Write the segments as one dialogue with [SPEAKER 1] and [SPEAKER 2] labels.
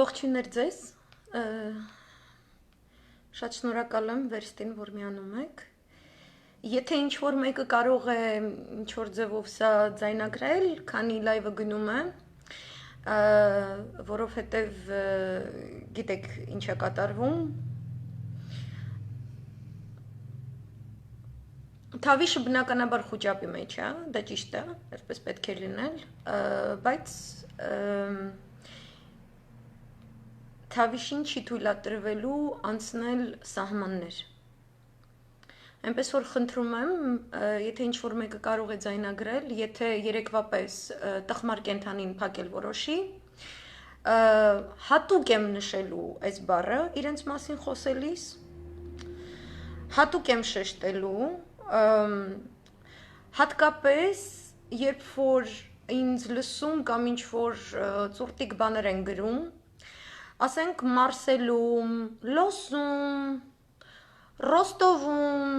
[SPEAKER 1] Ողջույններ ձեզ, շատ շնորհակալ եմ վերստին, որ միանում եք, եթե ինչ-որ մեկը կարող է ինչ-որ ձևով սա ձայնագրել, քանի լայվը գնում է, որովհետև գիտեք ինչ է կատարվում, Թավիշը բնականաբար խուճապի մեջ է, դա ճիշտ է, այսպես պետք է լինել, բայց Թավիշին չի թույլատրվելու անցնել սահմաններ։ Այնպես որ խնդրում եմ, եթե ինչ-որ մեկը կարող է ձայնագրել, եթե երեկվա պես տխմար կենդանին փակել որոշի, հատուկ եմ նշելու այս բառը իրենց մասին խոսելիս, հատուկ եմ շեշտելու, հատկապես երբ որ ինձ լսում կամ ինչ-որ ծուրտիկ բաներ են գրում, ասենք Մարսելում, Լոսում, Ռոստովում,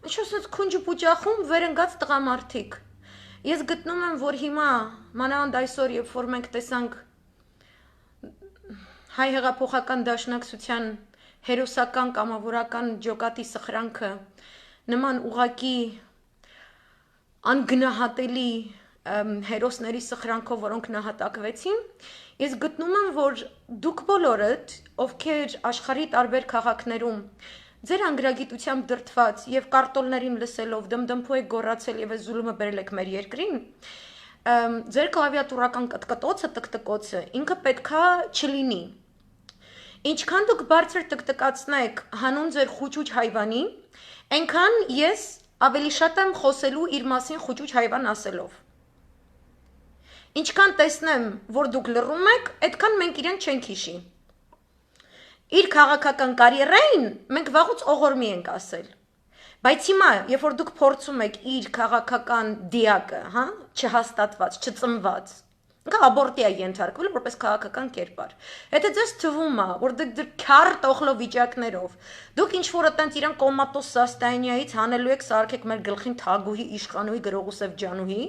[SPEAKER 1] ինչ-որ քունջուպուճախում վերընկած տղամարդիկ։ Ես գտնում եմ, որ հիմա մանավանդ այսօր, երբ որ մենք տեսանք հայ հեղափոխական դաշնակցության հերոսական կամավորական ջոկատի սխրանքը նման ուղակի անգնահատելի հերոսների սխրանքով, որոնք նահատակվեցին, ես գտնում եմ, որ դուք բոլորդ, ովքեր աշխարհի տարբեր քաղաքներում ձեր անգրագիտությամբ դրդված եւ կարտոլներին լսելով դմդմփու եք գոռացել եւ այս զուլումը բերել եք մեր երկրին, ձեր կլավիատուրական կտկտոցը, տկտկոցը ինքը պետքա չլինի։ Ինչքան դուք բարձր տկտկացնեք հանուն ձեր խուճուճ հայվանի, այնքան ես ավելի շատ եմ խոսելու իր մասին խուճուճ հայվան ասելով։ Ինչքան տեսնեմ, որ դուք լռում եք, այդքան մենք իրեն չենք հիշի։ Իր քաղաքական կարիերային մենք վաղուց օղորմի ենք ասել։ Բայց հիմա, երբ որ դուք փորձում եք իր քաղաքական դիակը, չհաստատված, չծնված, ինքը աբորտի է ենթարկվել որպես քաղաքական կերպար։ Եթե ձեզ թվում է, որ դուք քար տոխլո վիճակներով, դուք ինչ-որ այտենց իրան կոմատոս սաստայնիայից հանելու եք սարքեք մեր գլխին թագուհի, իշխանուհի, գրողուսև ջանուհի,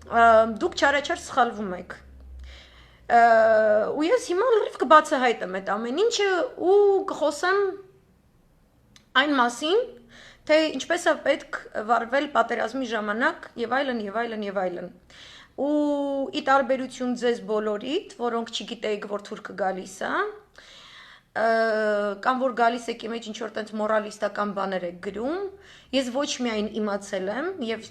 [SPEAKER 1] դուք չարաչար սխալվում եք։ Ու ես հիմա լրիվ կբացահայտեմ այդ ամեն ինչը ու կխոսեմ այն մասին, թե ինչպես է պետք վարվել պատերազմի ժամանակ եւ այլն եւ այլն եւ այլն։ Ու ի տարբերություն ձեզ բոլորիդ, որոնք չգիտեիք, որ թուրքը գալիս է, կամ որ գալիս եք ի մեջ ինչ-որ տենց մորալիստական բաներ եք գրում, ես ոչ միայն իմացել եմ եւ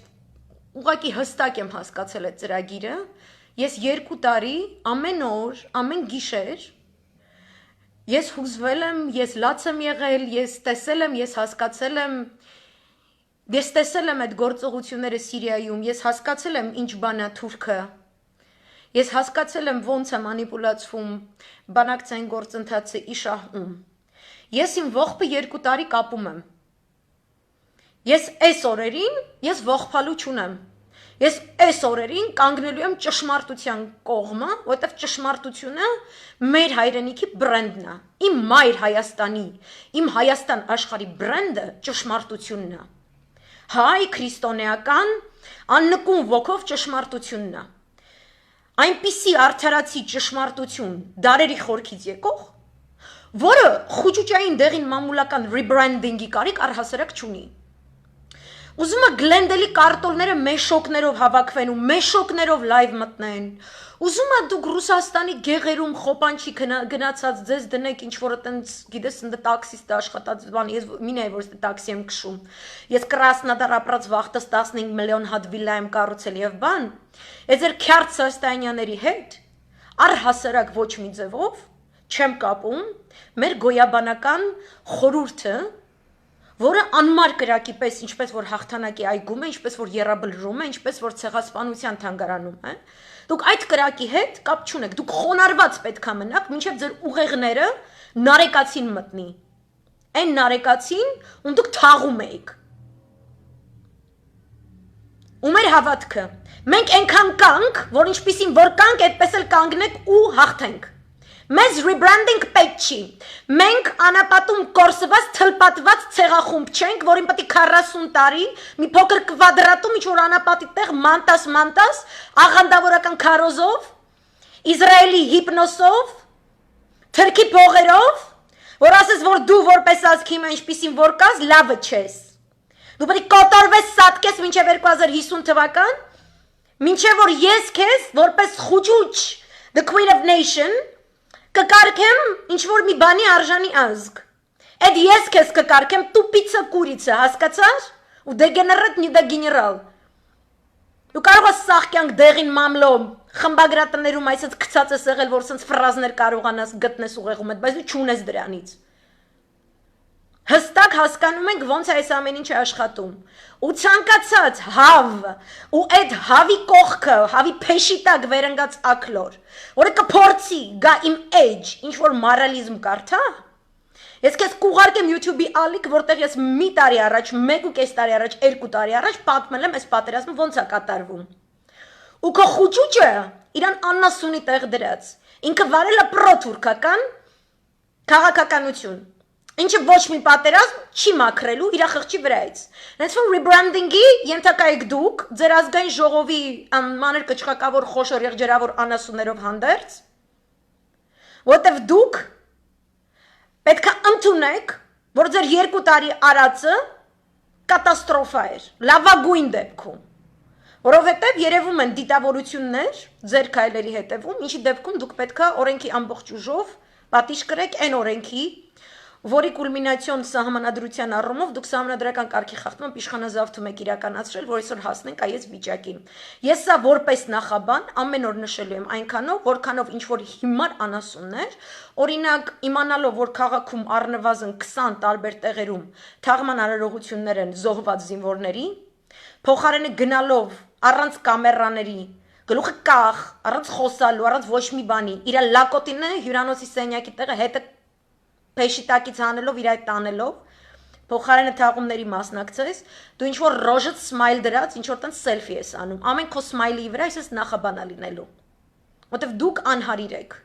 [SPEAKER 1] ուղղակի հստակ եմ հասկացել այդ ծրագիրը, ես 2 տարի ամեն օր, ամեն գիշեր ես հուզվել եմ, ես լաց եմ եղել, ես տեսել եմ, ես հասկացել եմ Ես տեսել եմ այդ գործողությունները Սիրիայում, ես հասկացել եմ ինչ բան է թուրքը, ես հասկացել եմ ոնց է մանիպուլացվում բանակցային գործընթացը իշահում, ես իմ ողբը 2 տարի կապում եմ, ես այս օրերին ես ողբալու չունեմ, ես այս օրերին կանգնելու եմ ճշմարտության կողմը, որտեվ ճշմարտությունը մեր հայրենիքի բրենդն է, իմ մայր Հայաստանի, իմ Հայաստան աշխարհի բրենդը ճշմարտությունն է Հայ քրիստոնեական աննկուն ոգով ճշմարտությունն է։ Այնպիսի արդարացի ճշմարտություն դարերի խորքից եկող, որը խուճուճային դեղին մամուլական rebranding-ի կարիք առհասարակ չունի։ Ուզում է գլենդելի կարտոլները մեշոկներով հավաքվեն ու մեշոկներով լայվ մտնեն։ Ուզում է դուք Ռուսաստանի գեղերում խոպանչի գնացած ձեզ դնեք ինչ-որ այտենց, գիտես, ընդ տաքսիստ աշխատած բան, ես մինա է որ տաքսի եմ քշում։ Ես Կրասնոդար ապրած վախտս 15 միլիոն հատ վիլա եմ կառուցել եւ բան։ Այս ձեր քյարտ Սաստանյանների հետ առհասարակ ոչ մի ձևով չեմ կապում մեր գոյաբանական խորհուրդը, որը անմար կրակի պես, ինչպես որ հաղթանակի այգում է, ինչպես որ եռաբլրում է, ինչպես որ ցեղասպանության թանգարանում է, դուք այդ կրակի հետ կապ չունեք, դուք խոնարհված պետք է մնաք, մինչև ձեր ուղեղները նարեկացին մտնի, այն նարեկացին, ում դուք թաղում եք։ Ու մեր հավատքը, մենք այնքան կանք, որ ինչպիսին որ կանք, այդպես էլ կանգնենք ու հաղթենք։ Մեզ rebranding պետք չի, մենք անապատում կորսված, թլպատված ցեղախումբ չենք, որին պետք է 40 տարի մի փոքր կվադրատում ինչ որ անապատի տեղ մանտաս, աղանդավորական քարոզով Իսրայելի հիպնոսով, թրքի փողերով, որ ասես, որ դու որպես ազգ հիմա ինչպիսին որ կաս, լավը չես։ Դու պետք է կոտորվես սատկես մինչև 2050 թվական, մինչև որ ես քեզ որպես խուճուճ, the queen of nation, կկարգեմ ինչ-որ մի բանի արժանի ազգ։ Այդ ես քեզ կկարգեմ տուպիցը կուրիցը, հասկացար։ Ու դեգեներատ նի դա գեներալ։ Դու կարող ես սաղ կյանք դեղին մամլոմ, խմբագրատներում այսպես գցած ես եղել, որ սենց ֆրազներ կարողանաս գտնես ուղեղում հետ, բայց դու չունես դրանից։ Հստակ հասկանում ենք ոնց է այս ամեն ինչը աշխատում։ Ու ցանկացած հավ, ու այդ հավի կողքը, հավի փեշի տակ վերընկած ակլոր, որը կփորձի գա իմ էջ, ինչ որ մորալիզմ կարդա, ես քեզ կուղարկեմ YouTube-ի ալիք, որտեղ ես մի տարի առաջ, 1.5 տարի առաջ, 2 տարի առաջ պատմել եմ այս պատերազմը ոնց է կատարվում։ Ու քո խուճուճը իրան աննասունի տեղ դրած։ Ինքը վարել է պրոթուրքական քաղաքականություն, ինչը ոչ մի պատերազմ չի մաքրելու իր խղճի վրայից։ Հենց որ rebranding-ի ենթակա եք դուք, ձեր ազգային ժողովի մանր կճղակավոր խոշոր եղջերավոր անասուններով հանդերձ, որտեվ դուք պետք է ընդունեք, որ ձեր 2 տարի արածը կատաստրոֆա էր, լավագույն դեպքում, որովհետև երևում են դիտավորություններ ձեր քայլերի հետևում, ինչի դեպքում դուք պետք է օրենքի ամբողջ ուժով պատիժ կրեք այն օրենքի, որի կուլմինացիոն սահմանադրության առումով դուք սահմանադրական կարգի խախտում իշխանազավթում եք իրականացրել, որ այսօր հասնենք այս վիճակին։ Ես սա որպես նախաբան ամեն օր նշելու եմ այնքանով, որքանով ինչ որ հիմար անասուններ, օրինակ իմանալով, որ քաղաքում առնվազն 20 տարբեր տեղերում թաղման արարողություններ են զոհված զինվորների, փոխարենը գնալով առանց կամերաների գլուխը կախ, առանց խոսալու, առանց ոչ մի բանի, իր լակոտինը հյուրանոցի սենյակի տեղը հետը փեշիտակից հանելով իր այդ տանելով, փոխարենը թաղումների մասնակցես, դու ինչ որ ռոժդ սմայլ դրած, ինչ որ տան սելֆի ես անում, ամեն քո սմայլի վրա այսպես նախաբանա լինելու, որտեվ դուք անհարիր եք։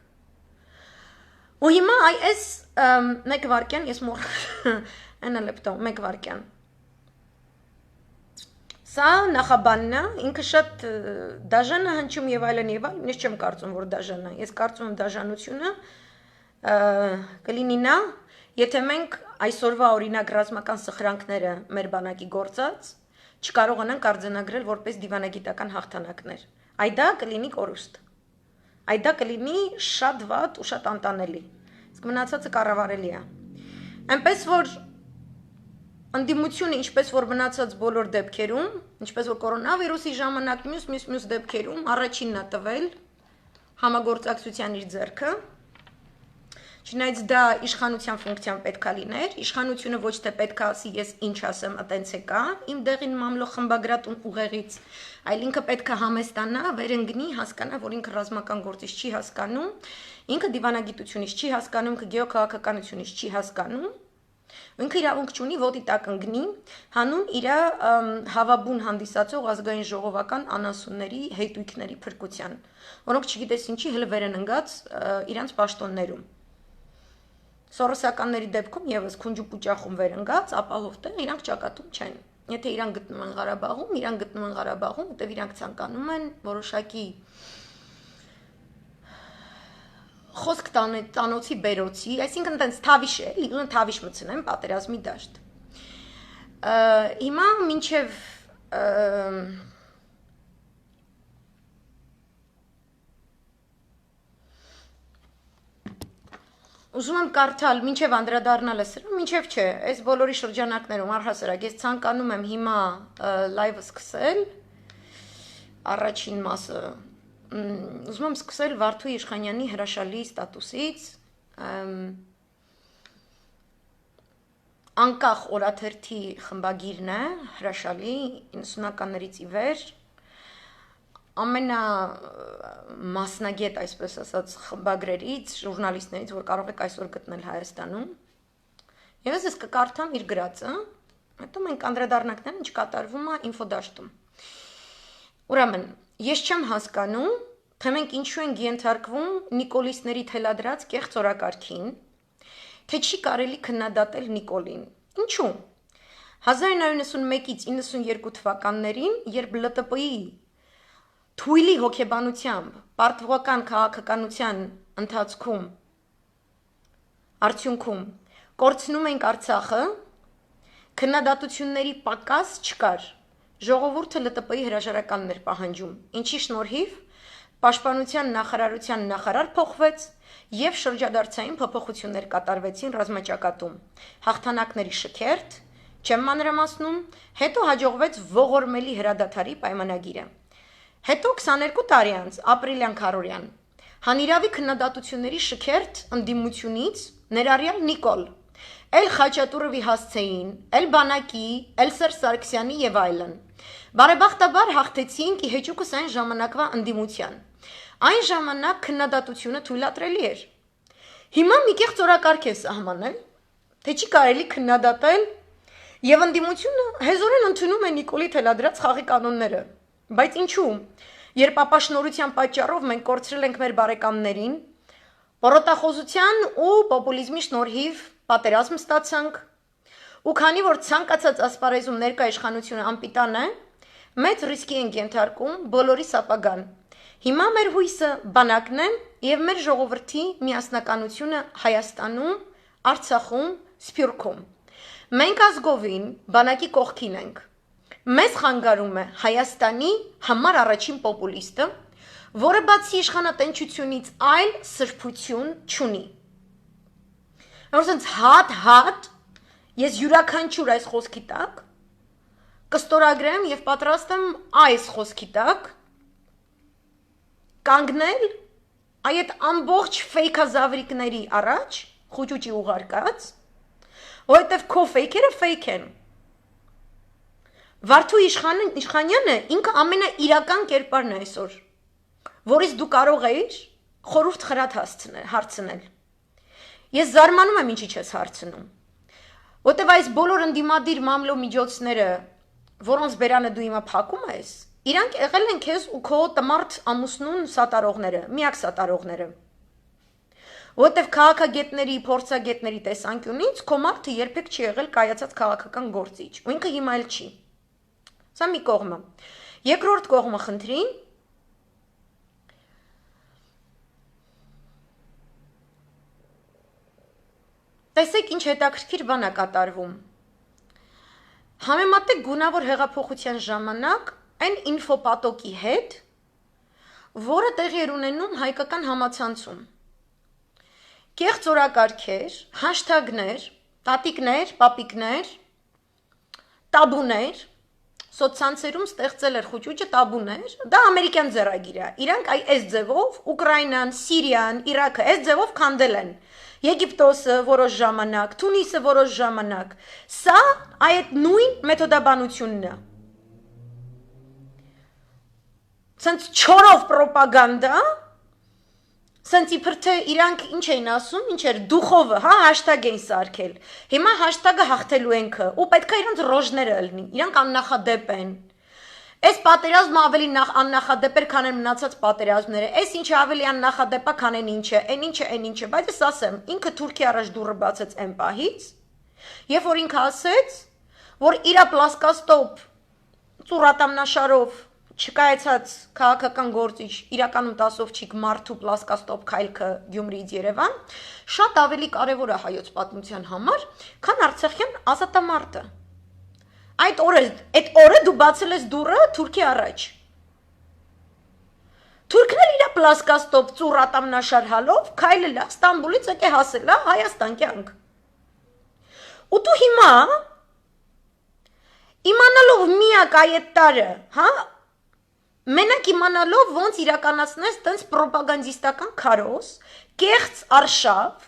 [SPEAKER 1] Ու հիմա այս մեկ վարքյան, ես մոր այնա լեպտո, մեկ վարքյան։ Սա նախաբանն է, ինքը շատ դաժան է հնչում եւ այլն, ես չեմ կարծում, որ դաժան է, ես կարծում եմ դաժանությունը կլինի նա, եթե մենք այսօրվա օրինակ ռազմական սխրանքները մեր բանակի գործած չկարողանանք արձանագրել որպես դիվանագիտական հաղթանակներ։ Այ դա կլինի կորուստ։ Այ դա կլինի շատ վատ ու շատ անտանելի։ Իսկ մնացածը կառավարելի է։ Այնպես որ ընդդիմությունը, ինչպես որ մնացած բոլոր դեպքերում, ինչպես որ կորոնավիրուսի ժամանակ մյուս դեպքերում առաջինն է տվել համագործակցության իր ձեռքը, չնայած դա իշխանության ֆունկցիան պետքա լիներ, իշխանությունը ոչ թե պետքա ասի ես ինչ ասեմ, այտենց է կա, իմ դեղին մամլո խմբագրատուն ուղեղից, այլ ինքը պետքա համեստանա, վերընկնի, հասկանա, որ ինքը ռազմական գործից չի հասկանում, ինքը դիվանագիտությունից չի հասկանում, ինքը գեոքաղաքականությունից չի հասկանում, ինքը իրավունք չունի ոտի տակ ընկնի, հանուն իր հավաբուն հանդիսացող ազգային ժողովական անասունների հետույքների փրկության, որոնք չգիտես ինչի հլվեր են ընկած իրանց պաշտոններում։ Սորոսականների դեպքում եւս քունջուպուճախում վերընկած ապահով տեղ իրանք ճակատում չեն։ Եթե իրանք գտնում են Ղարաբաղում, որտեղ իրանք ցանկանում են որոշակի խոսք տանոցի բերոցի, այսինքն տենց թավիշ է, լիգուն թավիշ մցնեն պատերազմի դաշտ։ Հիմա մինչև ուզում եմ կարդալ, մինչև անդրադառնալ է սրան, մինչև չէ, այս բոլորի շրջանակներում առհասարակ, ես ցանկանում եմ հիմա լայվը սկսել, առաջին մասը, ուզում եմ սկսել Վարդու Իշխանյանի հրաշալի ստատուսից, անկախ օրաթերթի խմբագիրն է, հրաշալի, 90-ականներից ի վեր, ամենամասնագետ, այսպես ասած, խմբագրերից, ժուրնալիստներից, որ կարող եք այսօր գտնել Հայաստանում, եւ ես կկարդամ իր գրածը, հետո մենք անդրադառնանք նրան, ինչ կատարվում է ինֆոդաշտում։ Ուրեմն, ես չեմ հասկանում, թե մենք ինչու ենք ենթարկվում Նիկոլիսների թելադրած կեղծ օրակարգին, թե չի կարելի քննադատել Նիկոլին։ Ինչու՞։ 1991-ից 92 թվականներին, երբ ԼՏՊ-ի թույլի հոգեբանությամբ, պարտվական քաղաքականության ընթացքում, արդյունքում կորցնում ենք Արցախը, քննադատությունների պակաս չկար, ժողովուրդը ԼՏՊ-ի հրաժարականն էր պահանջում, ինչի շնորհիվ Պաշտպանության նախարարության նախարար փոխվեց եւ շրջադարձային փոփոխություններ կատարվեցին ռազմաճակատում, հաղթանակների շքերթ, չեմ մանրամասնում, հետո հաջողվեց ողորմելի հրադադարի պայմանագիրը։ Հետո 22 տարի անց ապրիլյան Քարորյան հանիրավի քննադատությունների շքերթ ընդդիմությունից ներառյալ Նիկոլ, Էլ Խաչատուրովի հասցեին, Էլ Բանակի, Էլ Սերժ Սարգսյանի եւ այլն։ Բարեբախտաբար հաղթեցինք ի հեճուկս այն ժամանակվա ընդդիմության։ Այն ժամանակ քննադատությունը թույլատրելի էր։ Հիմա մի կեղծ օրակարգ է սահմանել, թե չի կարելի քննադատել եւ ընդդիմությունը հեզորեն ընդունում է Նիկոլի թելադրած խաղի կանոնները։ Բայց ինչու՞։ Երբ ապաշնորհության պատճառով մենք կորցրել ենք մեր բարեկամներին, պորոտախոզության ու պոպուլիզմի շնորհիվ պատերազմ ստացանք, ու քանի որ ցանկացած ասպարեզում ներկա իշխանությունը անպիտան է, մեծ ռիսկի ենք ենթարկում բոլորիս ապագան։ Հիմա մեր հույսը բանակն է եւ մեր ժողովրդի միասնականությունը Հայաստանում, Արցախում, Սփյուռքում։ Մենք ազգովին բանակի կողքին ենք։ Մեզ խանգարում է Հայաստանի համար առաջին պոպուլիստը, որը բացի իշխանատենչությունից այլ սրբություն չունի։ Որսենց հատ ես յուրաքանչյուր այս խոսքի տակ կստորագրեմ եւ պատրաստ եմ այս խոսքի տակ կանգնել այդ ամբողջ ֆեյքազավրիկների առաջ խուճուճի ուղարկած, որովհետեւ քո ֆեյքերը ֆեյք են։ Վարդու Իշխանյանը ինքը ամենաիրական կերպարն է այսօր, որից դու կարող էիր խորհուրդ խրատ հարցնել։ Ես զարմանում եմ ինչի չես հարցնում, որտեվ այս բոլոր ընդդիմադիր մամլո միջոցները, որոնց բերանը դու հիմա փակում ես, իրանք եղել են քեզ ու քո տմարդ ամուսնուն սատարողները, միակ սատարողները։ Որտեվ քաղաքագետների, փորձագետների տեսանկյունից քո մարդը երբեք չի եղել կայացած քաղաքական գործիչ, ու ինքը հիմա էլ չի։ Սա մի կողմը։ Երկրորդ կողմը խնդրին տեսեք ինչ հետաքրքիր բան է կատարվում։ Համեմատեք գունավոր հեղափոխության ժամանակ այն ինֆոպատոկի հետ, որը տեղի էր ունենում հայկական համացանցում։ Կեղծ օրակարգեր, հաշթագներ, տատիկներ, պապիկներ, տաբուներ, սոցցանցերում ստեղծել էր խուճուճը տաբուներ, դա ամերիկյան ձեռագիր է։ Իրանք այս ձևով Ուկրաինան, Սիրիան, Իրաքը այս ձևով քանդել են։ Եգիպտոսը որոշ ժամանակ, Թունիսը որոշ ժամանակ։ Սա այդ նույն մեթոդաբանությունն է։ Սենց չորով պրոպագանդա, սենց իբր թե իրանք ինչ էին ասում, ինչ էր դուխովը, հա, հաշտագ էին սարքել։ Հիմա հաշտագը հաղթելու ենքը, ու պետք է իրանք ռոժները ըլնի, իրանք աննախադեպ են։ Այս պատերազմը ավելի աննախադեպ էր, քան են մնացած պատերազմները, այս ինչը ավելի աննախադեպ է, քան այն ինչը, բայց ես ասեմ, ինքը Թուրքիա առաջ դուռը բացեց այն պահից, երբ որ ինքը ասեց, որ իրա պլասկաստոպ ծուրատամնաշարով չկայացած քաղաքական գործիչ իրականում տասովչիկ մարդու պլասկաստոպ քայլքը Գյումրիից Երևան, շատ ավելի կարևոր է հայոց պատմության համար, քան արցախյան ազատամարտը։ Այդ օրը դու բացել ես դուռը Թուրքիա առաջ։ Թուրքն էլ իր պլասկաստոպ ծուրատամնաշար հալով քայլել է Ստամբուլից եկե հասել է Հայաստան կյանք։ Ու դու հիմա իմանալով միակ այդ տարը, հա, մենակ իմանալով ոնց իրականացնես տենց պրոպագանդիստական քարոզ, կեղծ արշավ,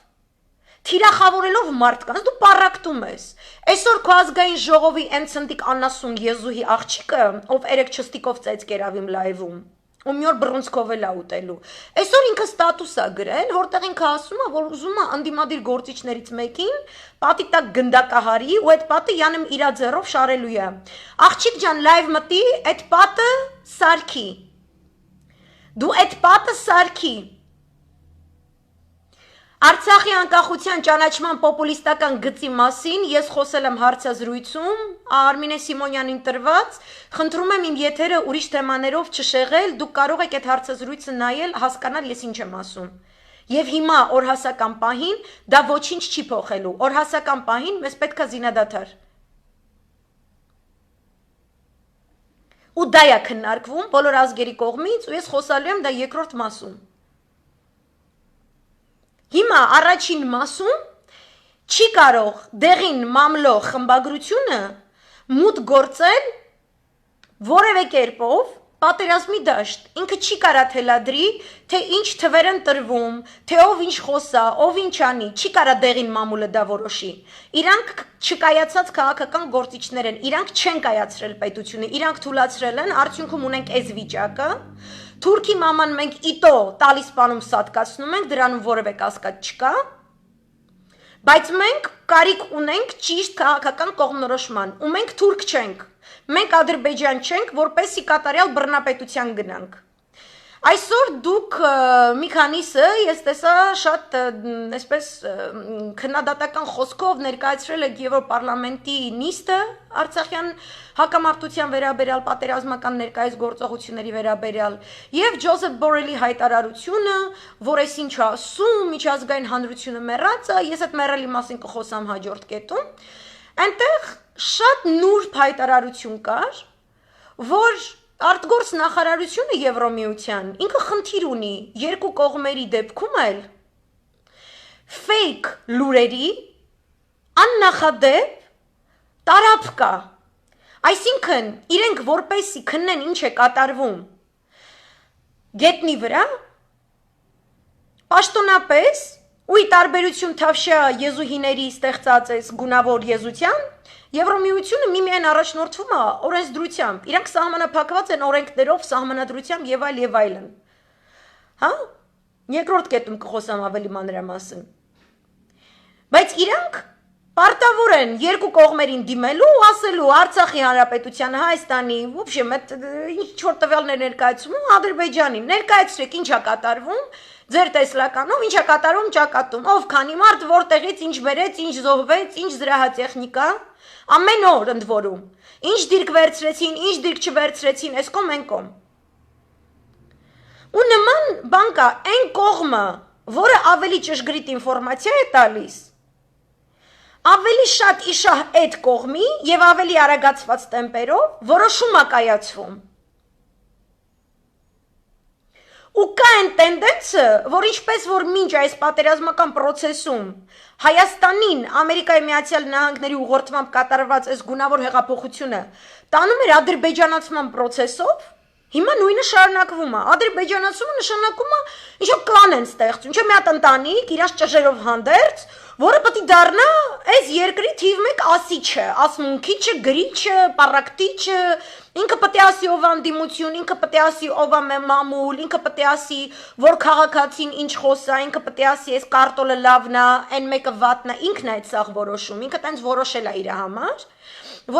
[SPEAKER 1] թիրախավորելով մարդկանց, դու պարակտում ես։ Այսօր քո ազգային ժողովի այն ցնդիկ անասուն եզուհի աղջիկը, ով երեք չստիկով ծեծ կերավ իմ լայվում, ու մի օր բռունցքով էլ ուտելու։ Այսօր ինքը ստատուս է գրել, որտեղ ինքը ասում է, որ ուզում է անդիմադիր գործիչներից մեկին պատի տակ գնդակահարի ու այդ պատը յանեմ իրա ձեռով շարելու է։ Աղջիկ ջան, լայվ մտի, այդ պատը սարքի։ Դու այդ պատը սարքի։ Արցախի անկախության ճանաչման պոպուլիստական գծի մասին ես խոսել եմ հարցազրույցում, Արմինե Սիմոնյանին տրված, խնդրում եմ իմ եթերը ուրիշ թեմաներով չշեղել, դուք կարող եք այդ հարցազրույցը նայել, հասկանալ ես ինչ եմ ասում։ Եվ հիմա օրհասական պահին դա ոչինչ չի փոխելու, օրհասական պահին մեզ պետք է զինադադար։ Ու դա է քննարկվում բոլոր ազգերի կողմից, ու ես խոսալու եմ դա երկրորդ մասում։ Հիմա առաջին մասում չի կարող դեղին մամլո խմբագրությունը մուտք գործել որևէ կերպով պատերազմի դաշտ, ինքը չի կարա թելադրի, թե ինչ թվեր են տրվում, թե ով ինչ խոսա, ով ինչ անի, չի կարա դեղին մամուլը դա որոշի։ Իրանք չկայացած քաղաքական գործիչներ են, իրանք չեն կայացրել պետությունը, իրանք թույլատրել են, արդյունքում ունենք այս վիճակը։ Թուրքի մաման մենք իտո տալիս բանում սատկացնում ենք, դրանում որևէ կասկած չկա։ Բայց մենք կարիք ունենք ճիշտ քաղաքական կողմնորոշման, ու մենք թուրք չենք, մենք Ադրբեջան չենք, որպեսզի կատարյալ բռնապետության գնանք։ Այսօր դուք մի քանիսը ես տեսա շատ այսպես քննադատական խոսքով ներկայացրել եք Եվրոպարլամենտի նիստը Արցախյան հակամարտության վերաբերյալ պատերազմական ներկայիս գործողությունների վերաբերյալ եւ Ջոզեֆ Բորելի հայտարարությունը, որ այս ինչ ասում, միջազգային հանրությունը մեռած է, ես այդ մեռելի մասին կխոսամ հաջորդ կետում, այնտեղ շատ նուրբ հայտարարություն կար, որ արտգործ նախարարությունը Եվրոմիության ինքը խնդիր ունի երկու կողմերի դեպքում էլ fake լուրերի աննախադեպ տարափ կա, այսինքն իրենք որպեսի քննեն ինչ է կատարվում գետնի վրա, պաշտոնապես ու ի տարբերություն թավշյա եզուհիների ստեղծած այս գունավոր եզության, Եվրոմիությունը միմիայն առաջնորդվում է օրենսդրությամբ, իրանք սահմանափակված են օրենքներով, սահմանադրությամբ եւ այլն։ Հա? Երկրորդ կետում կխոսամ ավելի մանրամասն։ Բայց իրանք պարտավոր են երկու կողմերին դիմելու ու ասելու Արցախի հանրապետությանը, Հայաստանի, ոբշեմ, այդ ինչ որ տվյալներ ներկայացում Ադրբեջանին, ներկայացրեք ինչ է կատարվում, ձեր տեսլականով ինչ է կատարվում ճակատում, ով քանի մարդ որտեղից ինչ բերեց, ինչ զոհվեց, ինչ զրահատեխնիկա, ամեն օր ընդ որում, ինչ դիրք վերցրեցին, ինչ դիրք չվերցրեցին, այս կողմ, այն կողմ։ Ու նման բան կա, այն կողմը, որը ավելի ճշգրիտ ինֆորմացիա է տալիս, ավելի շատ իշահ այդ կողմի եւ ավելի արագացված տեմպերով որոշում է կայացվում։ Ու կա այն տենդենսը, որ ինչպես որ մինչ այս պատերազմական process-ում Հայաստանին Ամերիկայի Միացյալ Նահանգների ուղղորդմամբ կատարված այս գունավոր հեղափոխությունը տանում էր ադրբեջանացման process-ով, հիմա նույնը շարունակվում է։ Ադրբեջանացումը նշանակում է ինչ-որ կլան են ստեղծում, ինչ-որ մի հատ ընտանիք իրաց ճժերով հանդերձ, որը պետք է դառնա այս երկրի թիվ 1 ասիչը, ասմունքիչը, գրիչը, պարակտիչը, ինքը պետք է ասի ով անդիմություն, ինքը պետք է ասի ով է մամուլ, ինքը պետք է ասի որ քաղաքացին ինչ խոսա, ինքը պետք է ասի այս կարտոլը լավն է, այն մեկը վատն է, ինքն է այդ սաղ որոշում, ինքը տենց որոշել է իր համար,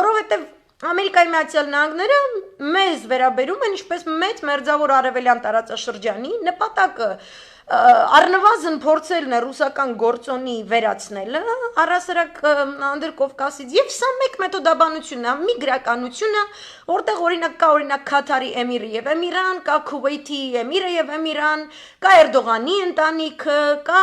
[SPEAKER 1] որովհետև Ամերիկայի Միացյալ Նահանգները մեզ վերաբերում են ինչպես մեծ մերձավոր արևելյան տարածաշրջանի նպատակը առնվազն փորձելն է ռուսական գործոնի վերացնելը առասարակ Անդրկովկասից եւ սա մեկ մեթոդաբանությունն է, մի գրականությունը, որտեղ օրինակ կա օրինակ Քաթարի էմիրը եւ Էմիրան, կա Քուվեյթի էմիրը եւ Էմիրան, կա Էրդողանի ընտանիքը, կա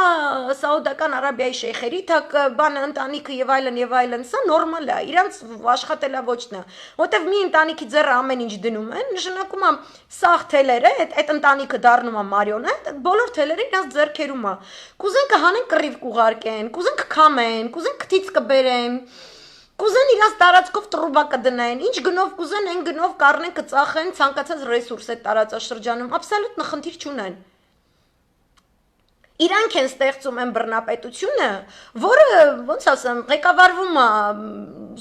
[SPEAKER 1] Սաուդական Արաբիայի շեյխերի թակ բանը ընտանիքը եւ այլն, սա նորմալ է, իրանց աշխատելավոճն է, որտեղ մի ընտանիքի ձեռը ամեն ինչ դնում են, նշանակում է սաղ թելերը, այդ ընտանիքը դառնում է մարիոնետ, բոլոր թելերը իրաց ձեռքերում է։ Կուզեն կհանեն կռիվ կուղարկեն, կուզեն կքամեն, կուզեն քթից կբերեն, կուզեն իրաց տարածքով տրուբա կդնեն, ինչ գնով կուզեն, այն գնով կառնեն կծախեն ցանկացած ռեսուրս այդ տարածաշրջանում, աբսոլյուտ խնդիր չունեն։ Իրանք են ստեղծում են բռնապետությունը, որը ոնց ասեմ, ղեկավարվում է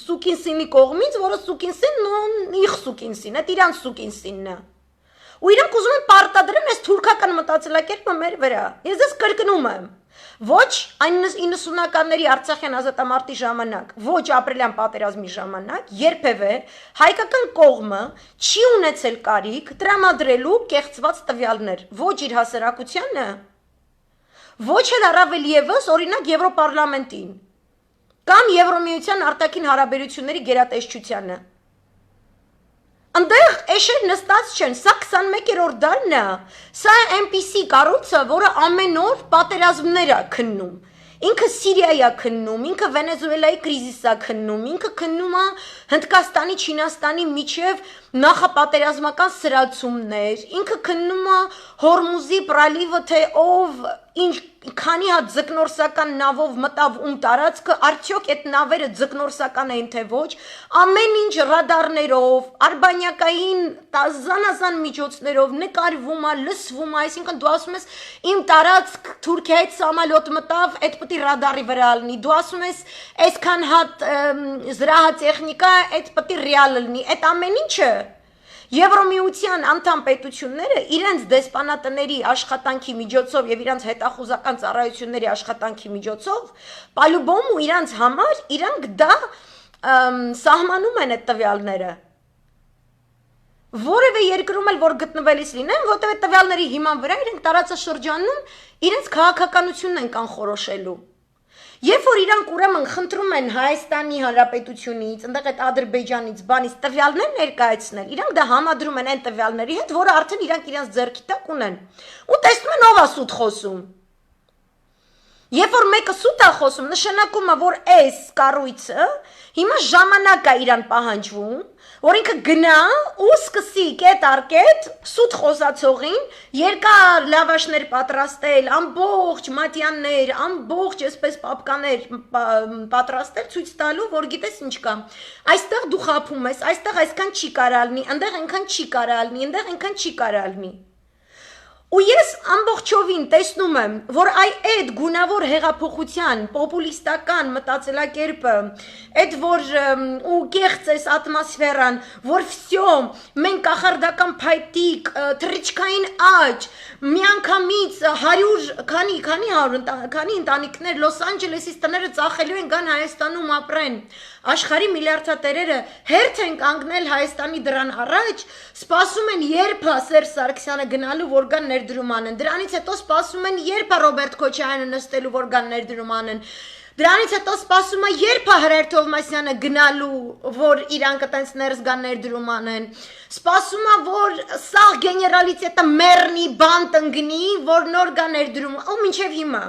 [SPEAKER 1] Սուկինսինի կողմից, որը Սուկինսինն իր Սուկինսին, այդ իրանց Սուկինսինն է։ Ու իրանք ուզում են պարտադրեն այս թուրքական մտածելակերպը մեր վրա։ Ես ձեզ կրկնում եմ, ոչ 90-ականների Արցախյան ազատամարտի ժամանակ, ոչ ապրիլյան պատերազմի ժամանակ, երբևէ հայկական կողմը չի ունեցել կարիք տրամադրելու կեղծված տվյալներ, ոչ իր հասարակությանը, ոչ էլ առավել ևս օրինակ Եվրոպարլամենտին կամ Եվրոմիության արտաքին հարաբերությունների գերատեսչությանը։ Այնտեղ էշեր նստած չեն, սա 21-րդ դարն է, սա այնպիսի կառույցը, որը ամեն օր պատերազմներ է քննում։ Ինքը Սիրիայի է քննում, ինքը Վենեսուելայի կրիզիս է քննում, ինքը քննում է Հնդկաստանի, Չինաստանի միջև նախապատերազմական սրացումներ, ինքը քննում է Հորմուզի պրալիվը, թե ով քանի հատ ձկնորսական նավով մտավ տարածքը, արդյոք այդ նավերը ձկնորսական էին թե ոչ, ամեն ինչ ռադարներով, արբանյակային զանազան միջոցներով նկարվում է, լսվում է, այսինքն դու ասում ես իմ տարածք Թուրքիայից սամալյոտ մտավ, այդ պետք է ռադարի վրա լինի, դու ասում ես այսքան հատ զրահատեխնիկա, այդ պետք է ռեալ լինի, այդ ամեն ինչը Եվրոմիության անդամ պետությունները իրենց դեսպանատների աշխատանքի միջոցով եւ իրենց հետախուզական ծառայությունների աշխատանքի միջոցով պալուբոմ ու իրենց համար իրանք դա սահմանում են այդ տվյալները որևէ երկրում էլ որ գտնվելիս լինեն, որտեղ այդ տվյալների հիման վրա իրենք տարածաշրջանում իրենց քաղաքականությունն են կանխորոշելու Երբ որ իրանք ուրեմն խնդրում են Հայաստանի Հանրապետությունից, այնտեղ այդ Ադրբեջանից, բանից տվյալներ ներկայացնել, իրանք դա համադրում են այն տվյալների հետ, որը արդեն իրանք իրենց ձեռքի տակ ունեն։ Ու տեսնում են ով է սուտ խոսում։ Երբ որ մեկը սուտ է խոսում, նշանակում է, որ այս կառույցը հիմա ժամանակ է իրան պահանջվում, որ ինքը գնա ու սկսի կետ առ կետ սուտ խոսացողին երկար լավաշներ պատրաստել, ամբողջ մատյաններ, ամբողջ այսպես պապկաներ պատրաստել ցույց տալու, որ գիտես ինչ կա։ Այստեղ դու խափում ես, այստեղ այսքան չի կարա լինի, այնտեղ այնքան չի կարա լինի, այնտեղ այնքան չի կարա լինի։ Ու ես ամբողջովին տեսնում եմ, որ այդ գունավոր հեղափոխության, պոպուլիստական մտածելակերպը, այդ որ ու կեղծ էս ատմոսֆերան, որ վсё, մենք կախարդական փայտիկ, թռիչքային աճ, միանգամից 100 քանի ընտանիքներ Լոս Անջելեսից տները ծախելու են գան Հայաստանում ապրեն։ Աշխարհի միլիարդատերերը հերթ են կանգնել Հայաստանի դրան առաջ, սպասում են երբ է Սերժ Սարգսյանը գնալու որ գան ներդրում անեն։ Դրանից հետո սպասում են երբ է Ռոբերտ Քոչարյանը նստելու որ գան ներդրում անեն։ Դրանից հետո սպասում է երբ է Հրայր Թովմասյանը գնալու որ իրանք այտենց ներս գան ներդրում անեն։ Սպասում է որ սա գեներալիտետը մեռնի, բան տնկնի, որ նոր գա ներդրում, ու մինչև հիմա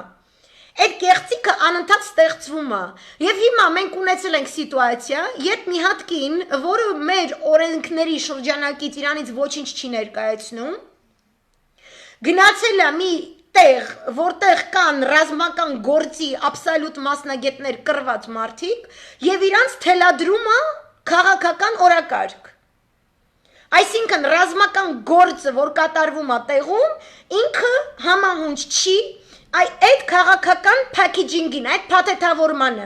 [SPEAKER 1] Այդ կեղծիքը անընդհատ ստեղծվում է։ Եվ հիմա մենք ունեցել ենք սիտուացիա, երբ մի հատ կին, որը մեր օրենքների շրջանակից իրանից ոչինչ չի ներկայացնում, գնացել է մի տեղ, որտեղ կան ռազմական գործի աբսոլյուտ մասնագետներ կռված մարդիկ, եւ իրանց թելադրում է քաղաքական օրակարգ։ Այսինքն ռազմական գործը, որ կատարվում է տեղում, ինքը համահունչ չի այդ քաղաքական packaging-ին, այդ փաթեթավորմանը։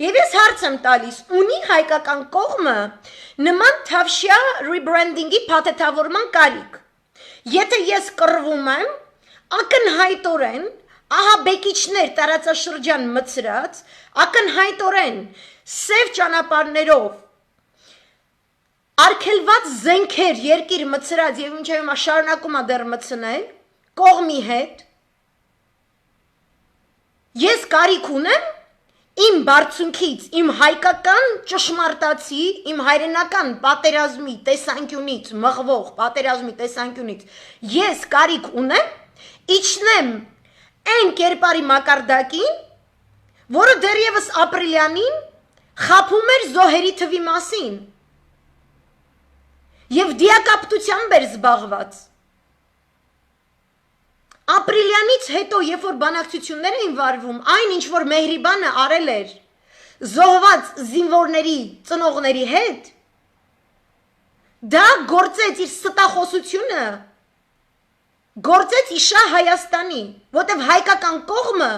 [SPEAKER 1] Եվ ես հարց եմ տալիս, ունի հայկական կողմը նման թավշյա rebranding-ի փաթեթավորման կարիք։ Եթե ես կռվում եմ, ակնհայտորեն, ահաբեկիչներ տարածաշրջան մցրած, ակնհայտորեն սև ճանապարհներով արգելված զենքեր երկիր մցրած եւ ինչեւ հիմա շարունակում է դեռ մցնել կողմի հետ Ես կարիք ունեմ իմ բարձունքից, իմ հայկական ճշմարտացի, իմ հայրենական պատերազմի տեսանկյունից, մղվող պատերազմի տեսանկյունից, ես կարիք ունեմ, իջնեմ այն կերպարի մակարդակին, որը դեռևս ապրիլյանին խափում էր զոհերի թվի մասին եւ դիակապտությամբ էր զբաղված։ Ապրիլյանից հետո, երբ որ բանակցություններ էին վարվում, այն ինչ որ Մեհրիբանը արել էր զոհված զինվորների ծնողների հետ, դա գործեց իր ստախոսությունը, գործեց իշա Հայաստանի, որտեվ հայկական կողմը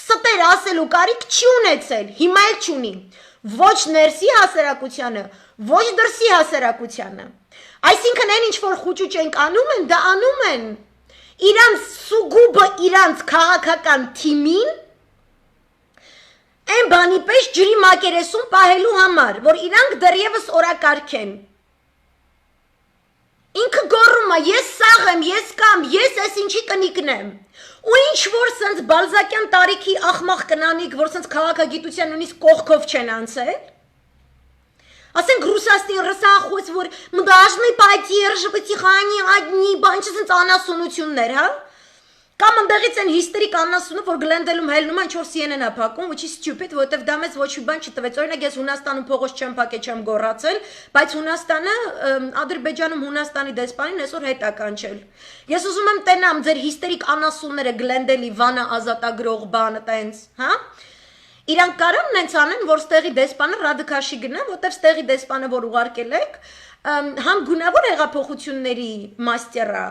[SPEAKER 1] ստեր ասելու կարիք չի ունեցել, հիմա էլ չունի, ոչ ներսի հասարակությանը, ոչ դրսի հասարակությանը։ Այսինքն այն ինչ որ խուճուճ ենք անում են, դա անում են իրանց սուգուբը իրանց քաղաքական թիմին այն բանի պես ջրի մակերեսում պահելու համար, որ իրանք դեռևս օրակարգ են։ Ինքը գոռում է, ես սաղ եմ, ես կամ, ես այս ինչի կնիկն եմ։ Ու ինչ որ սենց բալզակյան տարիքի ախմախ կնանիք, որ սենց քաղաքագիտության նույնիսկ կողքով չեն անցել։ Ասենք Ռուսաստան ռսախոց, որ мы должны поддерживать их, они одни, բան չսենց անասունություններ, հա։ Կամ ընդեղից են հիստերիկ անասունը, որ գլենդելում հելնում են 4 CNN-ը փակում, which is stupid, որովհետև դա մեզ ոչ մի բան չտվեց։ Օրինակ ես Հունաստանում փողոց չեմ փակել, չեմ գոռացել, բայց Հունաստանը Ադրբեջանում Հունաստանի դեսպանին այսօր հետ է կանչել։ Ես ուզում եմ տենամ ձեր հիստերիկ անասունները գլենդելի վանը ազատագրող բանը տենց, հա։ Իրանք կարան նենց անեն, որ ստեղի դեսպանը ռադիկաշի գնա, որտեղ ստեղի դեսպանը որ ուղարկել եք, համ գունավոր հեղափոխությունների մաստերա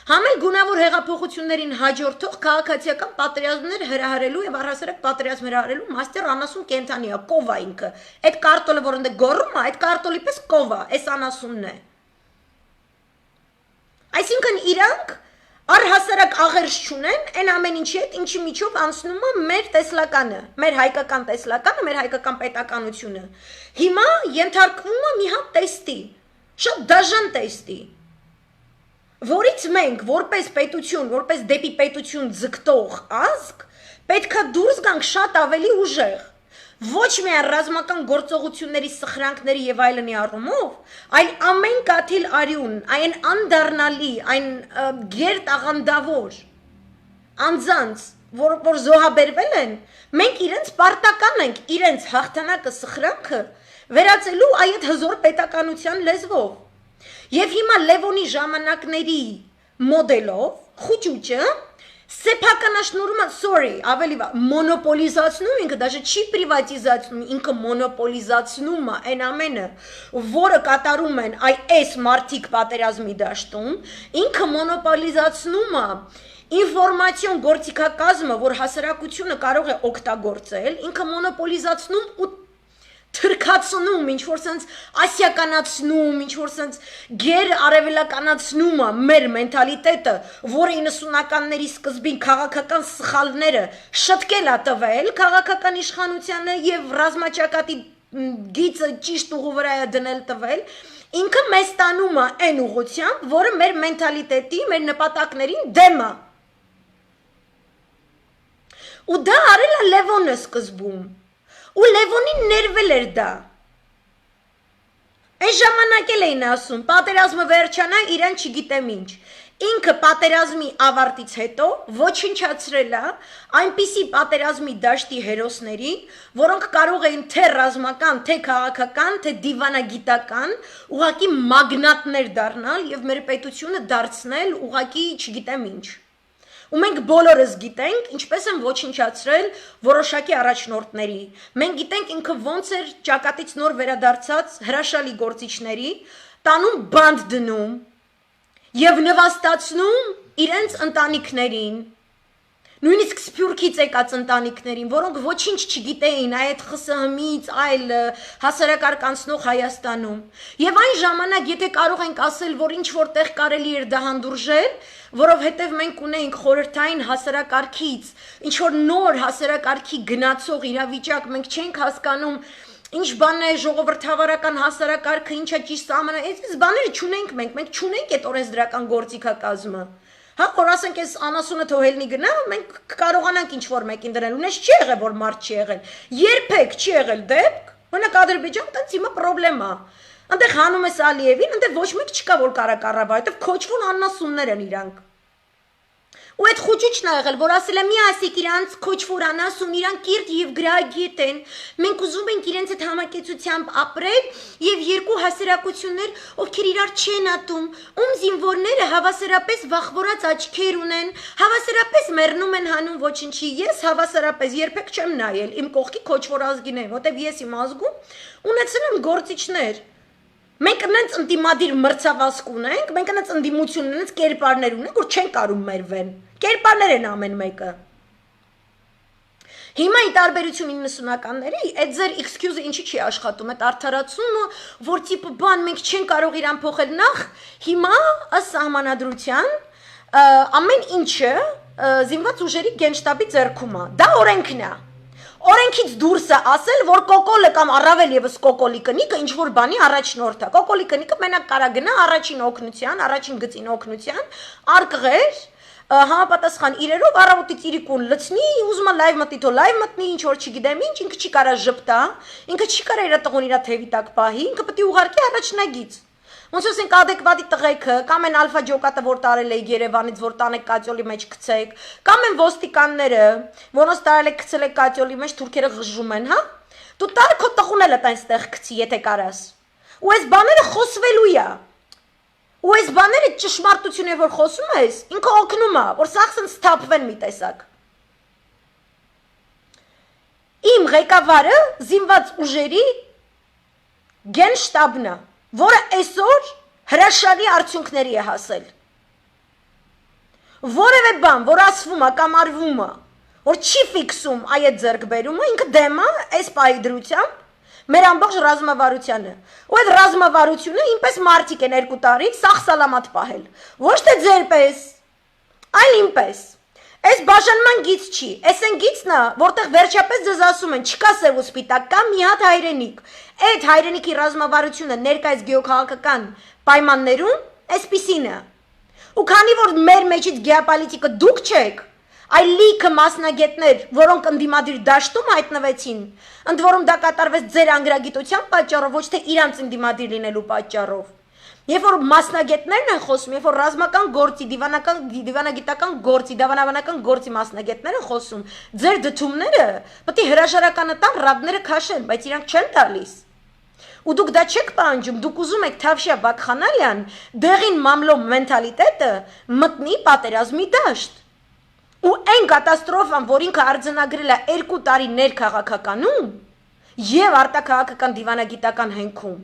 [SPEAKER 1] Համ էլ գունավոր հեղափոխություններին հաջորդող քաղաքացիական պատերազմներ հրահարելու եւ առհասարակ պատերազմ հրահարելու մաստեր անասուն կենթանի է, կովա ինքը։ Այդ կարտոլը, որ ընդ գոռում է, այդ կարտոլի պես կովա, այս անասունն է։ Այսինքն իրանք առհասարակ աղերս չունեն, այն ամեն ինչի հետ, ինչի միջով անցնում է մեր տեսլականը, մեր հայկական տեսլականը, մեր հայկական պետականությունը։ Հիմա ենթարկվում է մի հատ տեստի, շատ դաժան տեստի։ Որից մենք, որպես պետություն, որպես դեպի պետություն ձգտող ազգ, պետքա դուրս գանք շատ ավելի ուժեղ, ոչ միայն ռազմական գործողությունների սխրանքների եւ այլնի առումով, այլ ամեն կաթիլ արյուն, այն անդառնալի, այն գերտ աղանդավոր, անձանց, որ զոհաբերվել են, մենք իրենց պարտական ենք, իրենց հաղթանակը սխրանքը վերածելու այդ հզոր պետականության լեզվով։ Եվ հիմա Լևոնի ժամանակների մոդելով խուճուճը սեփականաշնորհում է, sorry, ավելի մոնոպոլիզացնում, ինքը даже չի պրիվատիզացնում, ինքը մոնոպոլիզացնում է այն ամենը, որը կատարում են այս մարդիկ պատերազմի դաշտում, ինքը մոնոպոլիզացնում է ինֆորմացիոն գործիքակազմը, որ հասարակությունը կարող է օգտագործել, ինքը մոնոպոլիզացնում ու թրքացնում, ինչ որ սենց ասիականացնում, ինչ որ սենց գեր արևելականացնում է մեր մենթալիտետը, որը 90-ականների սկզբին քաղաքական սխալները շտկել է տվել քաղաքական իշխանությանը եւ ռազմաճակատի գիծը ճիշտ ուղու վրա է դնել տվել, ինքը մեզ տանում է այն ուղղությամբ, որը մեր մենթալիտետի, մեր նպատակներին դեմ է։ Ու դա արել է Լևոնը սկզբում։ Ու Լևոնին ներվել էր դա։ Այս ժամանակ էլ էին ասում, պատերազմը վերջանա, իրան չգիտեմ ինչ։ Ինքը պատերազմի ավարտից հետո ոչնչացրել է այնպիսի պատերազմի դաշտի հերոսների, որոնք կարող էին թե ռազմական, թե քաղաքական, թե դիվանագիտական, ուղղակի մագնատներ դառնալ եւ մեր պետությունը դարձնել ուղղակի չգիտեմ ինչ։ Ու մենք բոլորս գիտենք, ինչպես են ոչնչացրել որոշակի առաջնորդների։ Մենք գիտենք ինքը ոնց էր ճակատից նոր վերադարձած հրաշալի գործիչների, տանում բանդ դնում եւ նվաստացնում իրենց ընտանիքներին։ Նույնիսկ Սփյուռքից եկած ընտանիքներին, որոնք ոչինչ չգիտեին այդ ԽՍՀՄ-ից այլ հասարակարգ անցնող Հայաստանում։ Եվ այն ժամանակ, եթե կարող ենք ասել, որ ինչ որտեղ կարելի էր դա հանդուրժել, որովհետև մենք ունեինք խորհրդային հասարակարգից, ինչ որ նոր հասարակարգի գնացող իրավիճակ, մենք չենք հասկանում, ինչ բան է ժողովրդավարական հասարակարգը, ինչ է ճիշտ սահմանը, այս բաները չունենք մենք չունենք այդ օրենսդրական գործիքակազմը։ Հա, որ ասենք այս անասունը թողելնի գնա, մենք կարողանանք ինչ որ մեկին դնել, ունես չի եղել, որ մարդ չի եղել, երբեք չի եղել դեպք, օրինակ Ադրբեջան, տենց հիմա պրոբլեմ է, այնտեղ հանում ես Ալիևին, այնտեղ ոչ մեկ չկա, որ կարա կառավարի, այդտեղ քոչվում անասուններ են իրանք։ Ու այդ խոճուճն ա եղել, որ ասել է մի ասեք իրանց քոչվոր անասուն, իրանք կիրթ եւ գրագետ են, մենք ուզում ենք իրենց այդ համակեցությամբ ապրել եւ երկու հասարակություններ, ովքեր իրար չեն ատում, ում զինվորները հավասարապես վախվորած աչքեր ունեն, հավասարապես մեռնում են հանում ոչինչի, ես հավասարապես երբեք չեմ նայել իմ կողքի քոչվոր ազգին, որտեվ ես իմ ազգում ունեցել եմ գործիչներ։ Մենք այնց ընդդիմադիր մրցավազք ունենք, մենք այնց ընդդիմություն ունենք, կերպարներ ունենք, որ չեն կարում մերվեն։ Կերպարներ են ամեն մեկը։ Հիմա ի տարբերություն 90-ականների, այդ ձեր excuse-ը ինչի չի աշխատում, այդ արդարացումը, որ տիպը բան մենք չեն կարող իրան փոխել նախ, հիմա ըստ սահմանադրության ամեն ինչը զինված ուժերի գենշտաբի ձեռքում է։ Դա օրենքն է։ օրենքից դուրս է ասել, որ կոկոլը կամ առավել եւս կոկոլի կնիկը ինչ որ բանի առաջնորդ է։ Կոկոլի կնիկը մենակ կարա գնա առաջին օգնության, առաջին գծին օգնության, արկղեր, համապատասխան իրերով առավոտից իրիկուն լցնի, ուզում է լայվ մտի, թո լայվ մտնի, ինչ որ չգիտեմ ինչ, ինքը չի կարա ժպտա, ինքը չի կարա իր տղուն իր թևի տակ պահի, ինքը պետք է ուղարկի առաջնագից։ Ոնց ասենք ադեկվատի տղեկը, կամ են ալֆա ջոկատը, որ տարել եք Երևանից, որ տանեք կատյոլի մեջ գցեք, կամ են ոստիկանները, որոնց տարել եք գցել եք կատյոլի մեջ, թուրքերը ղժում են, հա։ Դու տար քո տղուն էլ այստեղ գցի, եթե կարաս։ Ու այս բաները խոսվելու է։ Ու այս բաները ճշմարտություն է, որ խոսում ես, ինքը օգնում է, որ սաղսն սթափվեն մի տեսակ։ Իմ ղեկավարը զինված ուժերի գենշտաբն է, որը այսօր հրաշալի արդյունքների է հասել։ Որևէ բան, որ ասվում է կամ արվում է, որ չի ֆիքսում այդ ձեռքբերումը, ինքը դեմ է այս պահի դրությամբ մեր ամբողջ ռազմավարությանը։ Ու այդ ռազմավարությունը ինպես մարդիկ են 2 տարի սաղ-սալամատ պահել։ Ոչ թե ձեր պես, այլ ինպես։ Այս բաժանման գիծ չի, այս են գիծն է, որտեղ վերջապես ձեզ ասում են, չկա սև ու սպիտակ, կա մի հատ հայրենիք։ Այդ հայրենիքի ռազմավարությունը ներկայիս գեոքաղաքական պայմաններում այսպիսին է։ Ու քանի որ մեր մեջից գեոպոլիտիկը դուք չեք, այլ լիքը մասնագետներ, որոնք ընդդիմադիր դաշտում հայտնվեցին, ընդ որում դա կատարվեց ձեր անգրագիտության պատճառով, ոչ թե իրանց ընդդիմադիր լինելու պատճառով։ Երբ որ մասնագետներն են խոսում, երբ որ ռազմական գործի, դիվանագիտական գործի, դավանաբանական գործի մասնագետներ են խոսում, ձեր դդումները պետք է հրաժարականը տան, ռադները քաշեն, բայց իրանք չեն տալիս։ Ու դուք դա չեք պահանջում, դուք ուզում եք Թավշյա Բաքխանալյան դեղին մամլո մենթալիտետը մտնի պատերազմի դաշտ։ Ու այն կատաստրոֆան, որ ինքը արձանագրել է 2 տարի ներքաղաքականում եւ արտաքաղաքական դիվանագիտական հենքում,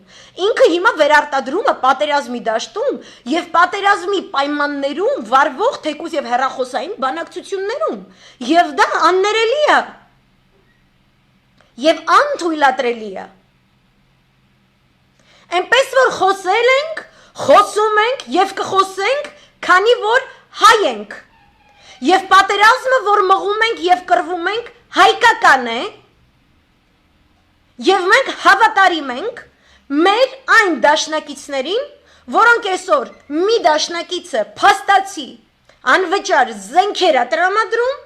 [SPEAKER 1] ինքը հիմա վերարտադրում է պատերազմի դաշտում եւ պատերազմի պայմաններում վարվող թեկուզ եւ հեռախոսային բանակցություններում, եւ դա աններելի է եւ անթույլատրելի է։ Այնպես որ խոսել ենք, խոսում ենք եւ կխոսենք, քանի որ հայ ենք։ Եվ պատերազմը, որ մղում ենք եւ կռվում ենք, հայկական է, եւ մենք հավատարիմ ենք մեր այն դաշնակիցներին, որոնք այսօր մի դաշնակիցը փաստացի անվճար զենքեր է տրամադրում,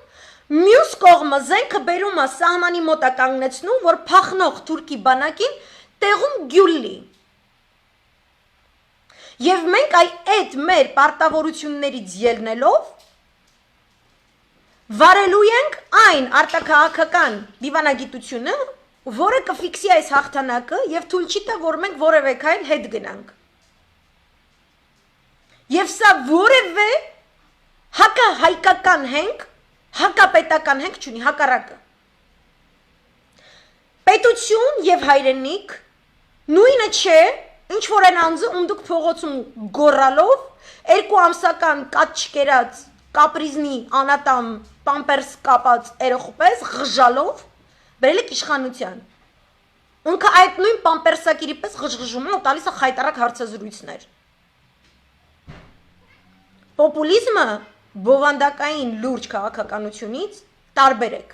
[SPEAKER 1] մյուս կողմը զենքը բերում է սահմանի մոտ է կանգնեցնում, որ փախնող թուրքի բանակին տեղում գյուլլի։ Եվ մենք այդ մեր պարտավորություններից ելնելով վարելու ենք այն արտաքաղաքական դիվանագիտությունը, որը կֆիքսի այս հաղթանակը եւ թույլ չի տա, որ մենք որևէ քայլ հետ գնանք։ Եվ սա որևէ հակահայկական հենք, հակապետական հենք չունի, հակառակը։ Պետություն եւ հայրենիք նույնը չէ, ինչ որ են անձը, ում դուք փողոցում գոռալով, 2 ամսական կատ չկերած կապրիզնի անատամ պամպերս կապած երեխուպես ղժալով բերել եք իշխանության։ Ունքը այդ նույն պամպերսակիրի պես ղժղժում է ու տալիս է խայտարակ հարցազրույցներ։ Պոպուլիզմը բովանդակային լուրջ քաղաքականությունից տարբերեք։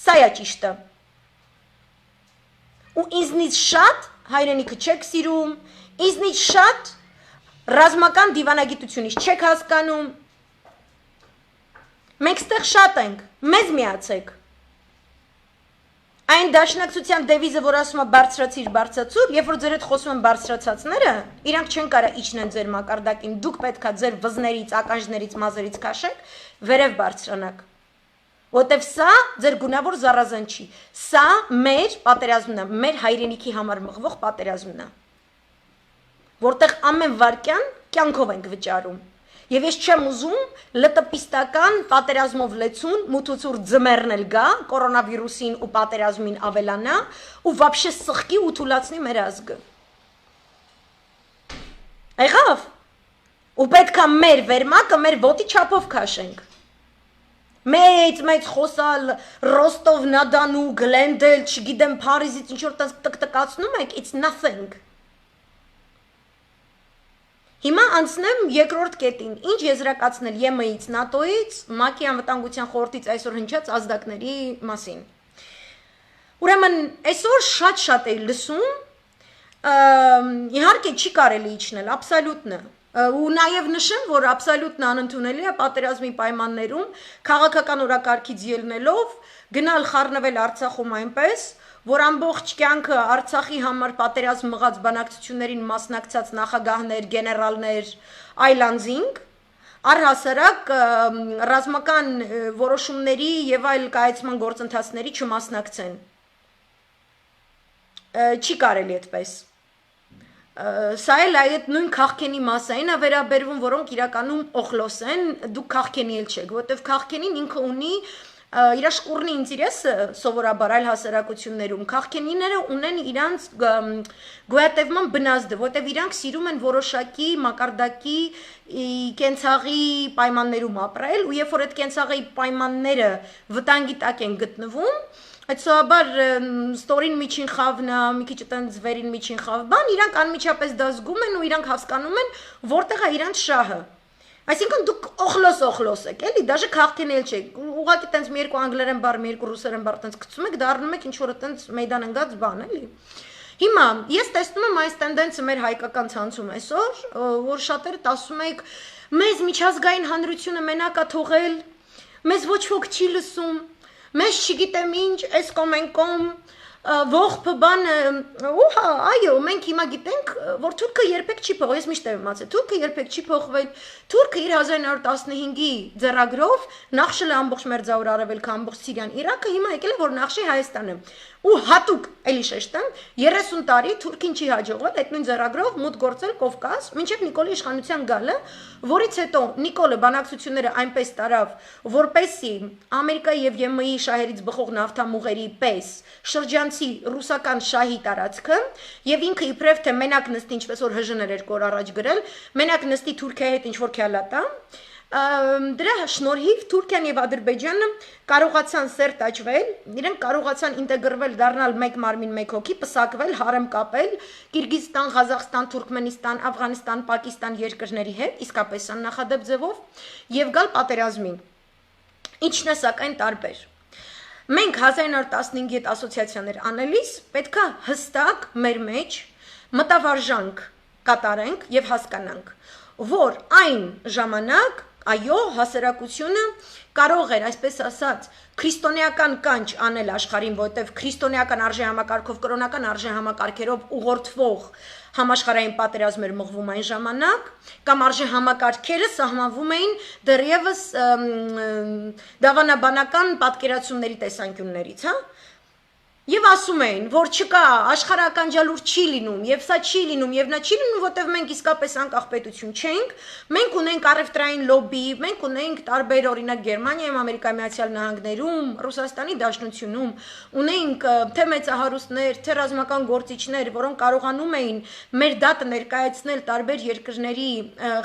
[SPEAKER 1] Սա է ճիշտը։ Ու ինձնից շատ հայրենիքը չեք սիրում, ինձնից շատ ռազմական դիվանագիտությունից չեք հասկանում։ Մենք ստեղ շատ ենք, մեզ միացեք։ Այն դաշնակցության դևիզը, որ ասում է բարձրացիր, բարձրացուր, երբ որ ձեր հետ խոսում են բարձրացածները, իրանք չեն կարա իջնեն ձեր մակարդակին, դուք պետքա ձեր վզներից, ականջներից, մազերից քաշեք, վերև բարձրանաք։ Որտեվ սա ձեր գունավոր զառազան չի։ Սա մեր պատերազմն է, մեր հայրենիքի համար մղվող պատերազմն է։ Որտեղ ամեն վարքյան կյանքով ենք վճարում։ Եվ ես չեմ ուզում լտպիստական պատերազմով լեցուն մութուցուր ձմեռն էլ գա, կորոնավիրուսին ու պատերազմին ավելանա ու վաբշե սխկի ու թուլացնի մեր ազգը։ Եղավ։ Ու պետքա մեր վերմակը մեր ոտի չափով քաշենք։ Մեծ խոսալ Ռոստով, Նադանու, Գլենդել, չգիտեմ Փարիզից ինչ որ տկտկացնում եք, it's nothing։ Հիմա անցնեմ երկրորդ կետին, ինչ եզրակացնել ԵՄ-ից, ՆԱՏՕ-ից, ՄԱԿ-ի անվտանգության խորհրդից այսօր հնչած ազդակների մասին։ Ուրեմն այսօր շատ էի լսում, իհարկե չի կարելի իջնել, աբսոլյուտն է։ Ու նաև նշեմ, որ աբսոլյուտն անընդունելի է պատերազմի պայմաններում քաղաքական օրակարգից ելնելով գնալ խառնվել Արցախում այնպես, որ ամբողջ կյանքը Արցախի համար պատերազմ մղած բանակցություններին մասնակցած նախագահներ, գեներալներ, այլանձինք առհասարակ ռազմական որոշումների եւ այլ կայացման գործընթացների չմասնակցեն։ Չի կարելի այդպես։ Սա էլ այդ նույն քաղքենի մասային է վերաբերվում, որոնք իրականում օխլոս են, դուք քաղքենի էլ չեք, որտեվ քաղքենին ինքը ունի իր շկուրնի ինտերեսը սովորաբար այլ հասարակություններում քաղքենիները ունեն իրանց գոյատևման բնազդը, որտեվ իրանք սիրում են որոշակի մակարդակի կենցաղի պայմաններում ապրել, ու երբ որ այդ կենցաղի պայմանները վտանգի տակ են գտնվում, Այսօաբար ստորին միջին խավն է, մի քիչ այտենց վերին միջին խավ բան, իրանք անմիջապես դա զգում են ու իրանք հասկանում են, որտեղ է իրանք շահը։ Այսինքն դուք օխլոս եք, էլի, դաժե քաղաքեն էլ չեք։ Ուղղակի այտենց մի երկու անգլերեն բառ, մի երկու ռուսերեն բառ այտենց գցում եք, դառնում եք ինչ որ այտենց մեյդան ընկած բան, էլի։ Հիմա ես տեսնում եմ այս տենդենսը մեր հայկական ցանցում այսօր, որ շատերը ասում եք, մեզ միջազգային հանրությունը մենակ է թողել, մեզ ոչ ոք չի լսում։ Մեզ չգիտեմ ինչ, այս կոմ են կոմ, ողբը բանը, ուհա, այո, մենք հիմա գիտենք, որ թուրքը երբեք չի փոխվել, ես միշտ եմ իմացել, թուրքը երբեք չի փոխվել, թուրքը իր 1915-ի ձեռագրով նախշել է ամբողջ Մերձավոր Արևելքը, ամբողջ Սիրիան, Իրաքը, հիմա եկել է, որ նախշի Հայաստանը, ու հատուկ, էլի շեշտեմ, 30 տարի թուրքին չի հաջողվել այդ նույն ձեռագրով մուտք գործել Կովկաս, մինչև Նիկոլի իշխանության գալը, որից հետո Նիկոլը բանակցությունները այնպես տարավ, որպեսի Ամերիկայի եւ ԵՄ-ի շահերից բխող նավթամուղերի պես շրջանցի ռուսական շահի տարածքը եւ ինքը իբրև թե մենակ նստի, ինչպես որ ՀԺՆ-եր երկու օր առաջ գրել, մենակ նստի Թուրքիայի հետ ինչ որ քյալատա, դրա շնորհիվ Թուրքիան եւ Ադրբեջանը կարողացան սերտ աճվել, իրենք կարողացան ինտեգրվել, դառնալ մեկ մարմին, մեկ հոգի, պսակվել, հարեմ կապել Կիրգիզստան, Ղազախստան, Թուրքմենստան, Աֆղանստան, Պակիստան երկրների հետ, իսկապես աննախադեպ ձևով եւ գալ պատերազմին։ Ինչն է սակայն տարբեր։ Մենք 1915-ի հետ ասոցիացիաներ անելիս պետքա հստակ մեր մեջ մտավարժանք կատարենք եւ հասկանանք, որ այն ժամանակ այո, հասարակությունը կարող էր, այսպես ասած, քրիստոնեական կանչ անել աշխարհին, որտեղ քրիստոնեական արժեհամակարգով, կրոնական արժեհամակարգերով ուղղորդվող համաշխարհային պատերազմեր մղվում այն ժամանակ, կամ արժեհամակարգերը սահմանվում էին դեռևս դավանաբանական պատկերացումների տեսանկյուններից, հա? Եվ ասում էին, որ չկա, աշխարհական ջալուր չի լինում, եւ սա չի լինում, եւ նա չի լինում, որտեղ մենք իսկապես անկախ պետություն չենք, մենք ունենք առևտրային լոբի, մենք ունենք տարբեր օրինակ Գերմանիայում, Ամերիկայի Միացյալ Նահանգներում, Ռուսաստանի Դաշնությունում, ունենք թե մեծահարուստներ, թե ռազմական գործիչներ, որոնք կարողանում էին մեր դատը ներկայացնել տարբեր երկրների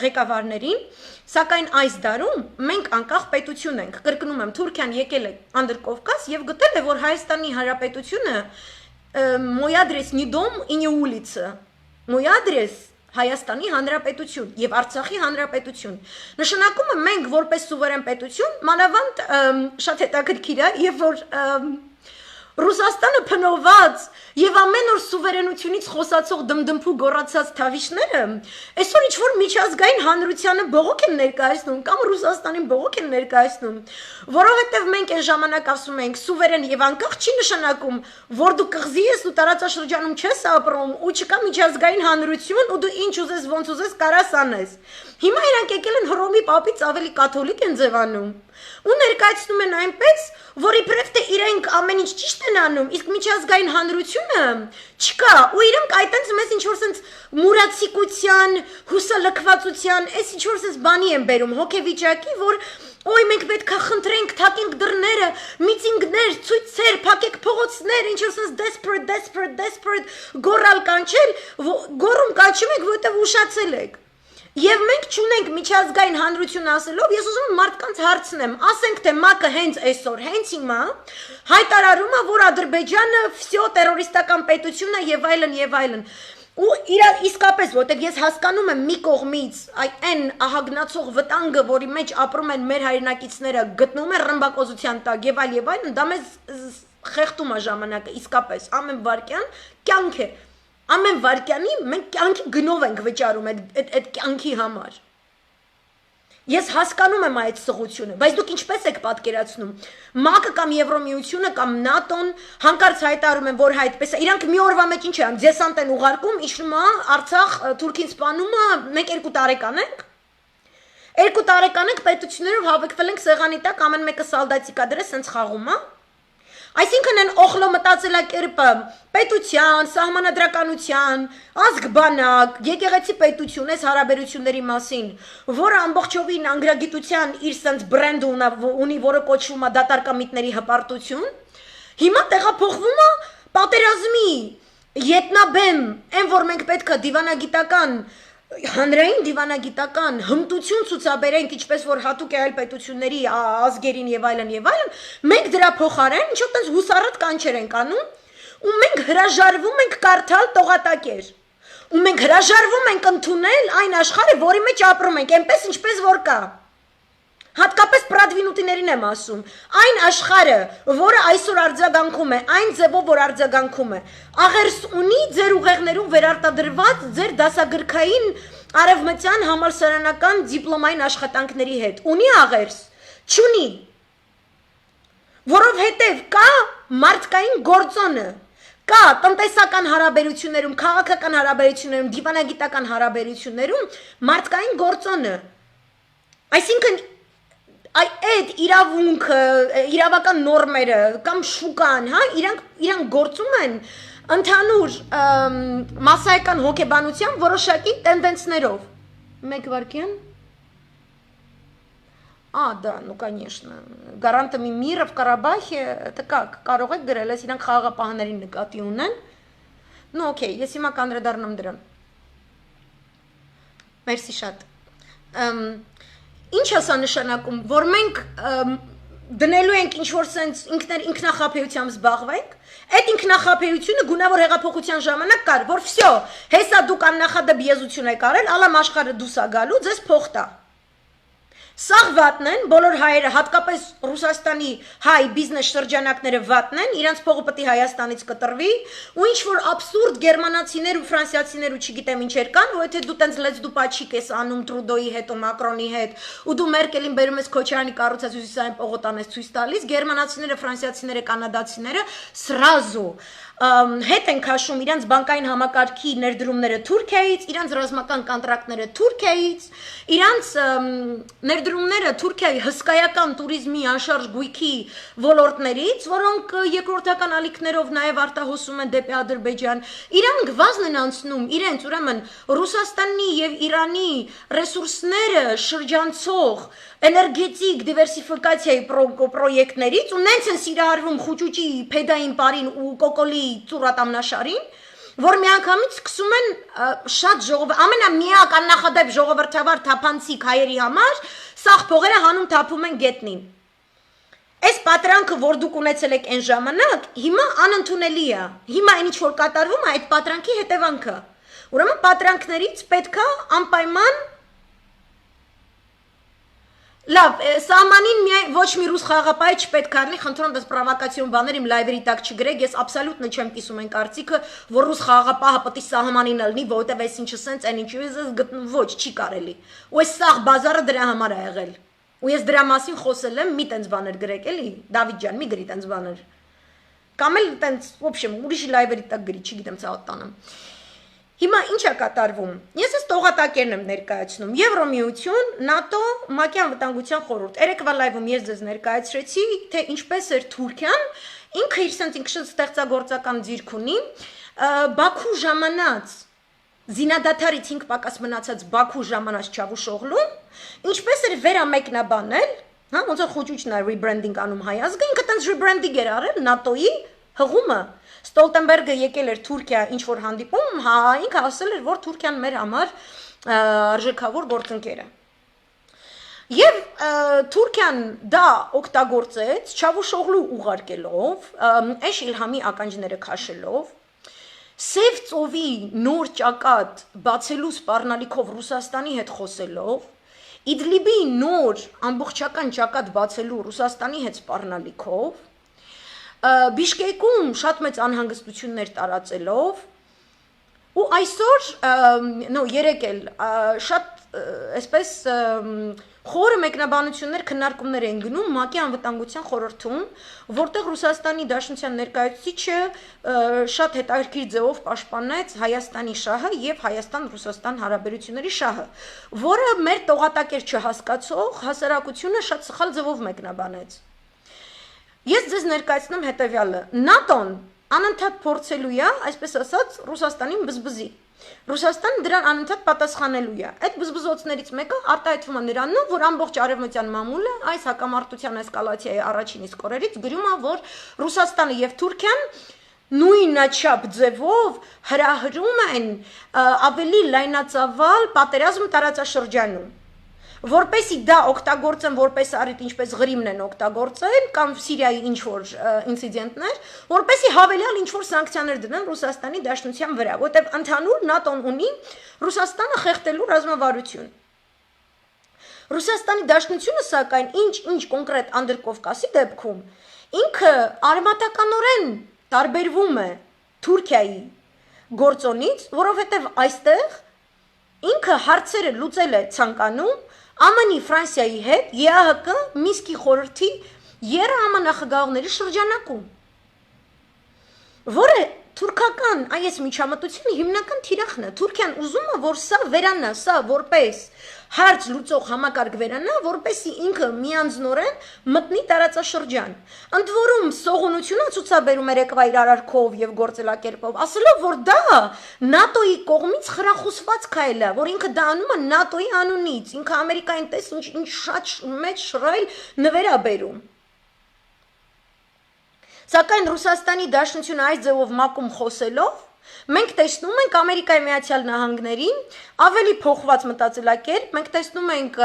[SPEAKER 1] ղեկավարներին, սակայն այս դարում մենք անկախ պետություն ենք, կրկնում եմ, Թուրքիան եկել է Անդրկովկաս եւ գտել է, որ Հայաստանի Հանրապետությունը мой адрес не дом и не улица, мой адрес Հայաստանի Հանրապետություն եւ Արցախի Հանրապետություն։ Նշանակում է մենք որպես սուվերեն պետություն, մանավանդ շատ հետաքրքիր է, եւ որ Ռուսաստանը փնոված եւ ամեն օր սուվերենությունից խոսացող դմդմփու գոռացած թավիշները այսօր ինչ որ միջազգային հանրությանը բողոք են ներկայացնում կամ Ռուսաստանին բողոք են ներկայացնում, որովհետեւ մենք այն ժամանակ ասում ենք սուվերեն եւ անկախ չի նշանակում, որ դու կղզի ես ու տարածաշրջանում չես ապրում ու չկա միջազգային հանրություն ու դու ինչ ուզես ոնց ուզես կարաս անես։ Հիմա իրանք եկել են Հռոմի պապից ավելի կաթոլիկ են ձևանում ու ներկայացնում են այնպես, որ իբրև թե իրենք ամեն ինչ ճիշտ են անում, իսկ միջազգային հանրությունը չկա, ու իրենք այտենց մեզ ինչ որ sense մուրացիկության, հուսալքվածության, այս ինչ որ sense բանի են բերում, հոգեվիճակի, որ Ոյ մենք պետքա խնդրենք, թակենք դռները, միտինգներ, ցույցեր, փակեք փողոցներ, ինչ ասես desperate գոռալ կանչել, գոռում կանչում եք, որովհետև ուշացել եք։ Եվ մենք չունենք միջազգային հանրություն ասելով, ես ուզում եմ մարդկանց հարցնեմ, ասենք թե ՄԱԿ-ը հենց այսօր, հենց հիմա հայտարարում է, որ Ադրբեջանը վсё terroristական պետություն է եւ այլն, ու իսկապես, որտեղ ես հասկանում եմ մի կողմից այն ահագնացող վտանգը, որի մեջ ապրում են մեր հայրենակիցները, գտնվում են ռմբակոծության տակ եւ այլն, դա մեզ խեղդում է ժամանակը, իսկապես ամեն վարքյան կյանք է։ Ամեն վարքյանի մենք կյանքի գնով ենք վճարում այդ կյանքի համար։ Ես հասկանում եմ այդ սղությունը, բայց դուք ինչպես եք պատկերացնում։ ՄԱԿ-ը կամ Եվրոմիությունը կամ ՆԱՏՕ-ն հանկարծ հայտարարում են, որ այդպես է։ Իրանք մի օրվա մեջ ինչ են, դեսանտ են ուղարկում, իջնում է Արցախ, Թուրքին սպանում է, մենք 2 տարեկան ենք։ 2 տարեկան ենք պետություններով հավաքվել ենք սեղանի տակ, ամեն մեկը սալդատիկա դրես, սենց խաղում է։ Այսինքն են օխլո մտածելակերպը պետության, սահմանադրականության, ազգբանակ, եկեղեցի պետություն էս հարաբերությունների մասին, որը ամբողջովին անգրագիտության իր սենց բրենդ ունի, որը կոչվում է դատարկամիտների հպարտություն, հիմա տեղափոխվում է պատերազմի ետնաբեմ, այն որ մենք պետք է դիվանագիտական հանրային դիվանագիտական հմտություն ցուցաբերենք, ինչպես որ հատուկ է այլ պետությունների ազգերին եւ այլն, մենք դրա փոխարեն ինչ որ հուսառատ կանչեր ենք անում, ու մենք հրաժարվում ենք կարդալ տողատակեր, ու մենք հրաժարվում ենք ընդունել այն աշխարհը, որի մեջ ապրում ենք, այնպես ինչպես որ կա։ Հատկապես պրադվինուտիներին եմ ասում, այն աշխարհը, որը այսօր արձագանքում է, այն ձևով որ արձագանքում է, աղերս ունի ձեր ուղեղներում վերարտադրված ձեր դասագրքային արևմտյան համալսարանական դիպլոմային աշխատանքների հետ, ունի աղերս, չունի, որովհետև կա մարդկային գործոնը, կա տնտեսական հարաբերություններում, քաղաքական հարաբերություններում, դիվանագիտական հարաբերություններում մարդկային գործոնը, այսինքն այդ իրավունքը, իրավական նորմերը կամ շուկան, հա, իրանք գործում են ընդհանուր մասսայական հոգեբանության որոշակի տենդենսներով։ Մեկ վարքյան։ Да, ну конечно. Гарантами мира в Карабахе, это как? Կարող եք գրել, ես իրանք խաղաղապահներին նկատի ունեն։ Ну окей, ես հիմա կանդրադառնամ դրան։ Մերսի շատ։ Ինչ է սա նշանակում, որ մենք դնելու ենք ինչ-որ սենց ինքնախապեյությամբ զբաղվենք, այդ ինքնախապեյությունը գունավոր հեղափոխության ժամանակ կար, որ վсё, հեսա դուք աննախադեպ եզություն եք արել, ալամ աշխարհը դուսա գալու, ձեզ փող տա։ Սաղ վատն են, բոլոր հայերը, հատկապես Ռուսաստանի հայ բիզնես շրջանակները վատն են, իրանց փողը պետք է Հայաստանից կտրվի, ու ինչ որ абսուրդ գերմանացիներ ու ֆրանսիացիներ ու չգիտեմ ինչեր կան, որ եթե դու տենց լեզ դու պաչիկ ես անում Տրուդոյի հետ ու Մակրոնի հետ, ու դու Մերկելին բերում ես Քոչարյանի կառուցած հյուսիսային պողոտան ես ցույց տալիս, գերմանացիները, ֆրանսիացիները, կանադացիները սրազու հետ են քաշում իրանց բանկային համակարգի ներդրումները Թուրքիայից, իրանց ռազմական կոնտրակտները Թուրքիայից, իրանց ներդրումները Թուրքիայի հսկայական туриզմի անշարժ գույքի ոլորտներից, որոնք երկրորդական ալիքներով նաև արտահոսում են դեպի Ադրբեջան, իրանք վազն են անցնում իրենց ուրեմն Ռուսաստանի եւ Իրանի ռեսուրսները շրջանցող էներգետիկ դիվերսիֆիկացիայի պրոյեկտներից ու նենց են սիրահարվում խուճուճի փեդային բարին ու կոկոլի ծուրատամնաշարին, որ միանգամից սկսում են շատ ժողովուրդ, ամենամիակ աննախադեպ ժողովրդավար թափանցիկ հայերի համար սաղ փողերը հանում թափում են գետնին։ Այս պատրանքը, որ դուք ունեցել եք այն ժամանակ, հիմա անընդունելի է։ Հիմա այն ինչ որ կատարվում է, այդ պատրանքի հետևանքը։ Ուրեմն պատրանքներից պետք է անպայման Լավ, սահմանին ոչ մի ռուս խաղապահ չպետք է առնի, խնդրում դες պրովոկացիոն բաներ իմ լայվերի տակ չգրեք, ես աբսոլյուտն չեմ կիսում այն կարծիքը, որ ռուս խաղապահը պետք է սահմանին ալնի, որովհետև այս ինչը սենց այն ինչու ես գտնում ոչ, չի կարելի։ Ու այս սաղ բազարը դրա համար է եղել։ Ու ես դրա մասին խոսել եմ, մի տենց բաներ գրեք էլի, Դավիթ ջան, մի գրի տենց բաներ։ Կամ էլ տենց, в общем, ուրիշի լայվերի տակ գրի, չգիտեմ ցավոտ տանեմ։ Հիմա ինչ է կատարվում։ Ես այս տողատակերն եմ ներկայացնում։ Եվրոմիություն, ՆԱՏՕ, ՄԱԿ-ի անվտանգության խորհուրդ։ Երեկվա լայվում ես ձեզ ներկայացրեցի, թե ինչպես էր Թուրքիան, ինքը իր sense ինքնին ստեղծագործական ձիրք ունի, Բաքու ժամանած զինադադարից 5 պակաս մնացած Բաքու ժամանած Չավուշօղլուն, ինչպես էր վերամեկնաբանել, հա, ոնց որ խոճուճն է rebranding անում հայ ազգը, ինքը տենց rebranding էր արել ՆԱՏՕ-ի հղումը։ Ստոլտենբերգը եկել էր Թուրքիա ինչ որ հանդիպում, հա, ինքը ասել էր, որ Թուրքիան մեր համար արժեքավոր գործընկեր է։ Եվ Թուրքիան դա օգտագործեց Չավուշօղլու ուղարկելով, Էշ Իլհամի ականջները քաշելով, Սև ծովի նոր ճակատ բացելու սպառնալիքով Ռուսաստանի հետ խոսելով, Իդլիբի նոր ամբողջական ճակատ բացելու Ռուսաստանի հետ սպառնալիքով, Բիշկեկում շատ մեծ անհանգստություններ տարածելով ու այսօր երեք էլ շատ այսպես խորը մեկնաբանություններ քննարկումներ են գնում ՄԱԿ-ի անվտանգության խորհրդում, որտեղ Ռուսաստանի Դաշնության ներկայացուցիչը շատ հետաքրքիր ձևով պաշտպանեց Հայաստանի շահը եւ Հայաստան-Ռուսաստան հարաբերությունների շահը, որը մեր տողատակեր չհասկացող հասարակությունը շատ սխալ ձևով մեկնաբանեց։ Ես ձեզ ներկայացնում հետեւյալը. ՆԱՏՕ-ն անընդհատ փորձելու է, այսպես ասած, Ռուսաստանին բզբզի։ Ռուսաստանը դրան անընդհատ պատասխանելու է։ Այդ բզբզոցներից մեկը արտահայտվում է նրանում, որ ամբողջ արևմտյան մամուլը այս հակամարտության էսկալացիայի առաջին իսկ օրերից գրում է, որ Ռուսաստանը եւ Թուրքիան նույնաչափ ձևով հրահրում են ավելի լայնածավալ պատերազմ տարածաշրջանում, որպեսի դա օգտագործեն որպես առիթ, ինչպես Ղրիմն են օգտագործել կամ Սիրիայի ինչ որ ինցիդենտներ, որպեսի հավելյալ ինչ որ սանկցիաներ դնեն Ռուսաստանի Դաշնության վրա, որտեղ ընդհանուր ՆԱՏՕ-ն ունի Ռուսաստանը խեղդելու ռազմավարություն։ Ռուսաստանի Դաշնությունը սակայն ինչ կոնկրետ Անդրկովկասի դեպքում ինքը արմատականորեն տարբերվում է Թուրքիայի գործոնից, որովհետև այստեղ ինքը հարցերը լուծել է ցանկանում ԱՄՆ-ի, Ֆրանսիայի հետ ԵԱՀԿ Մինսկի խորհրդի ԵԱՀ-նախագահների շրջանակում, որը թուրքական այս միջամտությունը հիմնական թիրախն է։ Թուրքիան ուզում է, որ սա վերանա, սա որպես հարց լուծող համակարգ վերանա, որպեսի ինքը միանձնորեն մտնի տարածաշրջան։ Ընդ որում սողունությունը ցուցաբերում երեկվա իր արարքով եւ գործելակերպով, ասելով, որ դա ՆԱՏՕ-ի կողմից խրախուսված քայլ է, որ ինքը դա անում է ՆԱՏՕ-ի անունից, ինքը Ամերիկային տես ինչ շատ մեծ շռայլ նվեր է բերում։ Սակայն Ռուսաստանի Դաշնությունը այս ձևով մակում խոսելով, մենք տեսնում ենք Ամերիկայի Միացյալ Նահանգներին ավելի փոխված մտածելակերպ, մենք տեսնում ենք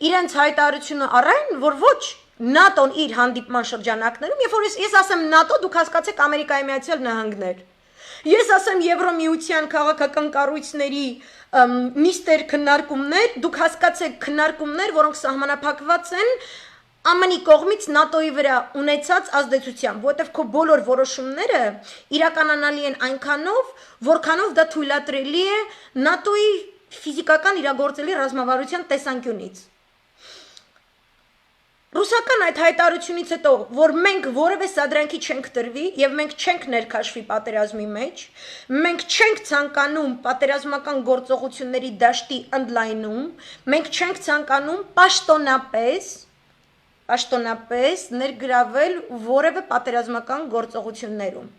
[SPEAKER 1] իրենց հայտարարությունը առայն, որ ոչ ՆԱՏՕ-ն իր հանդիպման շրջանակներում, երբ որ ես ասեմ ՆԱՏՕ, դուք հասկացեք Ամերիկայի Միացյալ Նահանգներ։ Ես ասեմ Եվրոմիության քաղաքական կառույցների նիստեր քննարկումներ, դուք հասկացեք քննարկումներ, որոնք սահմանափակված են ԱՄՆ-ի կողմից ՆԱՏՕ-ի վրա ունեցած ազդեցությամբ, որովհետև քո բոլոր որոշումները իրականանալի են այնքանով, որքանով դա թույլատրելի է ՆԱՏՕ-ի ֆիզիկական իրագործելի ռազմավարության տեսանկյունից։ Ռուսական այդ հայտարարությունից հետո, որ մենք որևէ սադրանքի չենք տրվի եւ մենք չենք ներքաշվի պատերազմի մեջ, մենք չենք ցանկանում պատերազմական գործողությունների դաշտի ընդլայնում, մենք չենք ցանկանում պաշտոնապես ներգրավել որևէ պատերազմական գործողություններում։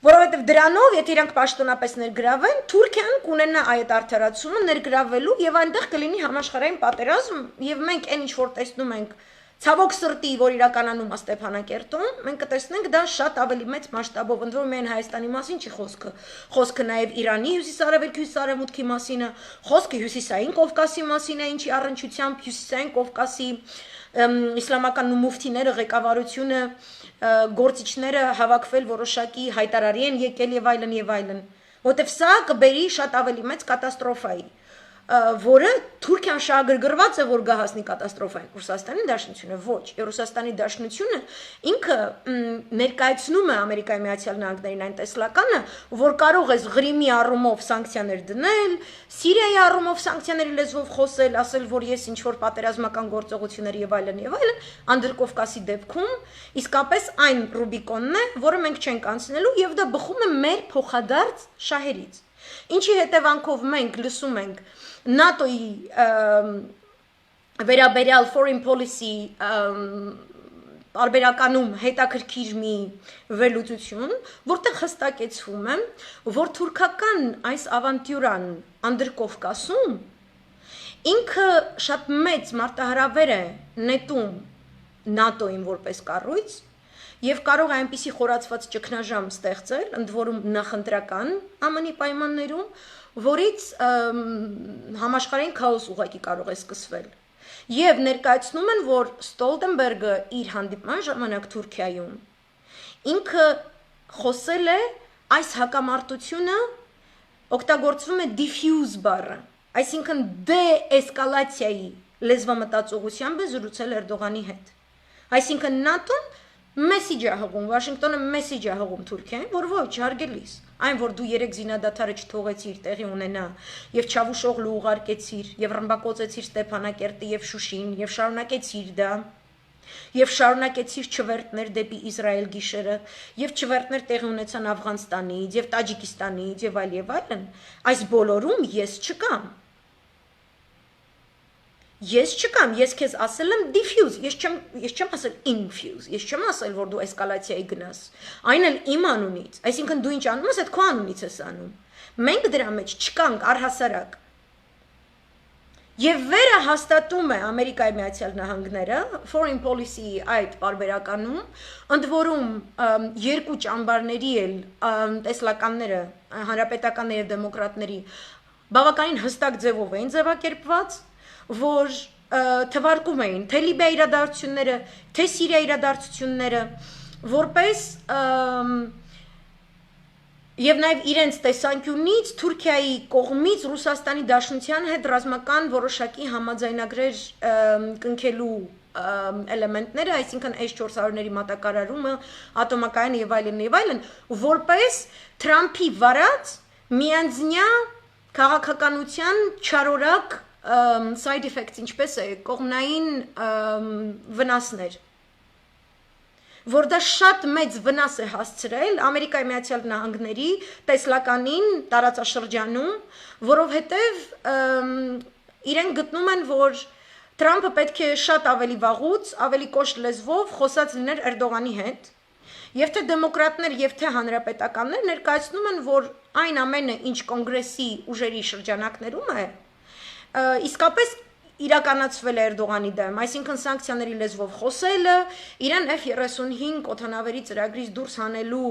[SPEAKER 1] Որովհետև դրանով, եթե իրանք պաշտոնապես ներգրավեն, Թուրքիան կունենա այդ արդարացումը ներգրավելու եւ այնտեղ կլինի համաշխարհային պատերազմ եւ մենք այն ինչ որ տեսնում ենք ցավոք սրտի, որ իրականանում է Ստեփանակերտում, մենք կտեսնենք դա շատ ավելի մեծ մասշտաբով, ընդ որում միայն Հայաստանի մասին չի խոսքը, խոսքը նաեւ Իրանի հյուսիսարևելքի հյուսիսարևմուտքի մասին է, խոսքը հյուսիսային Կովկասի մասին է, ինչի առնչությամբ հյուսիսային Կովկասի իսլամական մուֆտիները ղեկավարությունը գործիչները հավաքվել որոշակի հայտարարի են եկել եւ այլն, որտեվ սա կբերի շատ ավելի մեծ կատաստրոֆայի, որը Թուրքիան շահագրգռված է, որ գա հասնի կատաստրոֆային, Ռուսաստանի Դաշնությունը ոչ, եւ Ռուսաստանի Դաշնությունը ինքը ներկայացնում է Ամերիկայի Միացյալ Նահանգներին այն տեսլականը, որ կարող է Ղրիմի առումով սանկցիաներ դնել, Սիրիայի առումով սանկցիաների լեզվով խոսել, ասել, որ ես ինչ որ պատերազմական գործողություններ եւ այլն, Անդրկովկասի դեպքում իսկապես այն Ռուբիկոնն է, որը մենք չենք անցնելու եւ դա բխում է մեր փոխադարձ շահերից։ Ինչի հետևանքով մենք լսում ենք ՆԱՏՕ-ի վերաբերյալ foreign policy տարբերականում հետաքրքիր մի վերլուծություն, որտեղ հստակեցվում է, որ թուրքական այս ավանտյուրան Անդրկովկասում ինքը շատ մեծ մարտահրավեր է նետում ՆԱՏՕ-ին որպես կառույց եւ կարող է այնպիսի խորացված ճգնաժամ ստեղծել, ընդ որում նախընտրական ԱՄՆ-ի պայմաններում, որից համաշխարհային քաոս ուղղակի կարող է սկսվել։ Եվ ներկայացնում են, որ Ստոլտենբերգը իր հանդիպման ժամանակ Թուրքիայում ինքը խոսել է այս հակամարտությունը օգտագործվում է diffuse բառը, այսինքն դեէսկալացիայի լեզվամտածողությամբ է զրուցել Էրդողանի հետ, Այսինքն ՆԱՏՕ-ն մեսիջ է հղում, Վաշինգտոնը մեսիջ է հղում Թուրքիային, որ ոչ, հարգելիս, այն որ դու 3 զինադադարը չթողեցիր տեղի ունենա եւ Չավուշօղլու ուղարկեցիր եւ ռմբակոծեցիր Ստեփանակերտի եւ Շուշին եւ շարունակեցիր դա եւ շարունակեցիր չվերտներ դեպի Իսրայել գիշերը եւ չվերտներ տեղի ունեցան Աֆղանստանից եւ Տաջիկստանից եւ այլն, այս բոլորում ես չկամ, ես քեզ ասել եմ diffuse, ես չեմ ասել infuse, ես չեմ ասել, որ դու էսկալացիայի գնաս, այն էլ իմ անունից, այսինքն դու ինչ անում ես, այդ քո անունից ես անում, մենք դրա մեջ չկանք առհասարակ, եւ վերը հաստատում է Ամերիկայի Միացյալ Նահանգները, foreign policy այդ պարբերականում, ընդ որում երկու ճամբարների էլ տեսլականները, հանրապետականների եւ դեմոկրատների բավականին հստակ ձևով էին ձևակերպված, որ թվարկում էին թե Լիբիա իրադարձությունները, թե Սիրիա իրադարձությունները, որպես եւ նաեւ իրենց տեսանկյունից Թուրքիայի կողմից Ռուսաստանի Դաշնության հետ ռազմական որոշակի համաձայնագրեր կնքելու էլեմենտները, այսինքն S-400-ների մատակարարումը, ատոմակայանը եւ այլն, որպես Թրամփի վարած միանձնյա քաղաքականության չարորակ side effects, ինչպես է, կողմնային վնասներ, որ դա շատ մեծ վնաս է հասցրել Ամերիկայի Միացյալ Նահանգների տեսլականին տարածաշրջանում, որովհետև իրենք գտնում են, որ Թրամփը պետք է շատ ավելի վաղուց, ավելի կոշտ լեզվով խոսած լիներ Էրդողանի հետ, եւ թե դեմոկրատներ եւ թե հանրապետականներ ներկայացնում են, որ այն ամենը, ինչ կոնգրեսի ուժերի շրջանակներում է, իսկապես իրականացվել է Էրդողանի դեմ, այսինքն սանկցիաների լեզվով խոսելը, իրան F-35 օդանավերի ծրագրից դուրս հանելու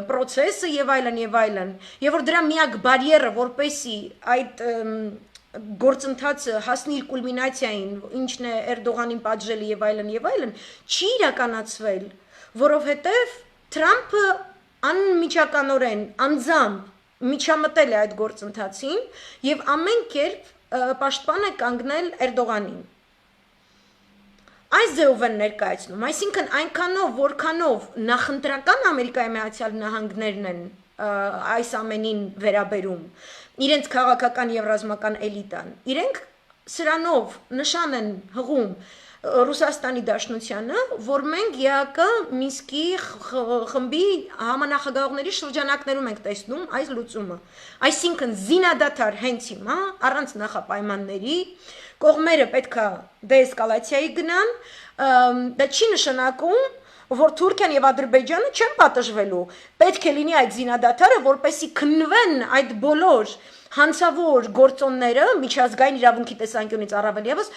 [SPEAKER 1] պրոցեսը եւ այլն, եւ որ դրա միակ բարիերը, որպեսի այդ գործընթացը հասնի իր կուլմինացիային, ինչն է Էրդողանին պատժելը եւ այլն, չի իրականացվել, որովհետեւ Թրամփը անմիջականորեն, անձամբ միջամտել է այդ գործընթացին եւ ամեն կերպ պաշտպան է կանգնել Էրդողանին։ Այս ձևով են ներկայացնում, այսինքն այնքանով, որքանով նախընտրական Ամերիկայի Միացյալ Նահանգներն են այս ամենին վերաբերում, իրենց քաղաքական եւ ռազմական էլիտան, իրենք սրանով նշան են հղում Ռուսաստանի Դաշնությանը, որ մենք ԵԱԿ Մինսկի խմբի համանախագահողների շրջանակներում ենք տեսնում այս լուծումը, այսինքն զինադադար հենց հիմա, առանց նախապայմանների, կողմերը պետքա դեէսկալացիայի գնան, դա չի նշանակում, որ Թուրքիան եւ Ադրբեջանը չեն պատժվելու, պետք է լինի այդ զինադադարը, որպեսզի քննվեն այդ բոլոր հանցավոր գործոնները միջազգային իրավունքի տեսանկյունից առավել եւս,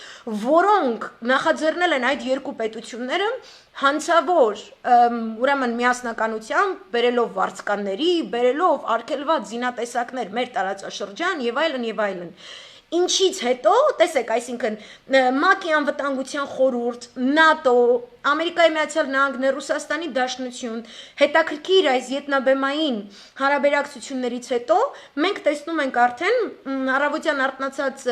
[SPEAKER 1] որոնք նախաձեռնել են այդ երկու պետությունները հանցավոր ուրեմն միասնականությամբ, բերելով վարձկանների, բերելով արգելված զինատեսակներ մեր տարածաշրջան եւ այլն, Ինչից հետո, տեսեք, այսինքն ՄԱԿ-ի անվտանգության խորհուրդ, ՆԱՏՕ, Ամերիկայի Միացյալ Նահանգներ, Ռուսաստանի Դաշնություն, հետաքրքիր այս ետնաբեմային հարաբերակցություններից հետո մենք տեսնում ենք արդեն առավոտյան արթնացած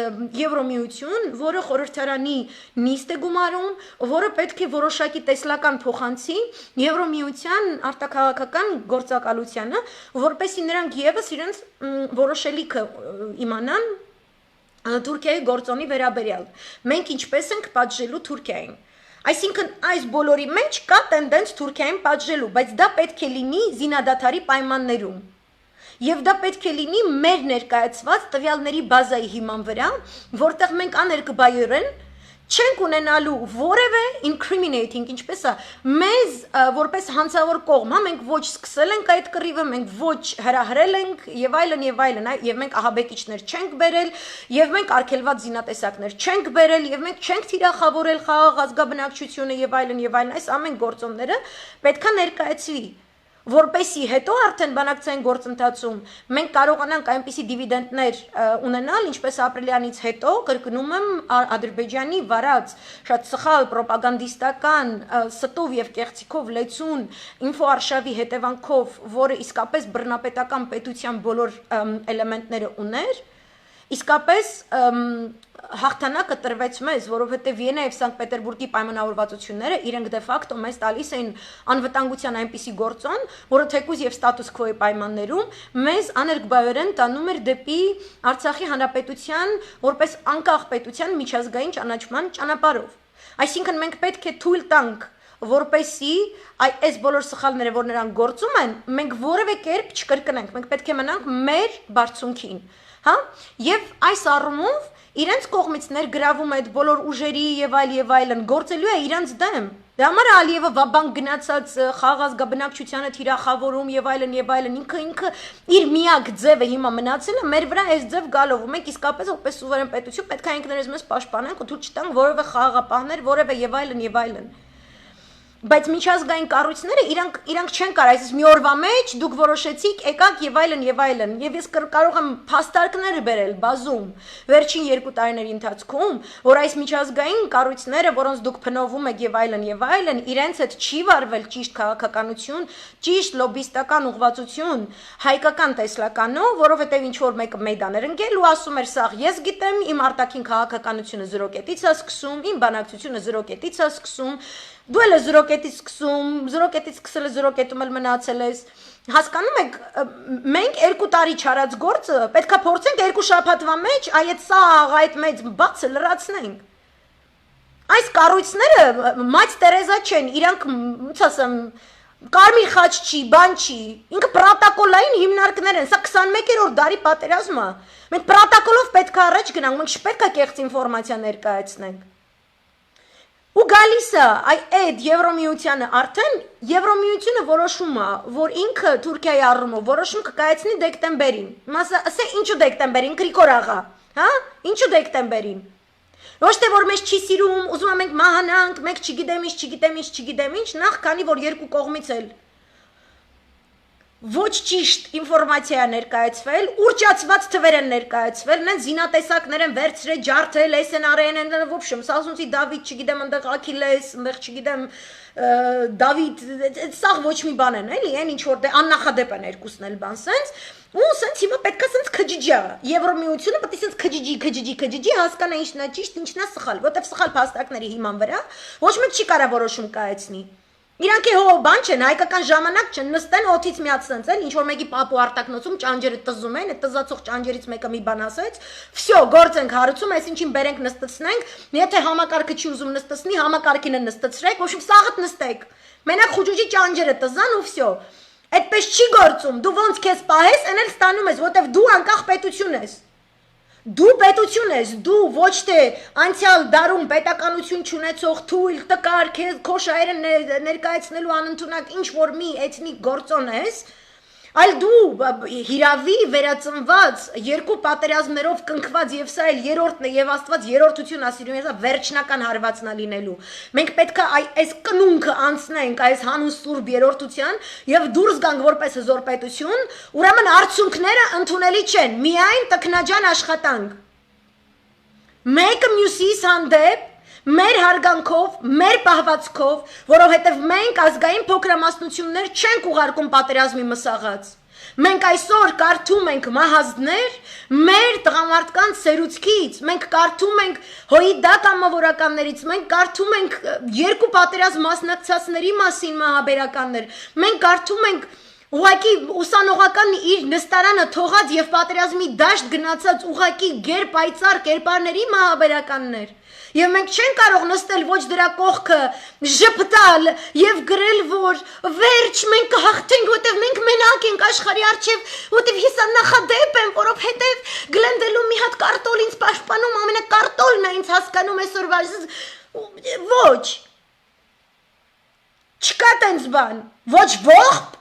[SPEAKER 1] Եվրոմիություն, որը խորհրդարանի նիստ է գումարում, որը պետք է որոշակի տեսլական փոխանցի Եվրոմիության արտաքաղաքական գործակալությանը, որպեսզի նրանք եւս իրենց որոշելիքը իմանան Թուրքիայի գործոնի վերաբերյալ։ Մենք ինչպես ենք պատժելու Թուրքիային։ Այսինքն այս բոլորի մեջ կա տենդենց Թուրքիային պատժելու, բայց դա պետք է լինի զինադադարի պայմաններում։ Եվ դա պետք է լինի մեր ներկայացված տվյալների բազայի հիման վրա, որտեղ մենք աներկբայորեն չենք ունենալու որևէ incriminating, ինչպես է, մեզ որպես հանցավոր կողմ, մենք ոչ սկսել ենք այդ կռիվը, մենք ոչ հրահրել ենք եւ այլն, եւ մենք ահաբեկիչներ չենք բերել, եւ մենք արգելված զինատեսակներ չենք բերել, եւ մենք չենք թիրախավորել խաղաղ ազգաբնակչությունը եւ այլն, այս ամեն գործոնները պետքա ներկայացվի, որպեսի հետո արդեն բանակցային գործընթացում մենք կարողանանք այնպիսի դիվիդենդներ ունենալ, ինչպես ապրիլյանից հետո, կրկնում եմ, Ադրբեջանի վարած շատ սխալ պրոպագանդիստական ստով եւ կեղծիքով լեցուն ինֆոարշավի հետևանքով, որը իսկապես բռնապետական պետության բոլոր էլեմենտները ուներ, իսկապես հաղթանակը տրվեց մեզ, որովհետև Վիեննա եւ Սանկտ Պետերբուրգի պայմանավորվածությունները իրենք դե ֆակտո մեզ տալիս էին անվտանգության այնպիսի գործոն, որը թեկուզ եւ ստատուս քվոյի պայմաններում մեզ աներկբայորեն տանում էր դեպի Արցախի հանրապետության որպես անկախ պետության միջազգային ճանաչման ճանապարհով։ Այսինքն մենք պետք է թույլ տանք որպեսի այս բոլոր սխալները, որ նրանք գործում են, մենք որևէ կերպ չկրկնենք, մենք պետք է մնանք մեր բարձունքին, հա? Եվ այս առումով իրենց կողմից ներգրավում այդ բոլոր ուժերի եւ այլն գործելու է իրանց դեմ։ Դե համար Ալիևը վաբանկ գնացած խաղազգաբնակչությանը թիրախավորում եւ այլն ինքը իր միակ ձևը հիմա մնացել է մեր վրա այս ձև գալով ու մենք իսկապես որպես սուվերեն պետություն պետք է ինքներս մեզ պաշտպանենք ու թույլ չտանք որևէ խաղաղապահներ, որևէ եւ այլն Բայց միջազգային կառույցները իրանք չեն կարող, այսպես մի օրվա մեջ դուք որոշեցիք, եկաք եւ այլն, եւ ես կարող եմ փաստարկներ բերել բազում վերջին 2 տարիների ընթացքում, որ այս միջազգային կառույցները, որոնց դուք փնովում եք եւ այլն, իրենց հետ չի վարվել ճիշտ քաղաքականություն, ճիշտ լոբիստական ուղղվածություն, հայկական տեսլականով, որովհետեւ ինչ որ մեկը մեյդան էր ընկել ու ասում էր, սաղ ես գիտեմ, իմ արտաքին քաղաքականությունը 0 կետից է սկսում, իմ բանակցությունը 0 կետից է սկսում Դու էլ 0 կետից սկսում, 0 կետից սկսել 0 կետում էլ մնացել ես, հասկանում եք, մենք 2 տարի չարած գործը, պետք է փորձենք 2 շաբաթվա մեջ այդ սաղ, այդ մեծ բացը լրացնենք։ Այս կառույցները մայց Տերեզա չեն, իրանք, ոնց ասեմ, կարմիր խաչ չի, բան չի, ինքը պրոտոկոլային հիմնարկներ են, սա 21-րդ դարի պատերազմ է, մենք պրոտոկոլով պետք է առաջ գնանք, մենք չպետք է կեղծ ինֆորմացիա ներկայացնենք։ Ու գալիս է այդ Եվրոմիությանը արդեն Եվրոմիությունը որոշում է, որ ինքը Թուրքիայի առումով որոշում կկայացնի դեկտեմբերին։ Ասե ինչու դեկտեմբերին, Գրիգոր աղա, հա? Ինչու դեկտեմբերին։ Ոչ թե որ մեզ չի սիրում, ուզում է մենք մահանանք, մենք չգիտեմ ինչ, նախ քանի որ երկու կողմից էլ ոչ ճիշտ ինֆորմացիա ներկայացվել, ուռճացված թվեր են ներկայացվել, նեն զինատեսակներ են վերցրել, ջարդել, էս են արեն, в общем, սազունցի Դավիթ, չգիտեմ, այնտեղ Աքիլես, այնտեղ չգիտեմ, Դավիթ, սաղ ոչ մի բան են, էլի, այն ինչ որ դե աննախադեպ են երկուսն էլ բան սենց, ու սենց հիմա պետք է սենց քջիջա, Եվրոմիությունը պետք է սենց քջիջի հասկանա ինչն է ճիշտ, ինչն է սխալ, որտեղ սխալ փաստարկների հիման վրա ոչ մեկ չի կարող որոշում կայացնի։ Իրանք հո բան չեն, հայկական ժամանակ չեն, նստեն օթից միած սենց էլ, ինչ-որ մեկի պապու արտակնոցում ճանջերը տզում են, այդ տզացող ճանջերից մեկը մի բան ասեց, վсё, գործ ենք հարուցում, այսինչին բերենք նստեցնենք, եթե համակարգը չի ուզում նստեցնի, համակարգին են նստեցրեք, ոչ սաղդ նստեք, մենակ խուջուջի ճանջերը տզան ու վсё, այդպես չի գործում, դու ոնց քեզ պահես, այն էլ ստանում ես, որտեվ դու անկախ պետություն ես։ Դու պետություն ես, դու ոչ թե անցյալ դարում պետականություն չունեցող թույլ տկար քո շահերը ներկայացնելու անընդունակ ինչ որ մի էթնիկ գործոն ես, այլ դու հիրավի վերածնված երկու պատերազմներով կնքված եւ սա էլ երրորդն է եւ Աստված երրորդություն ասիրում է, վերջնական հարվածն է լինելու։ Մենք պետք է այս կնունքը անցնենք այս հանուն սուրբ երրորդության եւ դուրս գանք որպես հզոր պետություն, ուրեմն արդյունքները ընդունելի չեն, միայն տքնաջան աշխատանք։ Մեկը մյուսիս հանդեպ մեր հարգանքով, մեր պահվածքով, որովհետև մենք ազգային փոքրամասնություններ չենք ուղարկում պատերազմի մսաղած։ Մենք այսօր կարդում ենք մահազդներ մեր տղամարդկանց սերուցքից, մենք կարդում ենք հոյդա կամավորականներից, մենք կարդում ենք երկու պատերազմ մասնակցածների մասին մահաբերականներ, մենք կարդում ենք ուղակի ուսանողական իր նստարանը թողած եւ պատերազմի դաշտ գնացած ուղակի գերպայծառ կերպարների մահաբերականներ։ Եվ մենք չենք կարող նստել ոչ դրա կողքը ժպտալ եւ գրել որ վերջ մենք կհաղթենք որտեվ մենք մենակ ենք աշխարհի առջեւ որտեվ ես աննախադեպ եմ որովհետեւ գլենդելու մի հատ կարտոլ ինձ պաշտպանում ամենակարտոլն է ինձ հասկանում այսօրվա ոչ չկա տենց բան ոչ ողբ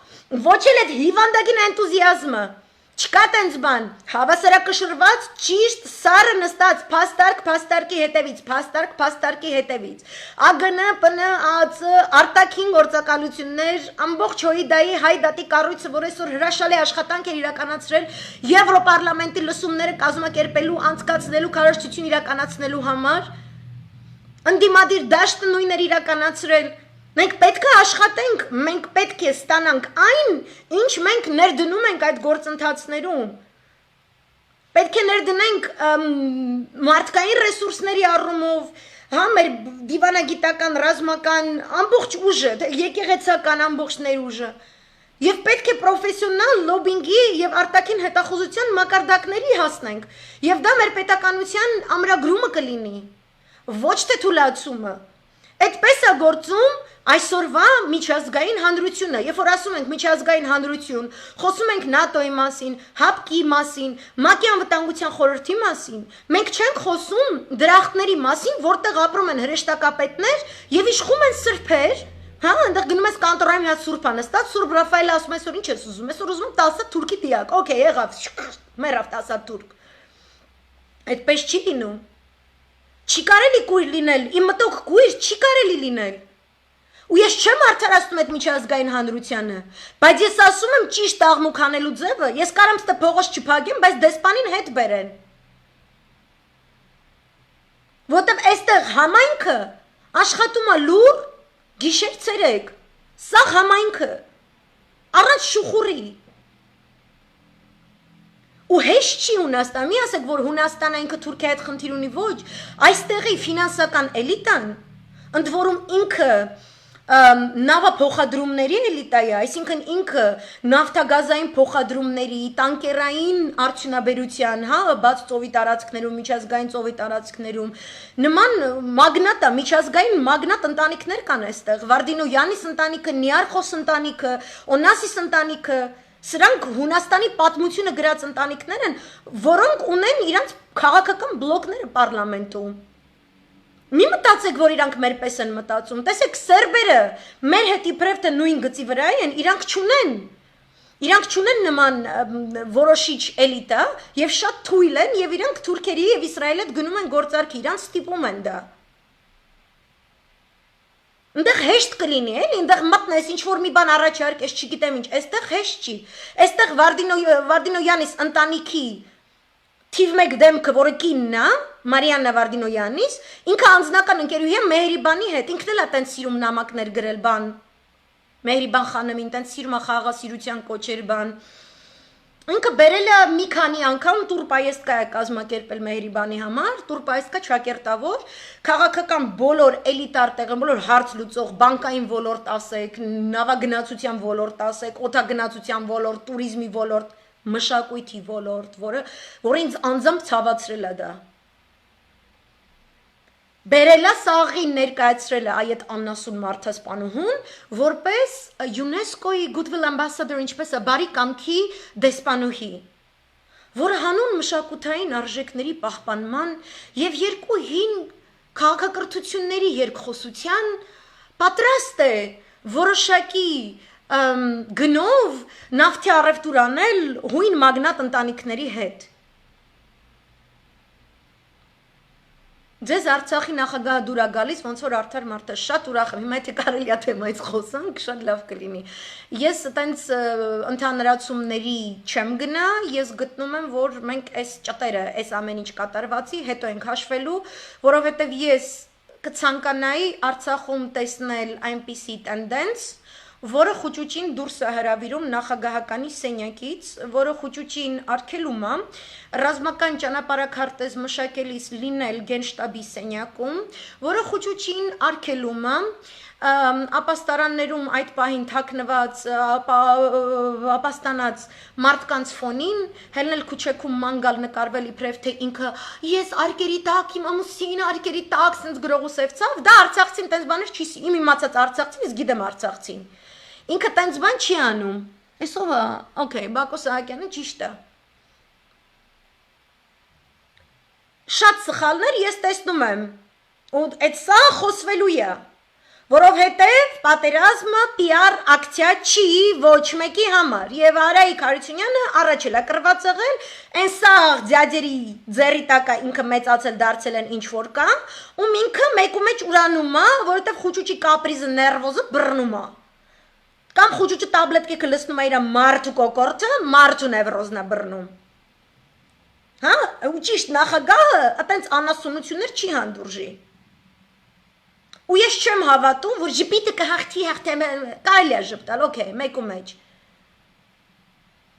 [SPEAKER 1] ոչ էլ այդ հիվանդագին էնտուզիազմը չկա տենց բան հավասարակշռված ճիշտ սառը նստած փաստարկի հետևից ԱԳՆ ՊՆ ԱԱՑ արտաքին գործակալություններ ամբողջ հոյդայի հայ դատի կառույցը որ այսօր հրաշալի աշխատանք էր իրականացրել Եվրոպարլամենտի լսումները կազմակերպելու անցկացնելու քարոզչություն իրականացնելու համար ընդդիմադիր դաշտը նույնն էր իրականացրել Մենք պետք է աշխատենք, մենք պետք է ստանանք այն, ինչ մենք ներդնում ենք այդ գործընթացներում։ Պետք է ներդնենք մարդկային ռեսուրսների առումով, հա, մեր դիվանագիտական, ռազմական ամբողջ ուժը, եկեղեցական ամբողջ ներուժը, եւ պետք է պրոֆեսիոնալ լոբինգի եւ արտաքին հետախուզության մակարդակների հասնենք, եւ դա մեր պետականության ամրագրումը կլինի, ոչ թե թույլատումը։ Այդպես է գործում այսօրվա միջազգային հանրությունը, երբ որ ասում ենք միջազգային հանրություն, խոսում ենք ՆԱՏՕ-ի մասին, ՀԱՊԿ-ի մասին, ՄԱԿ-ի անվտանգության խորհրդի մասին, մենք չենք խոսում դրախտների մասին, որտեղ ապրում են հրեշտակապետներ եւ իշխում են սրբեր, հա, այնտեղ գնում ես կանտորայում հա սուրբ է նստած, Սուրբ Ռաֆայելը ասում ես, որ ինչ ես ուզում, ես ուզում 10 թուրքի դիակ, օքեյ, եղավ, մեռավ 10 թուրք։ Այդպես չի լինում։ Չի կարելի կույր լինել, իմ մտող կույր չի կարելի լինել։ Ու ես չեմ արդարացնում այդ միջազգային հանրությանը, բայց ես ասում եմ ճիշտ աղմուկ հանելու ձևը, ես կարամ ստե փողոց չփակեմ, բայց դեսպանին հետ բերեն։ Որտեւ այստեղ համայնքը աշխատում է լուր, գիշեր ցերեկ, սա համայնքը, առանց շուխուրի։ Ու հեշտ չի Հունաստան, մի ասեք, որ Հունաստանը ինքը Թուրքիայի հետ խնդիր ունի, ոչ, այստեղի ֆինանսական էլիտան, ընդ որում ինքը նավափոխադրումների էլիտա է, այսինքն ինքը նավթագազային փոխադրումների, տանկերային արդյունաբերության, հա, բաց ծովի տարածքներում, միջազգային ծովի տարածքներում, նման մագնատ է, միջազգային մագնատ ընտանիքներ կան այստեղ, Վարդինոյանիս ընտանիքը, Նիարխոս ընտանիքը, Օնասիս ընտանիքը, սրանք Հունաստանի պատմությունը գրած ընտանիքներ են, որոնք ունեն իրանց քաղաքական բլոկները պարլամենտում։ Մի մտածեք, որ իրանք մեր պես են մտածում, տեսեք, սերբերը մեր հետ իբրև թե նույն գծի վրա են, իրանք չունեն նման որոշիչ էլիտա եւ շատ թույլ են եւ իրանք թուրքերի եւ Իսրայելի հետ գնում են գործարքի, իրանք ստիպում են դա։ Այնտեղ հեշտ կլինի, էլի, այնտեղ մտնես, ինչ որ մի բան առաջարկես, չգիտեմ ինչ, այստեղ հեշտ չի։ Այստեղ Վարդինոյանիս ընտանիքի թիվ 1 դեմքը, որը կինն է, Մարիաննա Վարդինոյանիս, ինքը անձնական ընկերուհի է Մեհրիբանի հետ, ինքն էլ է տենց սիրում նամակներ գրել բան։ Մեհրիբան խանամին տենց սիրում է խաղաղասիրության կոչեր բան։ Ինքը բերել է մի քանի անգամ տուրպայեստկա է կազմակերպել Մեհրիբանի համար, տուրպայեստկա ճակերտավոր, քաղաքական բոլոր էլիտար տեղը, բոլոր հարց լուծող, բանկային ոլորտ ասեք, նավագնացության ոլորտ ասեք, օդագնացության ոլորտ, տուրիզմի ոլորտ, մշակույթի ոլորտ, որը ինձ անձամբ ցավացրել է դա։ Բերելա սաղին ներկայացրել է այդ աննասուն մարդասպանուհուն, որպես ՅՈՒՆԵՍԿՕ-ի Goodwill Ambassador, ինչպես է բարի կամքի դեսպանուհի, որը հանուն մշակութային արժեքների պահպանման եւ երկու հին քաղաքակրթությունների երկխոսության պատրաստ է որոշակի գնով նավթի առևտուր անել հույն մագնատ ընտանիքների հետ։ Ձեզ Արցախի նախագահը դուր է գալիս, ոնց որ արդար մարդը, շատ ուրախ եմ, հիմա եթե կարելի է թեմայից խոսանք, շատ լավ կլինի։ Ես այտենց ընդհանրացումների չեմ գնա, ես գտնում եմ, որ մենք այս ճտերը, այս ամեն ինչ կատարվածի հետո ենք հաշվելու, որովհետև ես կցանկանայի Արցախում տեսնել այնպիսի տենդենս, որը խուճուճին դուրս է հրավիրում նախագահականի սենյակից, որը խուճուճին արգելում է ռազմական ճանապարհաքարտեզ մշակելիս լինել գենշտաբի սենյակում, որը խուճուճին արգելում է ապաստարաններում այդ պահին թաքնված ապաստանած մարդկանց ֆոնին հելնել քուչեքում ման գալ նկարվել իբրև թե ինքը ես արկերի տակ իմ ամուսինը արկերի տակ սենց գրողուսև ցավ դա արցախցին տենց բաներ չի իմ իմացած արցախցին ես գիտեմ արցախցին ինքը տենց բան չի անում այսով է օքեյ Բակո Սահակյանը ճիշտ է շատ սխալներ ես տեսնում եմ ու այդ սա խոսվելու է որովհետև պատերազմը PR ակցիա չի ոչ մեկի համար եւ Արայիկ Հարությունյանը առաջ էլ է կրված եղել այն սաղ ձյաձերի ձերի տակա ինքը մեծացել դարձել են ինչ որ կա ու ինքը մեկու մեջ ուրանում է որովհետև խուճուճի կապրիզը ներվոզը բռնում է կամ խուճուճի տաբլետկը լցնում է իր մարդու կոկորտը մարդու նևրոզն է բռնում հա ու ճիշտ նախագահը այտենց անասունություններ չի հանդուրժի ու ես չեմ հավատում, որ ժպիտը կհաղթի կարելի է ժպտալ, օքեյ, մեկու մեջ։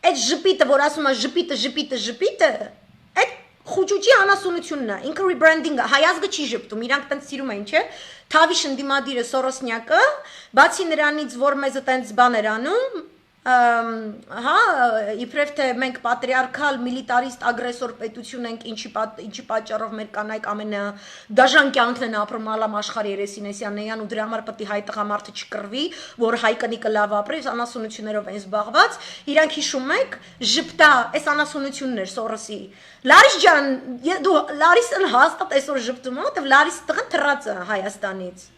[SPEAKER 1] Այդ ժպիտը, որ ասում է ժպիտը, Խուճուճի անասունությունն է, ինքը rebranding-ը, հայազգը չի ժպտում, իրանք տենց սիրում են, չէ՞։ Թավի շնդիմադիրը Սորոսնյակը, բացի նրանից, որ մեզ տենց բաներ անում, հա, իբրև թե մենք պատրիարքալ, միլիտարիստ, ագրեսոր պետություն ենք, ինչի պատճառով մեր կանայք ամենադաժան կյանքն են ապրում ալամ աշխարհի երեսինեսյանեյան ու դրա համար պետք է հայ տղամարդը չկռվի, որ հայ կնիկը լավ ապրի, անասունություններով են զբաղված, իրանք հիշում եք, ժպտա, այս անասունություններ Սորոսի։ Լարիս ջան, դու Լարիսն հաստատ այսօր ժպտում ա, որտեվ Լարիսի տղան թռած է Հայաստանից։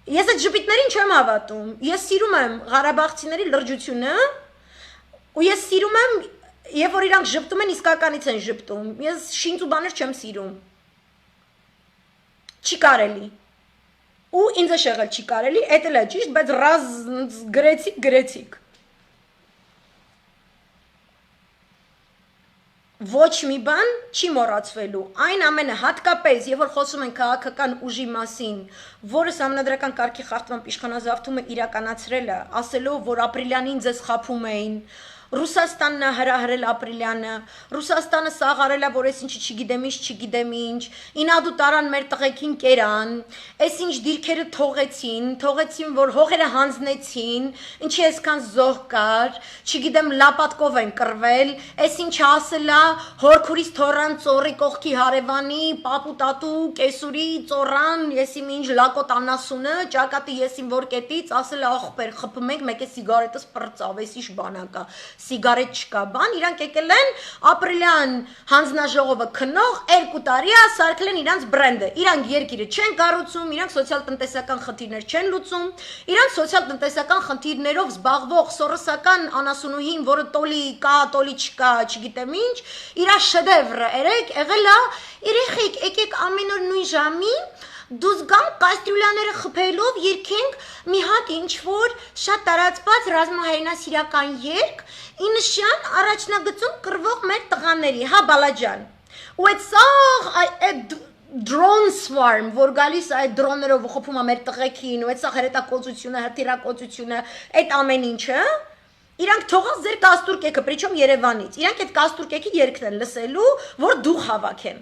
[SPEAKER 1] Ես այդ ժպիտներին չեմ հավատում, ես սիրում եմ Ղարաբաղցիների լրջությունը ու ես սիրում եմ, երբ որ իրանք ժպտում են, իսկականից են ժպտում, ես շինծ ու բաներ չեմ սիրում, չի կարելի, ու ինձ է շեղել չի կարելի, էդ էլ է ճիշտ, բայց ռազ գրեցիք, ոչ մի բան չի մոռացվելու, այն ամենը հատկապես, երբ որ խոսում են քաղաքական ուժի մասին, որը սահմանադրական կարգի խախտման իշխանազավթումը իրականացրել է, ասելով, որ ապրիլյանին ձեզ խաբում էին, Ռուսաստանն է հրահրել Ապրիլյանը, Ռուսաստանը սաղ արել է, որ ես ինչի չգիտեմ ինչ, ինադու տարան մեր տղեկին կերան, այս ինչ դիրքերը թողեցին, որ հողերը հանձնեցին, ինչի այսքան զոհ կար, չգիտեմ լապատկով են կռվել, այս ինչ ասել է, հորքուրից թորան ծորի կողքի հարևանի, պապու տատու, կեսուրի, ծորան, եսիմ ինչ լակոտ անասունը, ճակատի եսիմ որ կետից, ասել է աղբեր, խփում ենք, մեկ է սիգարետս պրծավ, այս ինչ բանակա սիգարետ չկա բան, իրանք եկել են ապրիլյան հանձնաժողովը քնող 2 տարի է սարքել են իրանք բրենդը, իրանք երկիրը չեն կառուցում, իրանք սոցիալ-տնտեսական խնդիրներ չեն լուծում, իրանք սոցիալ-տնտեսական խնդիրներով զբաղվող սորոսական անասունուհին, որը տոլի կա, տոլի չկա, չգիտեմ ինչ, իր շեդևրը եղել է, երեխեք, եկեք ամեն օր նույն ժամին դուզ գամ կաստրյուլաները խփելով երկենք մի հատ ինչ-որ շատ տարածված ռազմահայրենասիրական երգ ի նշան առաջնագծում կռվող մեր տղաների, հա բալաջան։ Ու այդ սաղ այդ drone swarm, որ գալիս այդ դրոններով խփում է մեր տղեկին, ու այդ սաղ հրետակոծությունը, հրթիռակոծությունը, այդ ամեն ինչը, իրանք թողած ձեր կաստուրկեքը, պրիչոմ Երևանից, իրանք այդ կաստուրկեքի երգն են լսելու, որ դուխ հավաքեն։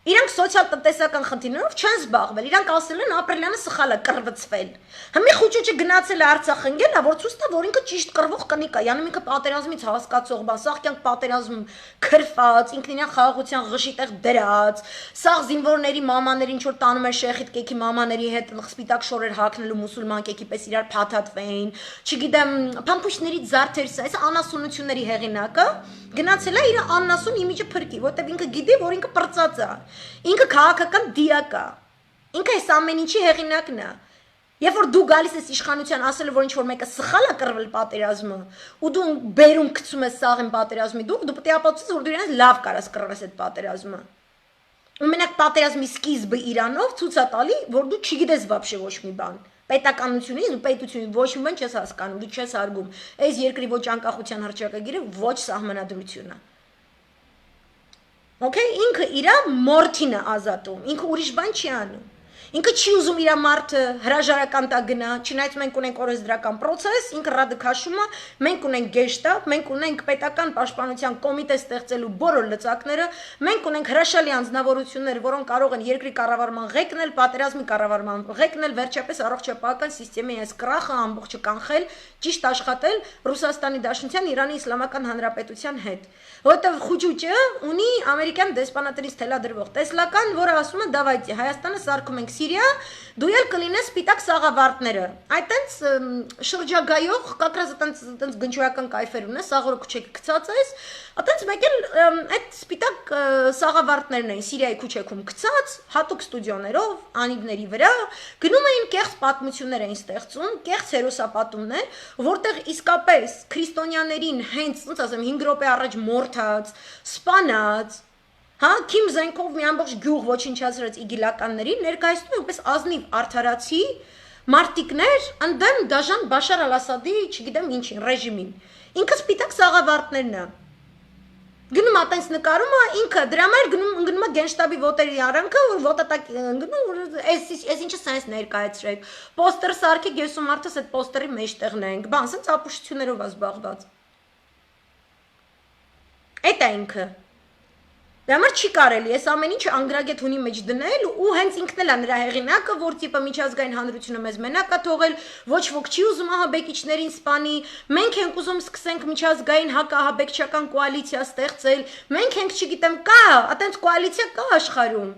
[SPEAKER 1] Իրանք սոցիալ-տնտեսական խնդիրներով չեն զբաղվել, իրանք ասել են ապրիլյանը սխալ է կռվցվել։ Հիմի խուճուճը գնացել է Արցախ ընկել, որ ցույց տա, որ ինքը ճիշտ կռվող կնիկ է, յանում ինքը պատերազմից հասկացող բան, սաղ կյանք պատերազմ քրֆած, ինքնին խաղաղության ղշի տեղ դրած, սաղ զինվորների մամաների ինչ որ տանում են շեխիտ կեքի մամաների հետ սպիտակ շորեր հագնելու մուսուլման կեքի պես իրար փաթաթվեին, չգիտեմ, փամփուշտների զարդերս, այս անասունությունների հեղինակը գնացել է իր անասուն իմիջը փրկի, որտեղ ինքը գիտի, որ ինքը պրծած է։ Ինքը քաղաքական դիակ է։ Ինքը այս ամեն ինչի հեղինակն է։ Երբ որ դու գալիս ես իշխանության ասելով, որ ինչ որ մեկը սխալ է կռվել պատերազմը, ու դու բերում գցում ես սաղին պատերազմի, դու պետք է ապացուցես, որ դու իրենց լավ կարաս կռվես այդ պատերազմը։ Ու մենակ պատերազմի սկիզբը Իրանով ցույց է տալի, որ դու չգիտես вообще ոչ մի բան։ Պետականությունից ու պետությունից ոչ մի բան չես հասկանում, դու չես արգում։ Այս երկրի ոչ անկախության հռչակագիրը ոչ սահմանադրություն է։ Okay, ինքը իր մորթին է ազատում, ինքը ուրիշ բան չի անում։ Ինքը չի ուզում իր մարդը հրաժարական տա գնա, չնայած մենք ունենք օրենսդրական process, ինքը ռադը քաշում է, մենք ունենք գեշտաբ, մենք ունենք պետական պաշտպանության կոմիտե ստեղծելու բոլոր լծակները, մենք ունենք հրաշալի անձնավորություններ, որոնք կարող են երկրի կառավարման ղեկնել, պատերազմի կառավարման ղեկնել, վերջապես առողջապահական սիստեմի այս կրախը ամբողջը կանխել, ճիշտ աշխատել Ռուսաստանի Դաշնության Իրանի Իսլամական Հանրապետության հետ։ Որտեղ խուճուճը ունի ամերիկյան դեսպանատներից թելադրվող տեսլական, որը ասում է դավայտի Հայաստանը սարքում ենք Սիրիա, դու ել կլինես սպիտակ սաղավարտները։ Այդտենց շրջագայող կակրազ այդտենց գնչոյական կայֆեր ունես, սաղորը քուչեքի գցած ես, այդտենց մեկ էլ այդ սպիտակ սաղավարտներն էին Սիրիայի քուչեքում գցած, հատուկ ստուդիոներով, անիվների վրա, գնում էին կեղծ պատմություններ էին ստեղծում, կեղծ հերոսապատումներ, որտեղ իսկապես քրիստոնյաներին հենց, ոնց ասեմ, 5 րոպե առաջ մորթած, սպանած, հա, Քիմ Զենկով մի ամբողջ գյուղ ոչնչացրած իգիլականներին ներկայացնում են որպես ազնիվ արդարացի մարտիկներ ընդդեմ դաժան Բաշար Ալ-Ասադի, չգիտեմ ինչին, ռեժիմին։ Ինքը սպիտակ սաղավարտներն է։ Գնում է տենց նկարում է ինքը, դրա համար գնում է գենշտաբի ոտերի արանքը, որ ոտատակ գնում, որ այս ինչը սենց ներկայացրեք։ Պոստեր սարքեք, ես ու մարդս այդ պոստերի մեջտեղն ենք, բան, սենց ապուշություններով է զբաղված։ Էդ է ինքը։ Դե համար չի կարելի, ես ամեն ինչ անգրագետ ունի մեջ դնել ու հենց ինքն էլ է նրա հեղինակը, որ տիպը միջազգային հանրությունը մեզ մենակ է թողել, ոչ ոք չի ուզում ահաբեկիչներին սպանի, մենք ենք ուզում սկսենք միջազգային հակահաբեկչական կոալիցիա ստեղծել, մենք ենք, չգիտեմ, կա, այտենց կոալիցիա կա աշխարհում։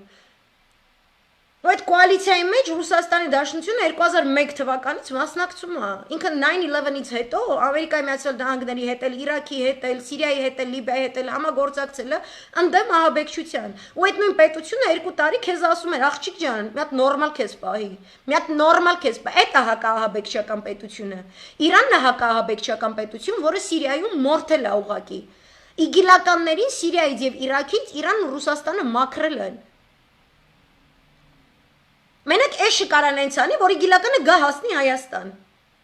[SPEAKER 1] Այդ կոալիցիայի մեջ Ռուսաստանի Դաշնությունը 2001 թվականից մասնակցում է։ Ինքը 9/11-ից հետո Ամերիկայի Միացյալ Նահանգների հետ էլ, Իրաքի հետ էլ, Սիրիայի հետ էլ, Լիբիայի հետ էլ համագործակցել է ընդդեմ ահաբեկչության։ Ու այդ նույն պետությունը 2 տարի քեզ ասում էր, աղջիկ ջան, մի հատ նորմալ քեզ պահի։ Մի հատ նորմալ քեզ պահի։ Այդ է հակահաբեկչական պետությունը։ Իրանն է հակահաբեկչական պետություն, որը Սիրիայում մորթել է ուղղակի։ Իգիլականներին Սիրիայից եւ Իրաքից Իրանն ու Ռուսաստանը մաքրել են։ Մենակ էշը կարան այնց անի, որ իգիլականը գա հասնի Հայաստան։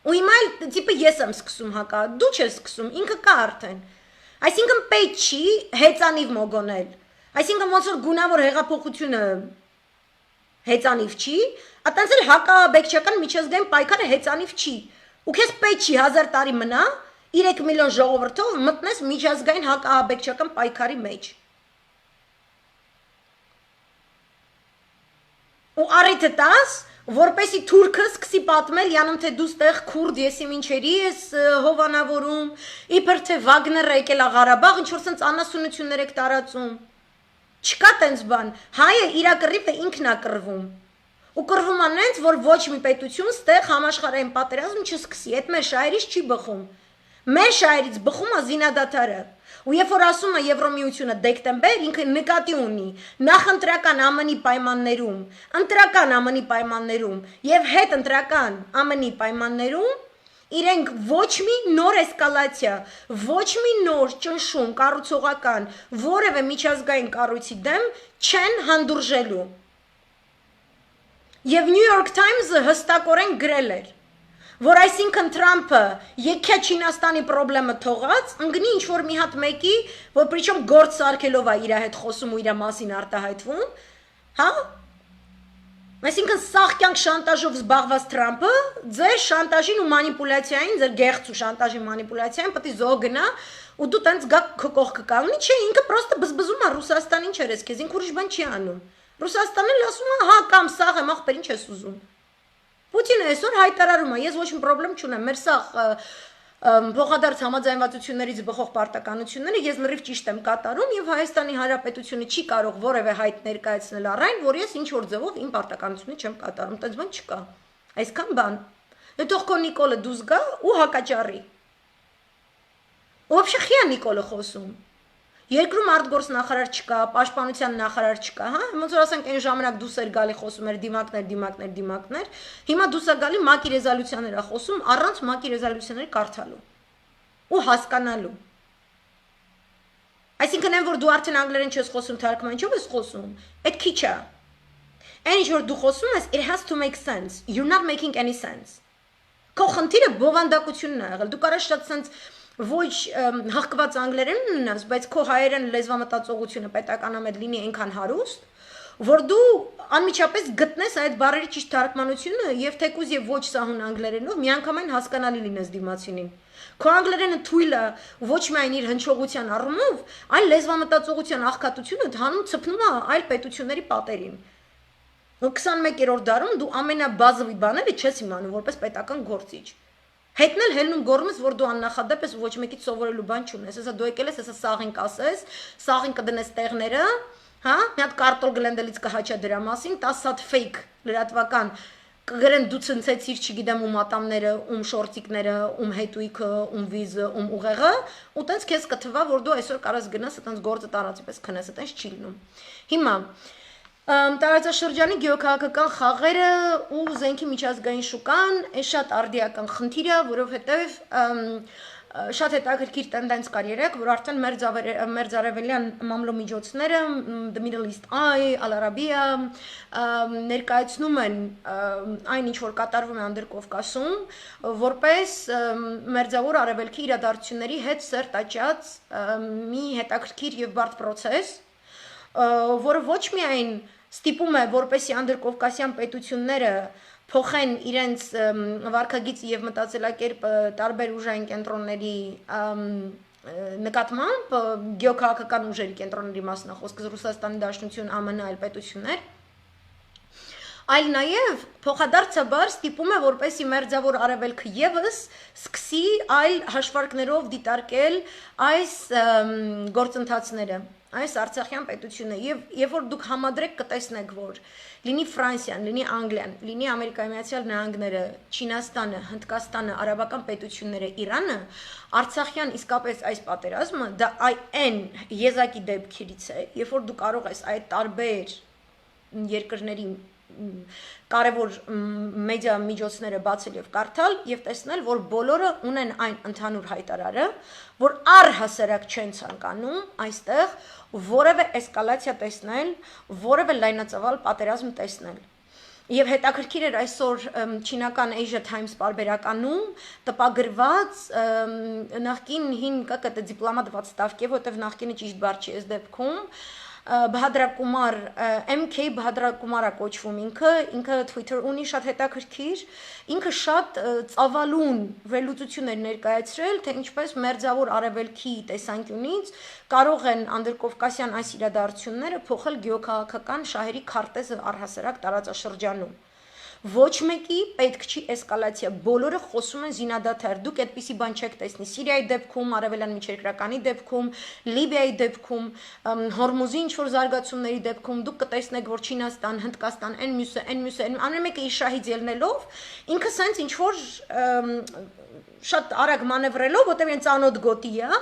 [SPEAKER 1] Ու հիմա էլ տիպը ես եմ սկսում հակա, դու չես սկսում, ինքը կա արդեն։ Այսինքն պետք չի հեծանիվ մոգոնել։ Այսինքն ոնց որ գունավոր հեղափոխությունը հեծանիվ չի, այտենց էլ հակահաբեկչական միջազգային պայքարը հեծանիվ չի։ Ու քեզ պետք չի 1000 տարի մնա 3 միլիոն ժողովրդով մտնես միջազգային հակահաբեկչական պայքարի մեջ։ Ու առիթը տաս, որպեսի թուրքը սկսի պատմել, յանում թե դու ստեղ քուրդ եսի մինչերի ես հովանավորում, իբր թե Վագները եկել է Ղարաբաղ, ինչ որ սենց անասունություններ եք տարածում։ Չկա տենց բան, հայը իրա կռիվը ինքն է կռվում։ Ու կռվում է նենց, որ ոչ մի պետություն ստեղ համաշխարհային պատերազմ չսկսի, այդ մեր շահերից չի բխում։ Մեր շահերից բխում է զինադադարը։ Ու երբ որ ասում է Եվրոմիությունը դեկտեմբեր, ինքը նկատի ունի նախընտրական ԱՄՆ-ի պայմաններում, ընտրական ԱՄՆ-ի պայմաններում եւ հետ ընտրական ԱՄՆ-ի պայմաններում իրենք ոչ մի նոր էսկալացիա, ոչ մի նոր ճնշում կառուցողական որևէ միջազգային կառույցի դեմ չեն հանդուրժելու։ Եվ New York Times-ը հստակորեն գրել էր, որ այսինքն Թրամփը եկե Չինաստանի խնդրը թողած, ընկնի ինչ որ մի հատ մեկի, որ причем գործ սարքելով է իր հետ խոսում ու իր մասին արտահայտվում, հա? Այսինքն սաղ կյանք շանտաժով զբաղված Թրամփը ձեր շանտաժին ու մանիպուլյացիային, ձեր գեղձ ու շանտաժի մանիպուլյացիային պետք է զոհ գնա ու դու տենց գա քո կողքը կանգնի, չէ, ինքը պրոստը բզբզում է Ռուսաստանին չերես քեզ, ինքը ուրիշ բան չի անում։ Ռուսաստանն էլ ասում է, հա, կամ սաղ եմ, ախպեր ինչ ես ուզում։ Պուտինը այսօր հայտարարում է, ես ոչ մի խնդրեմ չունեմ, մեր սաղ փոխադարձ համաձայնվածություններից բխող պարտականությունները ես լրիվ ճիշտ եմ կատարում եւ Հայաստանի Հանրապետությունը չի կարող որևէ հայտ ներկայացնել առայն, որ ես ինչ որ ձևով իմ պարտականությունը չեմ կատարում, այդպես բան չկա։ Այսքան բան։ Դե թող քո Նիկոլը դուզ գա ու հակաճառի։ Вообще խիա Նիկոլը խոսում։ Երկրում արտգործ նախարար չկա, պաշտպանության նախարար չկա, հա? Ոնց որ ասենք այն ժամանակ դուս էր գալի խոսում էր դիմակներ, հիմա դուս է գալի ՄԱԿ-ի ռեզոլյուցիաներ է խոսում առանց ՄԱԿ-ի ռեզոլյուցիաները կարդալու ու հասկանալու։ Այսինքն այն որ դու արդեն անգլերեն չես խոսում, թարգմանչով ես խոսում, այդ քիչ է։ Այն ինչ որ դու խոսում ես, it has to make sense. You're not making any sense։ Քո խնդիրը բովանդակությունն է եղել։ Դու կարաս շատ sense ոչ հղկված անգլերեն ունենաս, բայց քո հայերեն լեզվամտածողությունը պետականամետ լինի այնքան հարուստ, որ դու անմիջապես գտնես այդ բառերի ճիշտ թարգմանությունը եւ թեկուզ եւ ոչ սահուն անգլերենով միանգամայն հասկանալի լինես դիմացինին։ Քո անգլերենը թույլ է ոչ միայն իր հնչողության առումով, այլ լեզվամտածողության աղքատությունը հանում ցփնում է այլ պետությունների պատերին։ Ու 21-րդ դարում դու ամենաբազովի բաները չես իմանում որպես պետական գործիչ։ Հետնել հելնում գոռում ես, որ դու աննախադեպ ես ոչ մեկից սովորելու բան չունես, հեսա դու եկել ես, հեսա սաղին կասես, սաղին կդնես տեղները, հա, մի հատ կարտոլ գլենդելից կհաչա դրա մասին, 10 հատ fake լրատվական կգրեն դու ցնցեցիր, չգիտեմ, ում ատամները, ում շորտիկները, ում հետույքը, ում վիզը, ում ուղեղը, ու տենց քեզ կթվա, որ դու այսօր կարաս գնաս, տենց գործը տարածի պես քնես, տենց չի լինում։ Հիմա տարածաշրջանի գեոքաղաքական խաղերը ու զենքի միջազգային շուկան այս շատ արդիական խնդիր է, որովհետև շատ հետաքրքիր տենդենց կար երեք, որ արդեն մերձարևելյան մամլոմիջոցները The Middle East Eye, Al Arabiya ներկայացնում են այն ինչ որ կատարվում է Անդրկովկասում, որպես մերձավոր արևելքի իրադարձությունների հետ սերտ աճած մի հետաքրքիր եւ բարդ process, որը ոչ միայն ստիպում է, որպեսի անդրկովկասյան պետությունները փոխեն իրենց վարքագիծը եւ մտածելակերպը տարբեր ուժային կենտրոնների նկատմամբ գեոքաղաքական ուժերի կենտրոնների մասն է խոսքը Ռուսաստանի Դաշնություն, ԱՄՆ այլ պետություններ, այլ նաև փոխադարձաբար ստիպում է որպեսի մերձավոր արևելքը եւս սկսի այլ հաշվարկներով դիտարկել այս գործընթացները, այս Արցախյան պետությունը եւ որ դուք համադրեք կտեսնեք, որ լինի Ֆրանսիան, լինի Անգլիան, լինի Ամերիկայի Միացյալ Նահանգները, Չինաստանը, Հնդկաստանը, արաբական պետությունները, Իրանը, Արցախյան իսկապես այս պատերազմը դա այն եզակի դեպքերից է, երբ որ դու կարող ես այդ տարբեր երկրների կարևոր մեդիա միջոցները բացել եւ կարդալ եւ տեսնել, որ բոլորը ունեն այն ընդհանուր հայտարարը, որ առհասարակ չեն ցանկանում այստեղ որևէ էսկալացիա տեսնել, որևէ լայնածավալ պատերազմ տեսնել։ Եվ հետաքրքիր էր այսօր չինական Asia Times պարբերականում տպագրված նախկին հին ԿԿՏ դիպլոմատ վստահ, որտեղ նախկինը ճիշտ բառ չի այս դեպքում Բհադրակումար MK Բհադրակումարա կոչվում ինքը Twitter ունի շատ հետաքրքիր, ինքը շատ ծավալուն վերլուծություն էր ներկայացրել, թե ինչպես մերձավոր արևելքի տեսանկյունից կարող են անդրկովկասյան այս իրադարձությունները փոխել գեոքաղաքական շահերի քարտեզը առհասարակ տարածաշրջանում։ Ոչ մեկի պետք չի էսկալացիա, բոլորը խոսում են զինադադար, դուք այդպիսի բան չեք տեսնի Սիրիայի դեպքում, Արևելյան միջերկրականի դեպքում, Լիբիայի դեպքում, Հորմուզի ինչ-որ զարգացումների դեպքում, դուք կտեսնեք, որ Չինաստան, Հնդկաստան, այն մյուսը, ամեն մեկը իր շահից ելնելով, ինքը սենց ինչ-որ շատ արագ մանևրելով, որտեղ իրեն ծանոթ գոտի է,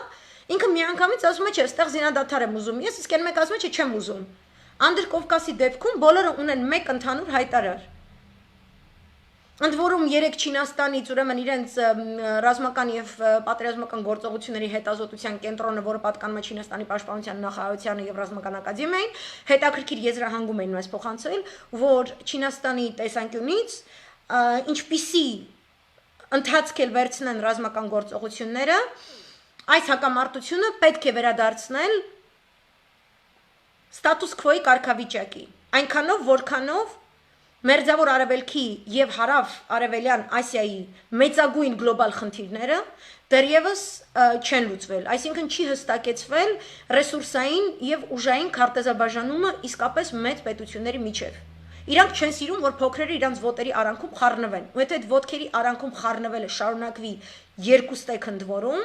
[SPEAKER 1] ինքը միանգամից ասում է, չէ, այստեղ զինադադար եմ ուզում, ես իսկ այն մեկ ասում է, չէ, չեմ ուզում։ Անդրկովկասի դեպքում բոլորը ունեն մեկ ընդհանուր հայտարար։ Ընդ որում երեք Չինաստանից ուրեմն իրենց ռազմական եւ պատերազմական գործողությունների հետազոտության կենտրոնը, որը պատկանում է Չինաստանի պաշտպանության նախարարությանը եւ ռազմական ակադեմիային, հետաքրքիր եզրահանգում էին մեզ փոխանցել, որ Չինաստանի տեսանկյունից ինչպիսի ընթացք էլ վերցնեն ռազմական գործողությունները, այս հակամարտությունը պետք է վերադարձնել ստատուս քվոյի կարգավիճակի, այնքանով, որքանով Մերձավոր արևելքի եւ հարավ արևելյան Ասիայի մեծագույն գլոբալ խնդիրները դեռևս չեն լուծվել, այսինքն չի հստակեցվել ռեսուրսային եւ ուժային քարտեզաբաժանումը իսկապես մեծ պետությունների միջև։ Իրանք չեն սիրում, որ փոքրերը իրանց ոտերի արանքում խառնվեն, ու եթե այդ ոտքերի արանքում խառնվելը շարունակվի երկու ստեկ ընդվորում,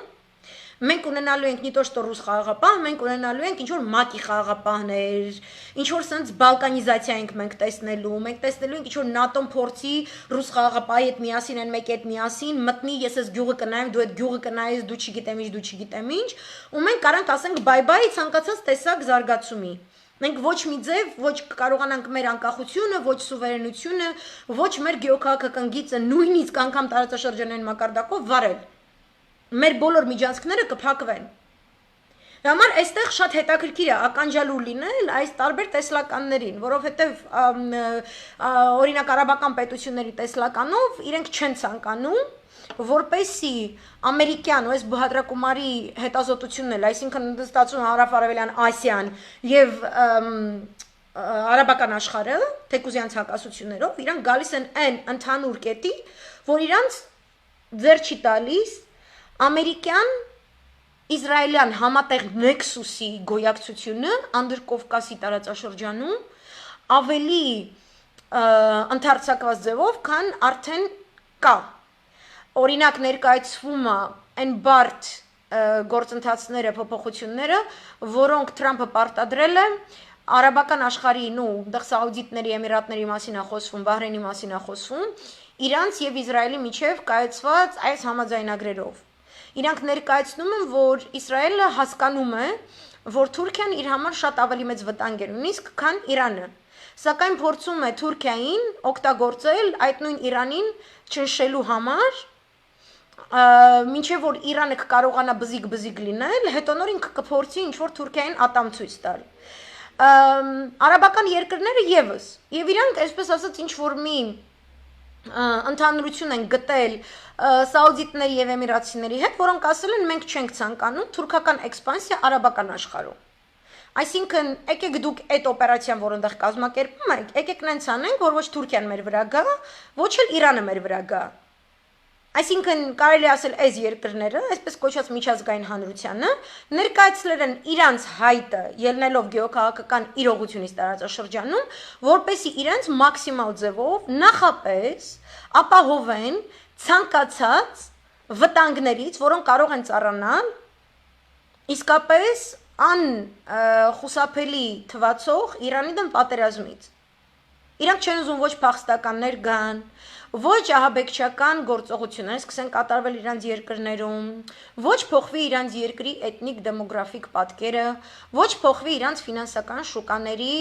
[SPEAKER 1] մենք ունենալու ենք նիտո что ռուս խաղաղապահ, մենք ունենալու ենք ինչ-որ մակի խաղաղապահներ, ինչ-որ սենց բալկանիզացիա ենք մենք տեսնելու, մենք տեսնելու ենք ինչ-որ ՆԱՏՕ-ն փորձի ռուս խաղաղապահի հետ միասին են մեկի հետ միասին մտնի, ես այս գյուղը կնայեմ, դու այդ գյուղը կնայես, դու չգիտեմ ինչ, դու չգիտեմ ինչ, ու մենք կարանք ասենք բայ-բայ ցանկացած տեսակ զարգացումի։ Մենք ոչ մի ձև, ոչ կարողանանք մեր անկախությունը, ոչ սուվերենությունը, ոչ մեր գեոքաղաքական գիծը նույնիսկ անգամ տարածաշրջանային մակարդակով վարել։ Մեր բոլոր միջանցքները կփակվեն։ Համար այստեղ շատ հետաքրքիր է ականջալուր լինել այս տարբեր տեսլականներին, որովհետև օրինակ արաբական պետությունների տեսլականով իրենք չեն ցանկանում, որպեսի ամերիկյան ու այս Բհադրակումարի հետազոտությունն էլ, այսինքն ստացվում հարավ-արևելյան Ասիան եւ արաբական աշխարհը, թեկուզյան ցանկասություններով, իրանք գալիս են այն ընդհանուր կետի, որ իրանք ձեռ չի տալիս ամերիկյան Իսրայելյան համատեղ նեքսուսի գոյակցությունը Անդրկովկասի տարածաշրջանում ավելի ընդարձակված ձևով, քան արդեն կա։ Օրինակ ներկայացվում է այն բարդ գործընթացները, փոփոխությունները, որոնք Թրամփը պարտադրել է արաբական աշխարհի, դեռ Սաուդիտների, Էմիրատների մասին է խոսվում, Բահրեյնի մասին է խոսվում, իրանց եւ Իսրայելի միջև կայացված այս համաձայնագրերով։ Իրանք ներկայացնում են, որ Իսրայելը հասկանում է, որ Թուրքիան իր համար շատ ավելի մեծ վտանգ է նույնիսկ, քան Իրանը։ Սակայն փորձում է Թուրքիային օգտագործել այդ նույն Իրանին ճնշելու համար, մինչև որ Իրանը կկարողանա բզիկ լինել, հետո նոր ինքը կփորձի ինչ-որ Թուրքիային ատամ ցույց տալ։ Արաբական երկրները եւս, եւ իրանք, այսպես ասած, ինչ-որ մի ընդհանրություն են գտել Սաուդիտների եւ Էմիրատցիների հետ, որոնք ասել են մենք չենք ցանկանում թուրքական էքսպանսիա արաբական աշխարհում։ Այսինքն, եկեք դուք այդ օպերացիան, որ այնտեղ կազմակերպում եք, եկեք նենց անենք, որ ոչ Թուրքիան մեր վրա գա, ոչ էլ Իրանը մեր վրա գա։ Այսինքն կարելի ասել այս երկրները, այսպես կոչված միջազգային հանրությանը, ներկայացրել են իրանց հայտը ելնելով գեոքաղաքական իրողությունից տարածաշրջանում, որպեսզի իրենց մաքսիմալ ձևով նախապես ապահովեն ցանկացած վտանգներից, որոնք կարող են ծառանալ իսկապես անխուսափելի թվացող Իրանի դեմ պատերազմից։ Իրանք չեն ուզում ոչ փախստականներ գան, ոչ ահաբեկչական գործողություններ սկսեն կատարվել իրանց երկրներում, ոչ փոխվի իրանց երկրի էթնիկ դեմոգրաֆիկ պատկերը, ոչ փոխվի իրանց ֆինանսական շուկաների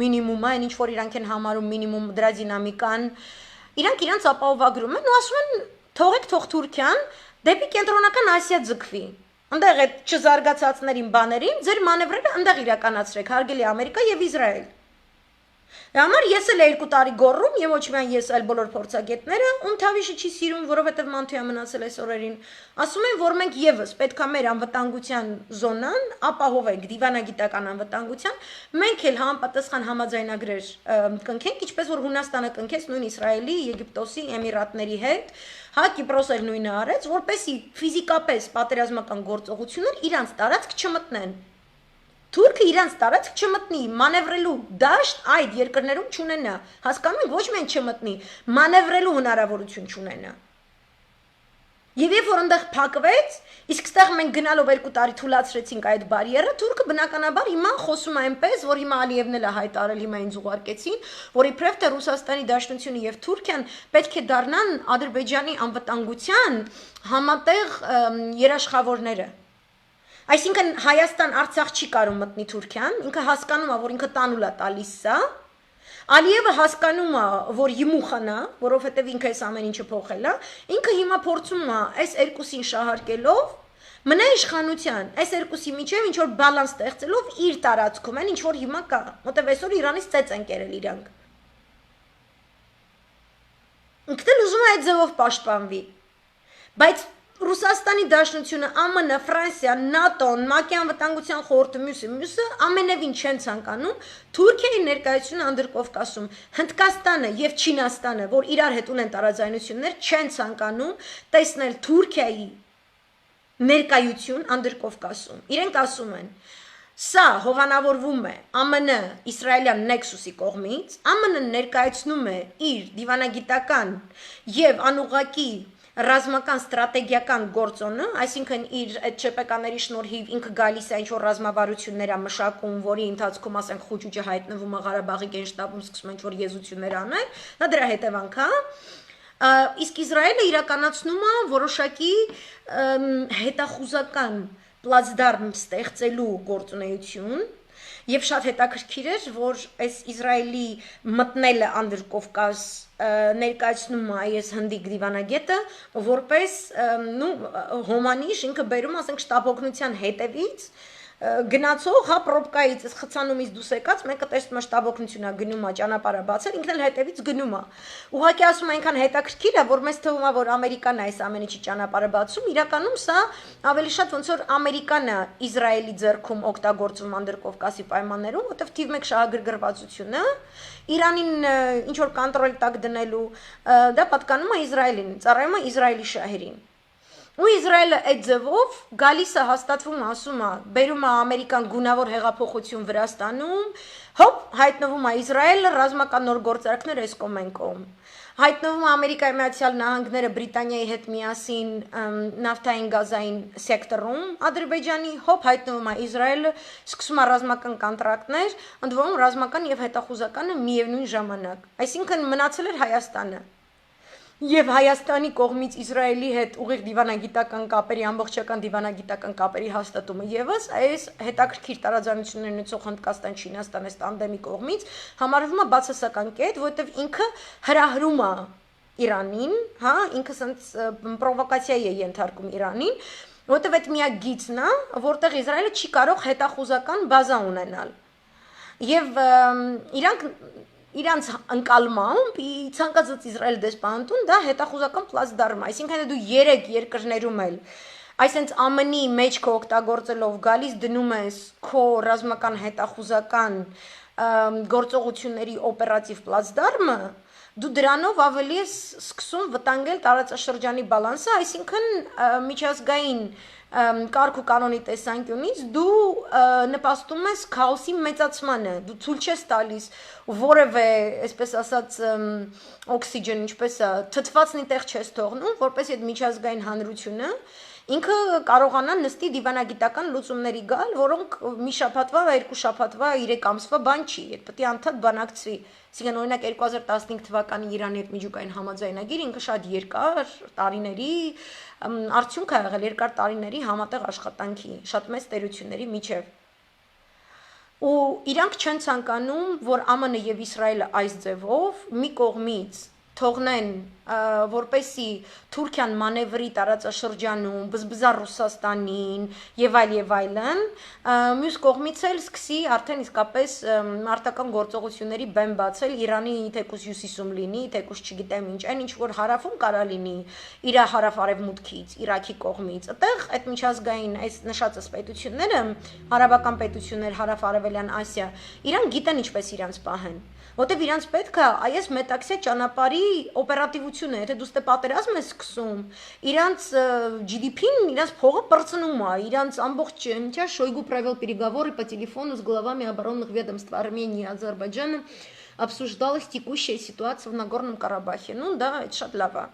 [SPEAKER 1] մինիմումը, այն ինչ որ իրանք են համարում մինիմում դրա դինամիկան, իրանք իրանց ապահովագրում են ու ասում են թողեք թող Թուրքիան դեպի կենտրոնական Ասիա ձգվի։ Այնտեղ այդ չզարգացածներին բաներին ձեր մանևրերը այնտեղ իրականացրեք, հարգելի Ամերիկա եւ Իսրայել։ Համար ես էլ 2 տարի գոռում եւ ոչ միայն ես, այլ բոլոր փորձագետները, ում Թավիշը չի սիրում, որովհետեւ Մանթուя մնացել այս օրերին, ասում են, որ մենք եւս պետք է մեր անվտանգության զոնան ապահովենք, դիվանագիտական անվտանգության, մենք էլ համապատասխան համաձայնագրեր կնքենք, ինչպես որ Հունաստանը կնքեց նույն Իսրայելի, Եգիպտոսի, Էմիրատների հետ, հա Կիպրոսը էլ նույնը արեց, որպեսզի ֆիզիկապես պատերազմական գործողություններ իրանց տարածք չմտնեն։ Թուրքը իրանց տարածք չմտնի, մանևրելու դաշտ այդ երկրներում չունենա, հասկանում եք, ոչ միայն չմտնի, մանևրելու հնարավորություն չունենա։ Եվ երբ որ այնտեղ փակվեց, իսկ այստեղ մենք գնալով 2 տարի թուլացրեցինք այդ բարիերը, թուրքը բնականաբար հիմա խոսում է այնպես, որ հիմա Ալիևն էլ է հայտարարել, հիմա ինձ ուղարկեցին, որ իբրև թե Ռուսաստանի Դաշնությունը եւ Թուրքիան պետք է դառնան Ադրբեջանի անվտանգության համատեղ երաշխավորները։ Այսինքն Հայաստան Արցախ չի կարող մտնի Թուրքիան, ինքը հասկանում է, որ ինքը տանուլ է տալիս սա, Ալիևը հասկանում է, որ իմուխանա, որովհետև ինքը այս ամեն ինչը փոխել է, ինքը հիմա փորձում է այս երկուսին շահարկելով մնա իշխանության, այս երկուսի միջև ինչ որ բալանս ստեղծելով իր տարածքում են, ինչ որ հիմա կա, որտեղ այսօր Իրանից ծեծ են կերել իրանք։ Ինքն էլ ուզում է այդ ձևով պաշտպանվի, բայց Ռուսաստանի Դաշնությունը, ԱՄՆ, Ֆրանսիան, ՆԱՏՕ-ն, ՄԱԿ-ի անվտանգության խորհուրդը մյուսը ամենևին չեն ցանկանում Թուրքիայի ներկայությունը Անդրկովկասում, Հնդկաստանը եւ Չինաստանը, որ իրար հետ ունեն տարաձայնություններ, չեն ցանկանում տեսնել Թուրքիայի ներկայություն Անդրկովկասում։ Իրենք ասում են, սա հովանավորվում է ԱՄՆ Իսրայելյան Նեքսուսի կողմից, ԱՄՆ-ն ներկայացնում է իր դիվանագիտական եւ անուղղակի ռազմական ստրատեգիական գործոնը, այսինքն իր այդ ՉՊԿ-ների շնորհիվ ինքը գալիս է ինչ-որ ռազմավարություններ է մշակում, որի ընթացքում ասենք Խուջուջը հայտնվում է Ղարաբաղի գենշտաբում, սկսում ինչ-որ եզություններ անել, դա դրա հետևանք է, իսկ Իսրայելը իրականացնում է որոշակի հետախուզական պլացդարմ ստեղծելու գործունեություն, Եվ շատ հետաքրքիր էր, որ այս Իսրայելի մտնելը Անդրկովկաս ներկայացնում է այս հնդիկ դիվանագետը, որպես հոմանիշ ինքը բերում, ասենք, շտապօգնության հետևից գնացող, հա, պրոբկայից, այս խցանումից դուս եկած, մեկը տեսնում է շտապօգնություն է գնում է, ճանապարհը բացել, ինքն էլ հետևից գնում է։ Ուղղակի ասում այնքան հետաքրքիր է, որ մեզ թվում է, որ Ամերիկան է այս ամեն ինչի ճանապարհը բացում, իրականում սա ավելի շատ ոնց որ Ամերիկան է Իսրայելի ձեռքում օգտագործում Անդրկովկասի պայմաններում, որտեղ թիվ 1 շահագրգռվածությունը Իրանին ինչ որ կոնտրոլ տակ դնելու, դա պատկանում է Իսրայելին, ծառայում է Իսրայելի շահերին։ Ու Իսրայելը այդ ձևով գալիս է հաստատվում, ասում է, բերում է ամերիկան գունավոր հեղափոխություն Վրաստանում, հոպ, հայտնվում է Իսրայելը, ռազմական նոր գործարքներ այս կողմ այն կողմ։ Հայտնվում է Ամերիկայի Միացյալ Նահանգները Բրիտանիայի հետ միասին նավթային գազային սեկտորում, Ադրբեջանի, հոպ, հայտնվում է Իսրայելը, սկսում է ռազմական կոնտրակտներ, ընդ որում ռազմական եւ հետախուզականը միևնույն ժամանակ։ Այսինքն մնացել էր Հայաստանը։ Եվ Հայաստանի կողմից Իսրայելի հետ ուղիղ դիվանագիտական կապերի, ամբողջական դիվանագիտական կապերի հաստատումը եւս այս հետաքրքիր տարաձայնություններ ունեցող Հնդկաստան, Չինաստան այս տանդեմի կողմից համարվում է բացասական կետ, որովհետեւ ինքը հրահրում է Իրանին, հա, ինքը ասենց պրովոկացիայի է ենթարկում Իրանին, որովհետեւ այդ միակ գիծն է, որտեղ Իսրայելը չի կարող հետախուզական բազա ունենալ։ Եվ իրանց ընկալմամբ ցանկացած Իսրայել դեսպանատուն դա հետախուզական պլացդարմ է, այսինքն դու 3 երկրներում էլ այսինքն ԱՄՆ-ի մեջ քո օգտագործելով գալիս դնում ես քո ռազմական հետախուզական գործողությունների օպերատիվ պլացդարմը, դու դրանով ավելի ես սկսում վտանգել տարածաշրջանի բալանսը, այսինքն միջազգային կարգ ու կանոնի տեսանկյունից դու նպաստում ես քաոսի մեծացմանը, դու ցույց չես տալիս որևէ, այսպես ասած, օքսիգեն, ինչպես է, թթվածնի տեղ չես թողնում, որպես այդ միջազգային հանրությունը ինքը կարողանա նստի դիվանագիտական լուծումների գալ, որոնք մի շաբաթվա, երկու շաբաթվա, 3 ամսվա բան չի, այդ պետք է անդադ բանակցվի։ Այսինքն օրինակ 2015 թվականի Իրանի հետ միջուկային համաձայնագիր ինքը շատ երկար տարիների արդյունք է եղել, երկար տարիների համատեղ աշխատանքի, շատ մեծ տերությունների միջև։ Ու իրանք չեն ցանկանում, որ ԱՄՆ եւ Իսրայելը այս ձևով մի կողմից թողնեն, որպեսի Թուրքիան մանևրի տարածաշրջանում, բզբզա Ռուսաստանին եւ այլն, մյուս կողմից էլ սկսի արդեն իսկապես մարտական գործողությունների բեմ բացել Իրանի թեկուզ հյուսիսում լինի, թեկուզ չգիտեմ ինչ, այն ինչ որ հարավում կարա լինի, իր հարավ-արևմուտքից, Իրաքի կողմից, այդտեղ այդ միջազգային այս նշածս պետությունները, արաբական պետություններ, հարավ-արևելյան Ասիա, իրանք գիտեն ինչպես իրանց պահեն։ Որտեւ իրանց պետք է այս մետաքսյա ճանապարհի օպերատիվությունը, եթե դու ստե պատերազմ ես սկսում, իրանց GDP-ն, իրանց փողը բրծնում է, իրանց ամբողջ, ինչա Շոյգու провел переговоры по телефону с главами оборонных ведомств Армении и Азербайджана, обсуждалась текущая ситуация в Нагорном Карабахе. Ну да, это շատ լավ է։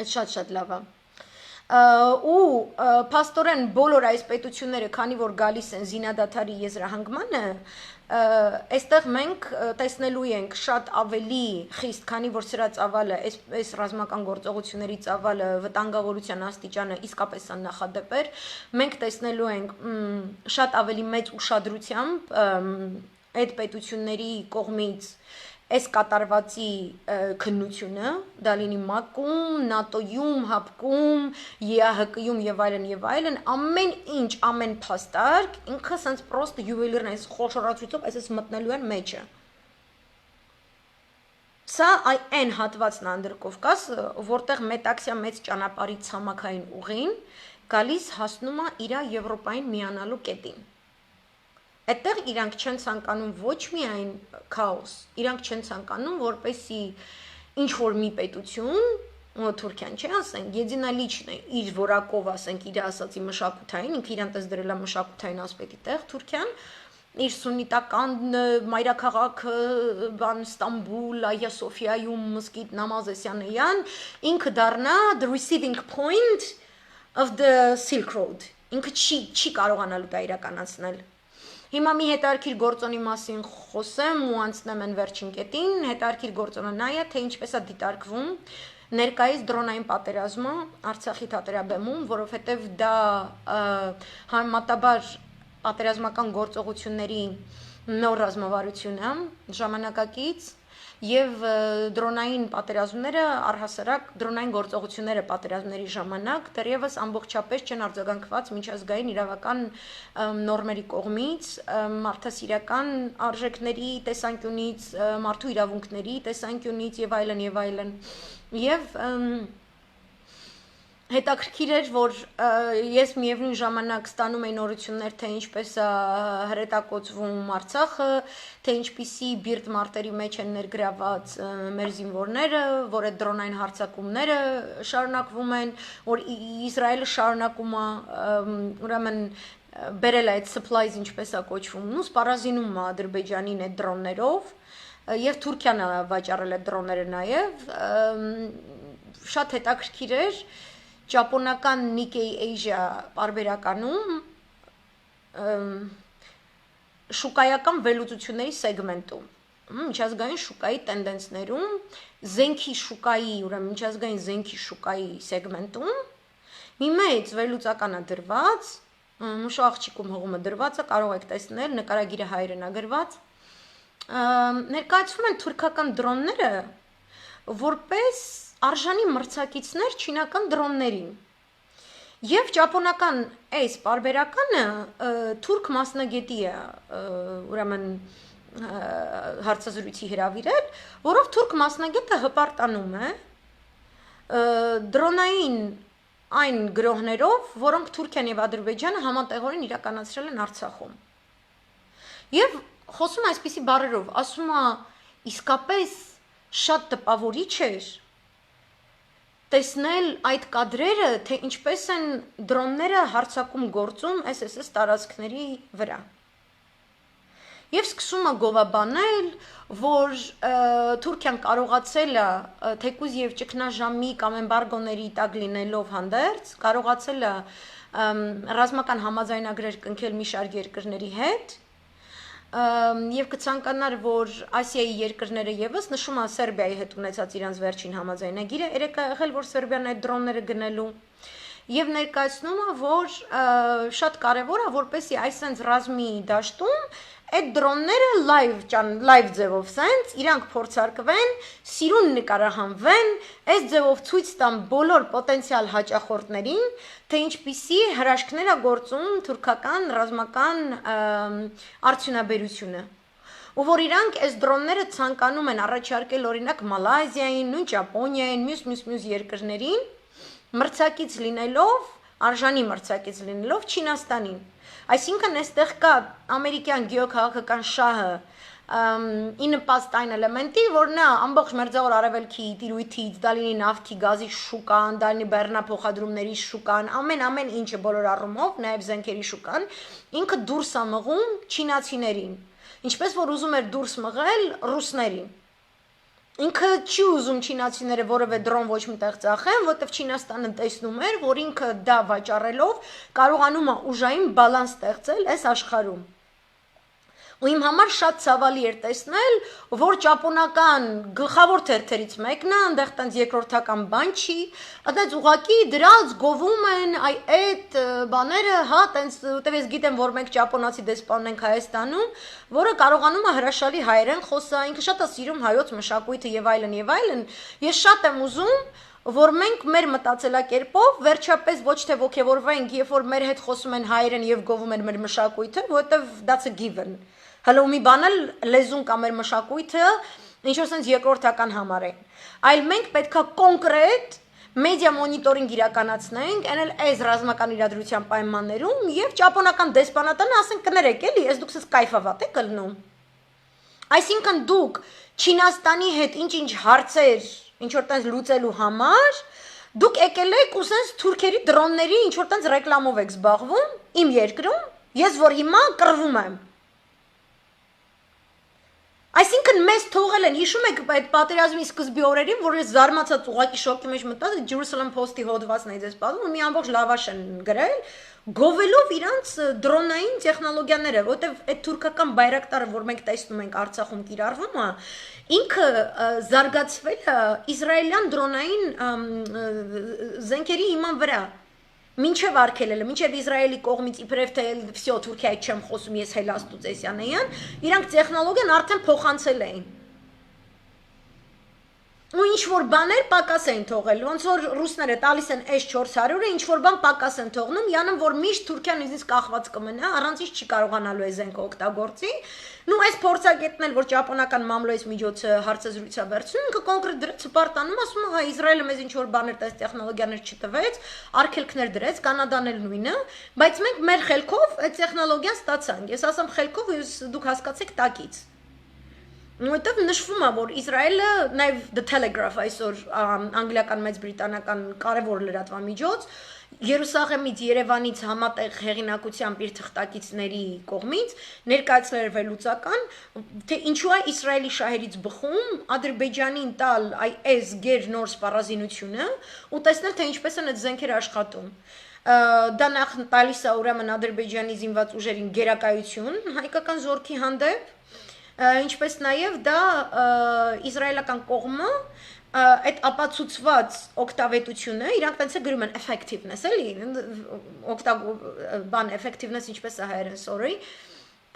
[SPEAKER 1] Այդ շատ լավ է։ Ու փաստորեն բոլոր այս պետությունները, քանի որ գալիս են զինադադարի եզրահանգմանը, այստեղ մենք տեսնելու ենք շատ ավելի խիստ, քանի որ սրա ծավալը, այս ռազմական գործողությունների ծավալը, վտանգավորության աստիճանը իսկապես աննախադեպ էր, մենք տեսնելու ենք շատ ավելի մեծ ուշադրությամբ այդ պետությունների կողմից այս կատարվածի քննությունը, դա լինի ՄԱԿ-ում, ՆԱՏՕ-ում, ՀԱՊԿ-ում, ԵԱՀԿ-ում եւ այլն, ամեն ինչ, ամեն փաստարկ ինքը sense просто յուվելիրն այս խոշորացույցով այսպես մտնելու են մեջը։ Սա այն հատվածն Անդրկովկաս, որտեղ մետաքսյա մեծ ճանապարհի ցամաքային ուղին գալիս հասնում է իր Եվրոպային միանալու կետին։ Այդտեղ իրանք չեն ցանկանում ոչ միայն քաոս, իրանք չեն ցանկանում, որպեսի ինչ որ մի պետություն, Թուրքիան չի ասենք, единолично իր որակով ասենք իր ասացի մշակութային, ինքը իրան տես դրել է մշակութային ասպետի տեղ Թուրքիան, իր սուննիտական մայրաքաղաքը, բան Ստամբուլ, Այա Սոֆիայում մզկիթ Նամազեսյանյան, ինքը դառնա the receiving point of the Silk Road, ինքը չի կարողանալու դա իրականացնել։ Հիմա մի հետարքիր գործոնի մասին խոսեմ ու անցնեմ են վերջին կետին, հետարքիր գործոնը նա է, թե ինչպես է դիտարկվում ներկայիս դրոնային պատերազմը Արցախի թատերաբեմում, որովհետև դա համեմատաբար պատերազմական գործողությունների նոր ռազմավարություն է, ժամանակակից եւ դրոնային պատերազմները առհասարակ դրոնային գործողությունները պատերազմների ժամանակ դեռևս ամբողջապես չեն արձագանքված միջազգային իրավական նորմերի կողմից, մարդասիրական արժեքների տեսանկյունից, մարդու իրավունքների տեսանկյունից եւ այլն եւ հետաքրքիր էր, որ ես միևնույն ժամանակ ստանում էի նորություններ, թե ինչպես է հրետակոծվում Արցախը, թե ինչպիսի բիրտ մարտերի մեջ են ներգրաված մեր զինվորները, որ այդ դրոնային հարձակումները շարունակվում են, որ Իսրայելը շարունակում է, ուրեմն բերել է այդ supplies ինչպես է կոչվում, նույն սպառազինում է Ադրբեջանին այդ դրոններով, եւ Թուրքիան է վաճառել այդ դրոնները նաեւ, շատ հետաքրքիր էր Ճապոնական Nikkei Asia պարբերականում շուկայական վերլուծությունների սեգմենտում, միջազգային շուկայի տենդենսներում, զենքի շուկայի, ուրեմն միջազգային զենքի շուկայի սեգմենտում մի մեծ վերլուծական է դրված, մուշո աղջիկում հողումը դրված է, կարող եք տեսնել, նկարագիրը հայերեն է գրված, ներկայացվում են թուրքական դրոնները որպես արժանի մրցակիցներ չինական դրոններին։ Եվ ճապոնական այս պարբերականը թուրք մասնագետի է, ուրեմն հարցազրույցի հրավիրել, որով թուրք մասնագետը հպարտանում է դրոնային այն գրոհներով, որոնք Թուրքիան եւ Ադրբեջանը համատեղորեն իրականացրել են Արցախում։ Եվ խոսում այսպիսի բառերով, ասում է իսկապես շատ տպավորիչ էր տեսնել այդ կադրերը, թե ինչպես են դրոնները հարձակում գործում SSS տարածքների վրա։ Եվ սկսում է գովաբանել, որ Թուրքիան կարողացել է թեկուզ եւ ճգնաժամի կամ էմբարգոների տակ լինելով հանդերձ, կարողացել է ռազմական համաձայնագրեր կնքել մի շարք երկրների հետ, եւ կցանկանար, որ Ասիայի երկրները եւս նշում է Սերբիայի հետ ունեցած իրանց վերջին համաձայնագիրը, երեք է եղել, որ Սերբիան այդ դրոնները գնելու եւ ներկայացնում է, որ շատ կարեւոր է, որպեսզի այսպես ռազմի դաշտում այդ դրոնները լայվ ձևով սենց իրանք փորձարկվեն, սիրուն նկարահանվեն, այս ձևով ցույց տան բոլոր պոտենցիալ հաճախորդներին, թե ինչպիսի հրաշքներ է գործում թուրքական ռազմական արդյունաբերությունը։ Ու որ իրանք այս դրոնները ցանկանում են առաջարկել օրինակ Մալայզիային, նույն Ճապոնիային, մյուս երկրներին, մրցակից լինելով, արժանի մրցակից լինելով Չինաստանին։ Այսինքն այստեղ կա ամերիկյան գեոքաղաքական շահը ի նպաստ այն էլեմենտի, որ նա ամբողջ մերձավոր արևելքի տիրույթից, դա լինի նավթի, գազի շուկան, դա լինի բեռնափոխադրումների շուկան, ամեն ինչը բոլոր առումով, նաև զենքերի շուկան, ինքը դուրս է մղում չինացիներին, ինչպես որ ուզում էր դուրս մղել ռուսներին։ Ինքը չի ուզում չինացիները որևէ դրոն ոչ մտեղ ծախեն, որտեղ Չինաստանը տեսնում էր, որ ինքը դա վաճառելով կարողանում է ուժային բալանս ստեղծել այս աշխարհում։ Ու իմ համար շատ ցավալի էր տեսնել, որ ճապոնական գլխավոր թերթերից մեկն է, այնտեղ տենց երկրորդական բան չի, այդպես ուղակի դրած գովում են այդ բաները, հա, տենց ուտև ես գիտեմ, որ մենք ճապոնացի դեսպան ենք Հայաստանում, որը կարողանում է հրաշալի հայերեն խոսա, ինքը շատ է սիրում հայոց մշակույթը եւ այլն, ես շատ եմ ուզում որ մենք մեր մտածելակերպով վերջապես ոչ թե ոգևորվենք, երբ որ մեր հետ խոսում են հայերեն եւ գովում են մեր մշակույթը, որովհետեւ that's a given։ Հələ մի բան էլ լեզուն կամ մեր մշակույթը ինչ որ sense երկրորդական համարեն։ Այլ մենք պետքա կոնկրետ մեդիա մոնիտորինգ իրականացնենք, այն էլ այս ռազմական իրադրության պայմաններում եւ ճապոնական դեսպանատանը ասենք կներեք էլի, ես դուքս կայֆավատ եք ելնում։ Այսինքն դուք Չինաստանի հետ ինչ հարցեր ինչ որ տենց լուծելու համար դուք եկել եք ու sense թուրքերի դրոնների ինչ որ տենց ռեկլամով եք զբաղվում իմ երկրում, ես որ հիմա կռվում եմ։ Այսինքն մեզ թողել են, հիշում եք այդ պատերազմի սկզբի օրերին, որ ես զարմացած ուղակի շոկի մեջ մտա, Jerusalem Post-ի հոդվածն է ձեզ պատմում, մի ամբողջ լավաշ են գրել, գովելով իրանց դրոնային տեխնոլոգիաները, որտեվ այդ թուրքական բայրակտարը, որ մենք տեսնում ենք Արցախում կիրառվում է, ինքը զարգացվել է իսրայելյան դրոնային զենքերի հիման վրա։ Մինչև արգելելը, մինչև Իսրայելի կողմից իբրև թե վсё Թուրքիայից չեմ խոսում, ես Հելաստուծեսյան էյան, իրանք տեխնոլոգիան արդեն փոխանցել էին։ Ու ինչ որ բաներ պակաս են թողել, ոնց որ ռուսները տալիս են S400-ը, ինչ որ բան պակաս են թողնում, յանը որ միշտ Թուրքիան ինձ կախված կմնա, առանց ինչ չի կարողանալու է զենքը օգտագործի։ Նու այս փորձագետն էլ որ ճապոնական մամլոյից միջոցը հարցազրույցա վերցնում, ինքը կոնկրետ դրեց սպարտանում, ասում է, հա Իսրայելը մեզ ինչ որ բաներ տես տեխնոլոգիաներ չտվեց, արգելքներ դրեց, Կանադան էլ նույնը, բայց մենք մեր խելքով այդ տեխնոլոգիան ստացանք։ Ես ասեմ խելքով, դուք հասկացեք տակից։ Որտեվ նշվում է, որ Իսրայելը նաև The Telegraph այսօր անգլիական մեծ բրիտանական կարևոր լրատվամիջոց Երուսաղեմից Երևանից համատեղ հեղինակությամբ իր թղթակիցների կողմից ներկայացրել վերլուծական, թե ինչու է Իսրայելի շահերից բխում Ադրբեջանին տալ այս գեր նոր սպառազինությունը ու տեսնել, թե ինչպես են այդ զենքերը աշխատում։ Դա նախ տալիս է ուրեմն Ադրբեջանի զինված ուժերին գերակայություն հայկական զորքի հանդեպ, ինչպես նաև դա իսրայելական կողմը այդ ապացուցված օգտավետությունը իրանք տենց է գրում են effectiveness էլի բան effectiveness ինչպես է հայերեն sorry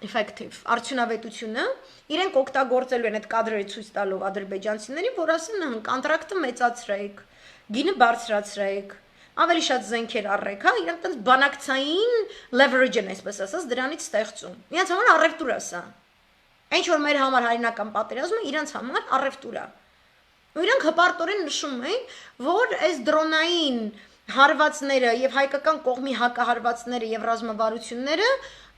[SPEAKER 1] effective արդյունավետությունը իրենք օգտագործելու են այդ կադրերը ցույց տալով ադրբեջանցիներին որ ասեն կոնտրակտը մեծացրեք գինը բարձրացրեք ավելի շատ զենքեր առեք հա իրանք տենց բանակցային leverage են այսպես ասած դրանից ստեղծում իրանք համար առևտուր է սա Ինչ որ մեր համար հայրենական պատերազմը իրանց համար առևտուր է։ Ու իրանք հպարտորեն նշում են, որ այս դրոնային հարվածները եւ հայկական կողմի հակահարվածները եւ ռազմավարությունները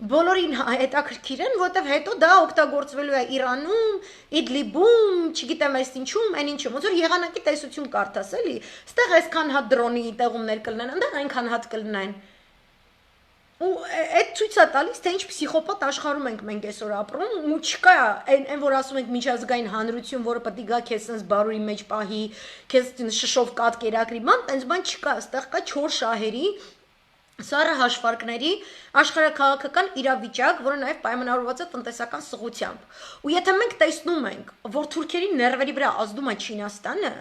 [SPEAKER 1] բոլորին հետաքրքիր են, որտեվ հետո դա օգտագործվելու է Իրանում, Իդլիբում, չգիտեմ այս ինչում, այն ինչում, ոնց որ եղանակի տեսություն կարդաս էլի, ստեղ այսքան հատ դրոնի տեղումներ կլինեն, այնտեղ այնքան հատ կլինեն։ Ու այդ ցույց է տալիս, թե ինչ պսիխոպատ աշխարհում ենք մենք այսօր ապրում, ու չկա այն որ ասում ենք միջազգային հանրություն, որը պետք է գա քեզ sense բարոյի մեջ պահի, քեզ շշով կատ կերակրի, բան, այնպես բան չկա, այստեղ կա 4 շահերի սառը հաշվարկների աշխարհաքաղաքական իրավիճակ, որը նաև պայմանավորված է տնտեսական սղությամբ։ Ու եթե մենք տեսնում ենք, որ թուրքերի ներվերի վրա ազդում է Չինաստանը,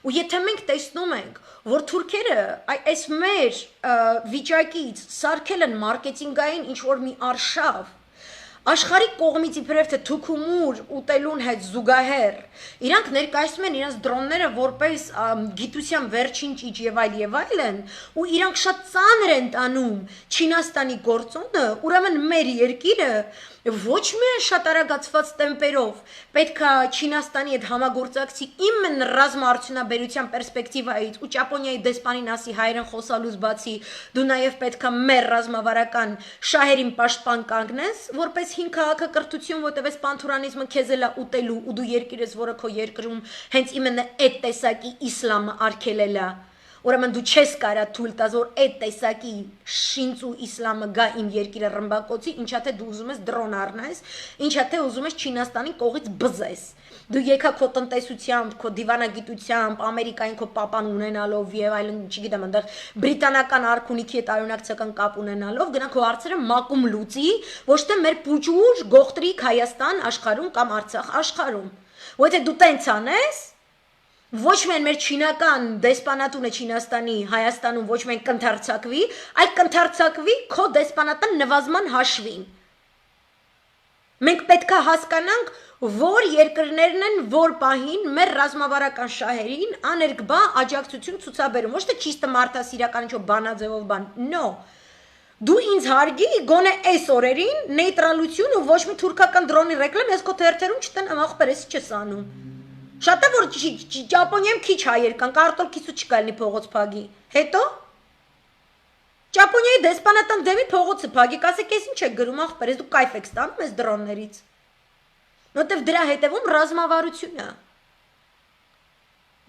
[SPEAKER 1] ու եթե մենք տեսնում ենք, որ թուրքերը այս մեր վիճակից սարքել են մարքեթինգային ինչ-որ մի արշավ, աշխարհի կողմից իբրև թե թուքումուր ուտելուն հետ զուգահեռ իրանք ներկայացնում են իրենց դրոնները որպես գիտության վերջին ճիճ եւ այլն ու իրանք շատ ծանր են տանում Չինաստանի գործոնը ուրեմն մեր երկիրը ոչ միայն շատ արագացված տեմպերով պետքա Չինաստանի հետ համագործակցի իմенно ռազմաարդյունաբերության պերսպեկտիվայից ու Ճապոնիայի դեսպանին ասի հայերեն խոսալուց բացի դու նաև պետքա մեր ռազմավարական շահերին պաշտպան կանգնես որպես հին քաղաքակրթություն որտեղ այս պանթուրանիզմը քեզ էլա ուտելու ու դու երկիրես որը քո երկրում հենց իմенно այդ տեսակի իսլամը արգելել է Ուրեմն դու չես կարա թույլ տաս որ այդ տեսակի շինծ ու իսլամը գա իմ երկիրը ռմբակոծի, ինչա թե դու ուզում ես դրոն առնես, ինչա թե ուզում ես Չինաստանի կողից բզես։ Դու եկա քո տնտեսությամբ, քո դիվանագիտությամբ, Ամերիկային քո պապան ունենալով եւ այլն, չգիտեմ, այնտեղ բրիտանական արքունիքի հետ արյունակցական կապ ունենալով, գնա քո հարցերը մակում լուծի, ոչ թե մեր փուճուր գողտրիկ Հայաստան աշխարհում կամ Արցախ աշխարհում։ Ու եթե դու տենց անես Ոչ միայն մեր չինական դեսպանատունը Չինաստանի Հայաստանում ոչ միայն կընթարցակվի, այլ կընթարցակվի քո դեսպանատան նվազման հաշվին։ Մենք պետքա հասկանանք, որ երկրներն են, որ պահին մեր ռազմավարական շահերին աներկբա աջակցություն ցուցաբերում, ոչ թե ճիշտ մարդասիրական ինչ-որ բանաձևով բան, no։ Դու ինձ հարգի գոնե այս օրերին նեյտրալություն ու ոչ մի թուրքական դրոնի ռեկլամ ես քո թերթերում չտնեմ, ախպեր, էսի չես անում։ Շատ է որ Ճապոնիայում քիչ հայեր կան, կարտոլ քիսու չկա լինի փողոց փագի։ Հետո Ճապոնիայի դեսպանատան դեմի փողոցը փագի, կասեք ես ինչ է գրում ախպեր, ես դու կայֆ եք ստանում ես դրոններից։ Որտեվ դրա հետևում ռազմավարություն է։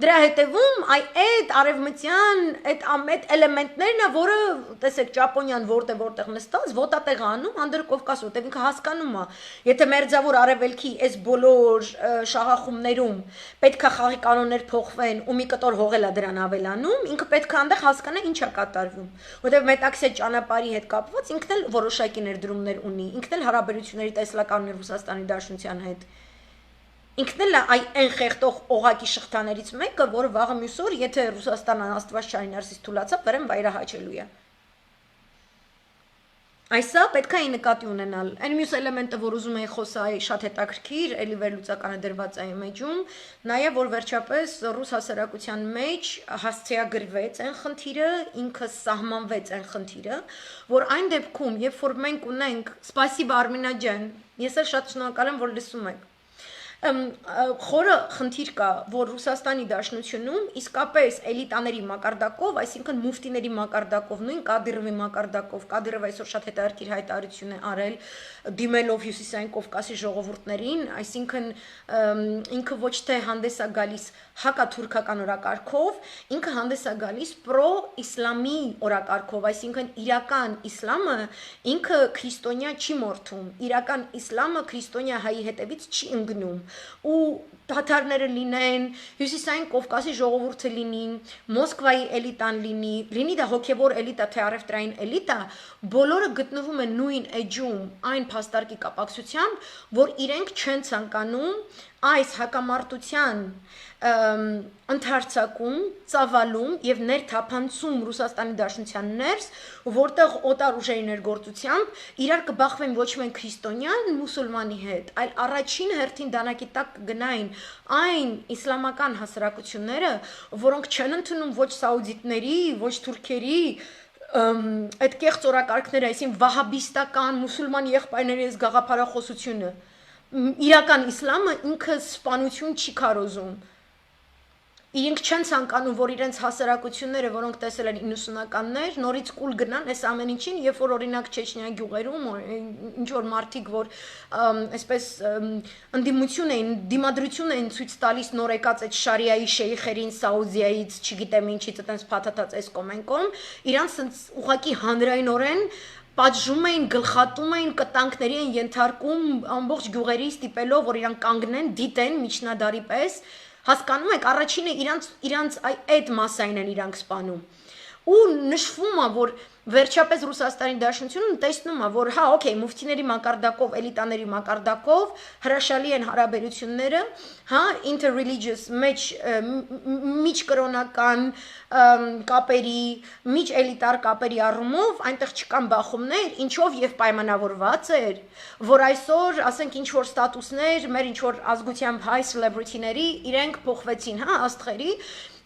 [SPEAKER 1] Դրա հետևում այդ արևմտյան այդ էլեմենտներն է, որը տեսեք Ճապոնիան որտեղ նստած, ոտատեղ անում Անդրկովկաս, որտեղ ինքը հասկանում է, եթե մերձավոր արևելքի այս բոլոր շաղախումներում պետքա խաղի կանոններ փոխվեն ու մի կտոր հողել է դրան ավելանում, ինքը պետքա այնտեղ հասկանա ինչ է կատարվում, որտեղ մետաքսե ճանապարհի հետ կապված ինքն էլ որոշակի ներդրումներ ունի, ինքն էլ հարաբերությունների տեսլականներ Ռուսաստանի Դաշնության հետ Ինքն էլ այն խեղտող օղակի շղթաներից մեկը, որը վաղը մյուս օր, եթե Ռուսաստանը աստված չարի ներսից թուլացավ, վերեմ վայրահաչելու է։ Այսա պետք է նկատի ունենալ։ Այն մյուս էլեմենտը, որ ուզում էի խոսալ, շատ հետաքրքիր, էլի վերլուծականը դրված է մեջում, նաև որ վերջապես ռուս հասարակության մեջ հասցեագրվեց այն խնդիրը, ինքը սահմանվեց այն խնդիրը, որ այն դեպքում, երբ որ մենք ունենք, սպասիբա Արմինա ջան, ես էլ շատ շնորհակալ եմ, որ լսում եք Խորը խնդիր կա, որ Ռուսաստանի Դաշնությունում իսկապես էլիտաների մակարդակով, այսինքն մուֆտիների մակարդակով, նույն Կադիրովի մակարդակով, Կադիրովը այսօր շատ հետաքրքիր հայտարարություն է արել դիմելով Հյուսիսային Կովկասի ժողովուրդներին, այսինքն ինքը ոչ թե հանդես է գալիս հակաթուրքական օրակարգով, ինքը հանդես է գալիս պրո-իսլամի օրակարգով, այսինքն իրական իսլամը ինքը քրիստոնյա չի մորթում, իրական իսլամը քրիստոնյա հայի հետևից չի ընկնում ու թաթարները լինեն, Հյուսիսային Կովկասի ժողովուրդը լինի, Մոսկվայի էլիտան լինի դա հոգևոր էլիտա, թե առևտրային էլիտա, բոլորը գտնվում են նույն էջում այն փաստարկի կապակցությամբ, որ իրենք չեն ցանկանում այս հակամարտության ընթարցակում, ծավալում եւ ներթափանցում Ռուսաստանի Դաշնության ներս, որտեղ օտար ուժերի ներգործությամբ իրար կբախվեն ոչ միայն քրիստոնյան մուսուլմանի հետ, այլ առաջին հերթին դանակի տակ կգնային այն իսլամական հասարակությունները, որոնք չեն ընդունում ոչ սաուդիտների, ոչ թուրքերի այդ կեղծ օրակարգները, այսինքն վահաբիստական մուսուլման եղբայրների այս գաղափարախոսությունը իրական իսլամը ինքը սպանություն չի քարոզում իրենք չեն ցանկանում, որ իրենց հասարակությունները, որոնք տեսել են 90-ականներ, նորից կուլ գնան այս ամեն ինչին, երբ որ օրինակ Չեչնիայի գյուղերում ինչ որ մարդիկ, որ այսպես ընդդիմություն էին, դիմադրություն էին ցույց տալիս նոր եկած այդ շարիայի շեյխերին Սաուդիայից, չգիտեմ ինչից, այտենց փաթաթած այս կոմենկոմ, իրանց ուղղակի հանրայնորեն պատժում էին, գլխատում էին, կտանքների են ենթարկում ամբողջ գյուղերի ստիպելով, որ իրանք կանգնեն, դիտեն միջնադարի պես, հասկանում եք, առաջինը իրանց այդ մասային են իրանք սպանում։ Ու նշվում է, որ վերջապես Ռուսաստանի Դաշնությունը տեսնում է, որ հա, օքեյ, մուֆտիների մակարդակով, էլիտաների մակարդակով հրաշալի են հարաբերությունները, հա, interreligious միջկրոնական կապերի, միջէլիտար կապերի առումով այնտեղ չկան բախումներ, ինչով եւ պայմանավորված էր, որ այսօր, ասենք ինչ որ ստատուսներ, մեր ինչ որ ազգությամբ high celebrity-ների իրենք փոխվեցին, հա, աստղերի,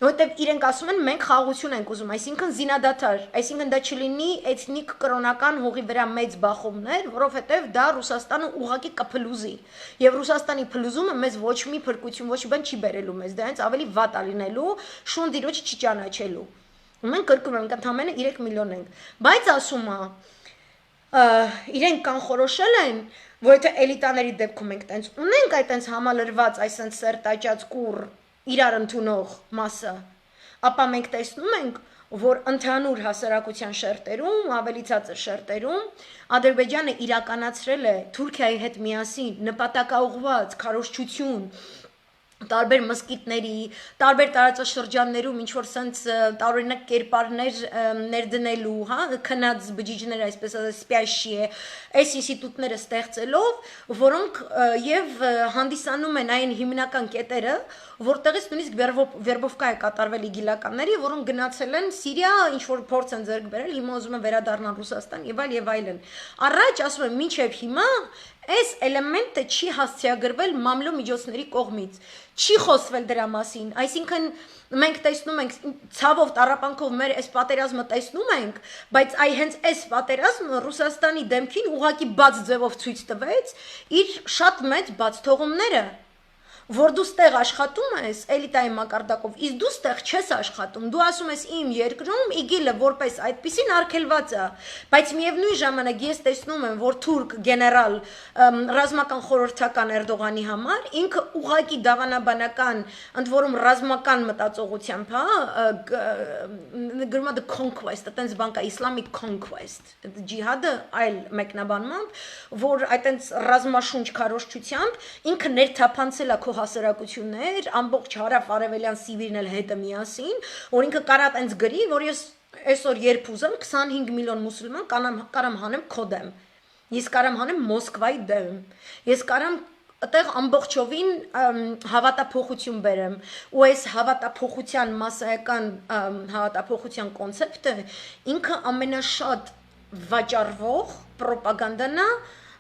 [SPEAKER 1] որտեվ իրենք ասում են մենք խաղաղություն ենք ուզում, այսինքն զինադադար, այսինքն դա չլինի էթնիկ կրոնական հողի վրա մեծ բախումներ, որովհետև դա Ռուսաստանը ուղղակի կփլուզի։ Եվ Ռուսաստանի փլուզումը մեզ ոչ մի փրկություն, ոչ բան չի բերելու մեզ, դա հենց ավելի վատ է լինելու, շուն դիրոջ չի ճանաչելու։ Ու մենք կրկնում ենք, ընդամենը 3 միլիոն ենք։ Բայց ասում է, իրենք կանխորոշել են, որ եթե էլիտաների դեպքում ենք տենց ունենք այտենց համալրված այսենց սերտաճած կուռ իրար ընդունող մասը, ապա մենք տեսնում ենք, որ ընդհանուր հասարակության շերտերում, ավելի ցածր շերտերում Ադրբեջանը իրականացրել է Թուրքիայի հետ միասին նպատակաուղղված քարոզչություն տարբեր մսկիթների, տարբեր տարածաշրջաններում ինչ որ sense տարօրինակ կերպարներ ներդնելու, հա, քնած բջիջներ, այսպես ասած, սպյաշիե, այս ինստիտուտները ստեղծելով, որոնք եւ հանդիսանում են այն հիմնական կետերը, որտեղից նույնիսկ վերբովկա է կատարվել իգիլականների, որոնք գնացել են Սիրիա, ինչ որ փորձ են ձեռք բերել, հիմա ուզում են վերադառնալ Ռուսաստան եւ այլն։ Առաջ ասում եմ, մինչեւ հիմա այս էլեմենտը չի հասցեագրվել մամլո միջոցների կողմից, չի խոսվել դրա մասին, այսինքն մենք տեսնում ենք ցավով տառապանքով մեր այս պատերազմը տեսնում ենք, բայց հենց այս պատերազմը Ռուսաստանի դեմքին ուղղակի բաց ձևով ցույց տվեց իր շատ մեծ բաց թողումները, որ դու ստեղ աշխատում ես էլիտայի մակարդակով, իսկ դու ստեղ չես աշխատում, դու ասում ես իմ երկրում իգիլը որպես այդպեսին արգելված է, բայց միևնույն ժամանակ ես տեսնում եմ, որ թուրք գեներալ ռազմական խորհրդական Էրդողանի համար ինքը ուղղակի դավանաբանական, ընդ որում ռազմական մտածողությամբ, հա, գրում է the conquest, այտենց բան կա, Islamic conquest, ջիհադը այլ մեկնաբանմամբ, որ այտենց ռազմաշունչ քարոզչությամբ ինքը ներթափանցել է քո հասարակություններ, ամբողջ հարավ-արևելյան Սիբիրն էլ հետը միասին, որ ինքը կարա տենց գրի, որ ես այսօր երբ ուզեմ 25 միլիոն մուսուլման կարամ հանեմ քո դեմ, ես կարամ հանեմ Մոսկվայի դեմ, ես կարամ այդտեղ ամբողջովին հավատափոխություն բերեմ, ու այս հավատափոխության մասսայական հավատափոխության կոնցեպտը ինքը ամենաշատ վաճառվող պրոպագանդան է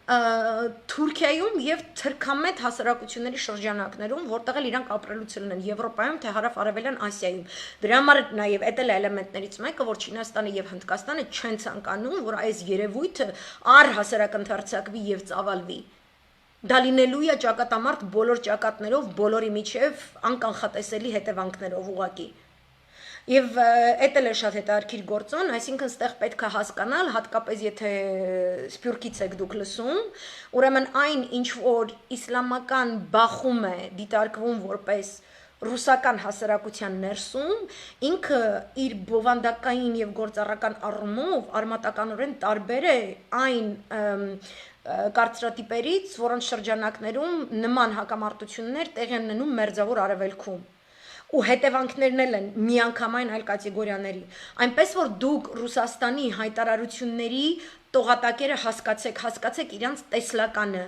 [SPEAKER 1] Թուրքիայում եւ թրքամետ հասարակությունների շրջանակներում, որտեղ էլ իրանք ապրելու ցելն են Եվրոպայում, թե հարավ-արևելյան Ասիայում։ Դրա համար նաեւ էդ էլ է էլեմենտներից մեկը, որ Չինաստանը եւ Հնդկաստանը չեն ցանկանում, որ այս երևույթը առհասարակ ընդարձակվի եւ ծավալվի։ Դա լինելու է ճակատամարտ բոլոր ճակատներով, բոլորի միջև անկանխատեսելի հետևանքներով ուղղակի։ Եվ էդ էլ է շատ հետաքրքիր գործոն, այսինքն ստեղ պետք է հասկանալ, հատկապես եթե Սփյուռքից եք դուք լսում, ուրեմն այն ինչ որ իսլամական բախում է դիտարկվում որպես ռուսական հասարակության ներսում, ինքը իր բովանդակային եւ գործառական առումով արմատականորեն տարբեր է այն կարծրատիպերից, որոնց շրջանակներում նման հակամարտություններ տեղի են ունենում մերձավոր արևելքում։ Ու հետևանքներն էլ են միանգամայն այլ կատեգորիաների, այնպես որ դուք Ռուսաստանի հայտարարությունների տողատակերը հասկացեք իրանց տեսլականը,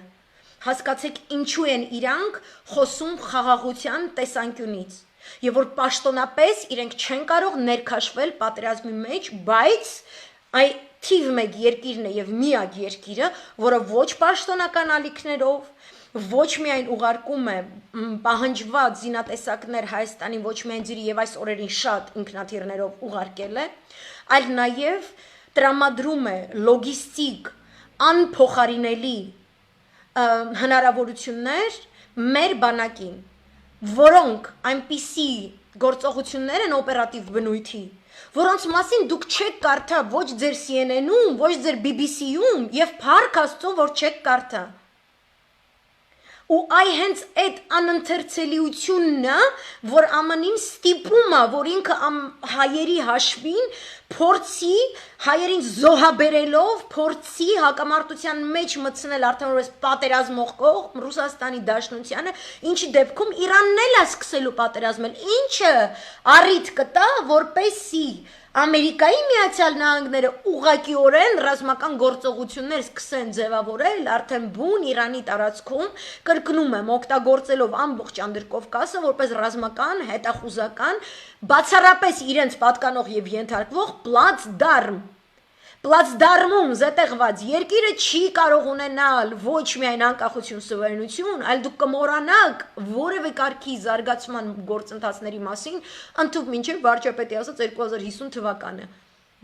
[SPEAKER 1] հասկացեք ինչու են իրանք խոսում խաղաղության տեսանկյունից, եւ որ պաշտոնապես իրենք չեն կարող ներքաշվել պատերազմի մեջ, բայց թիվ 1 երկիրն է եւ միակ երկիրը, որը ոչ պաշտոնական ալիքներով ոչ միայն ուղարկում է պահանջված զինատեսակներ Հայաստանին ոչ միայն ձիրի եւ այս օրերին շատ ինքնաթիռներով ուղարկել է, այլ նաեւ տրամադրում է լոգիստիկ անփոխարինելի հնարավորություններ մեր բանակին, որոնք այնպիսի գործողություններ են օպերատիվ բնույթի, որոնց մասին դուք չեք կարդա ոչ ձեր CNN-ում, ոչ ձեր BBC-ում եւ փառք Աստծո, որ չեք կարդա։ Ու այ հենց այդ անընթերցելիությունն է, որ ԱՄՆ-ին ստիպում է, որ ինքը հայերի հաշվին փորձի հայերին զոհաբերելով, փորձի հակամարտության մեջ մտցնել արդեն որպես պատերազմող կողմ Ռուսաստանի Դաշնությանը, ինչի դեպքում Իրանն էլ է սկսելու պատերազմել, ինչը առիթ կտա, որպեսզի Ամերիկայի Միացյալ Նահանգները ուղղակիորեն ռազմական գործողություններ սկսեն ձևավորել արդեն բուն Իրանի տարածքում, կրկնում եմ, օգտագործելով ամբողջ Անդրկովկասը որպես ռազմական, հետախուզական, բացառապես իրենց պատկանող եւ ենթարկվող Պլացդարմում զետեղված երկիրը չի կարող ունենալ ոչ միայն անկախություն սուվերենություն, այլ դուք կմոռանաք որևէ կարգի զարգացման գործընթացների մասին, ընդհանուր մինչև վարչապետի ասած 2050 թվականը։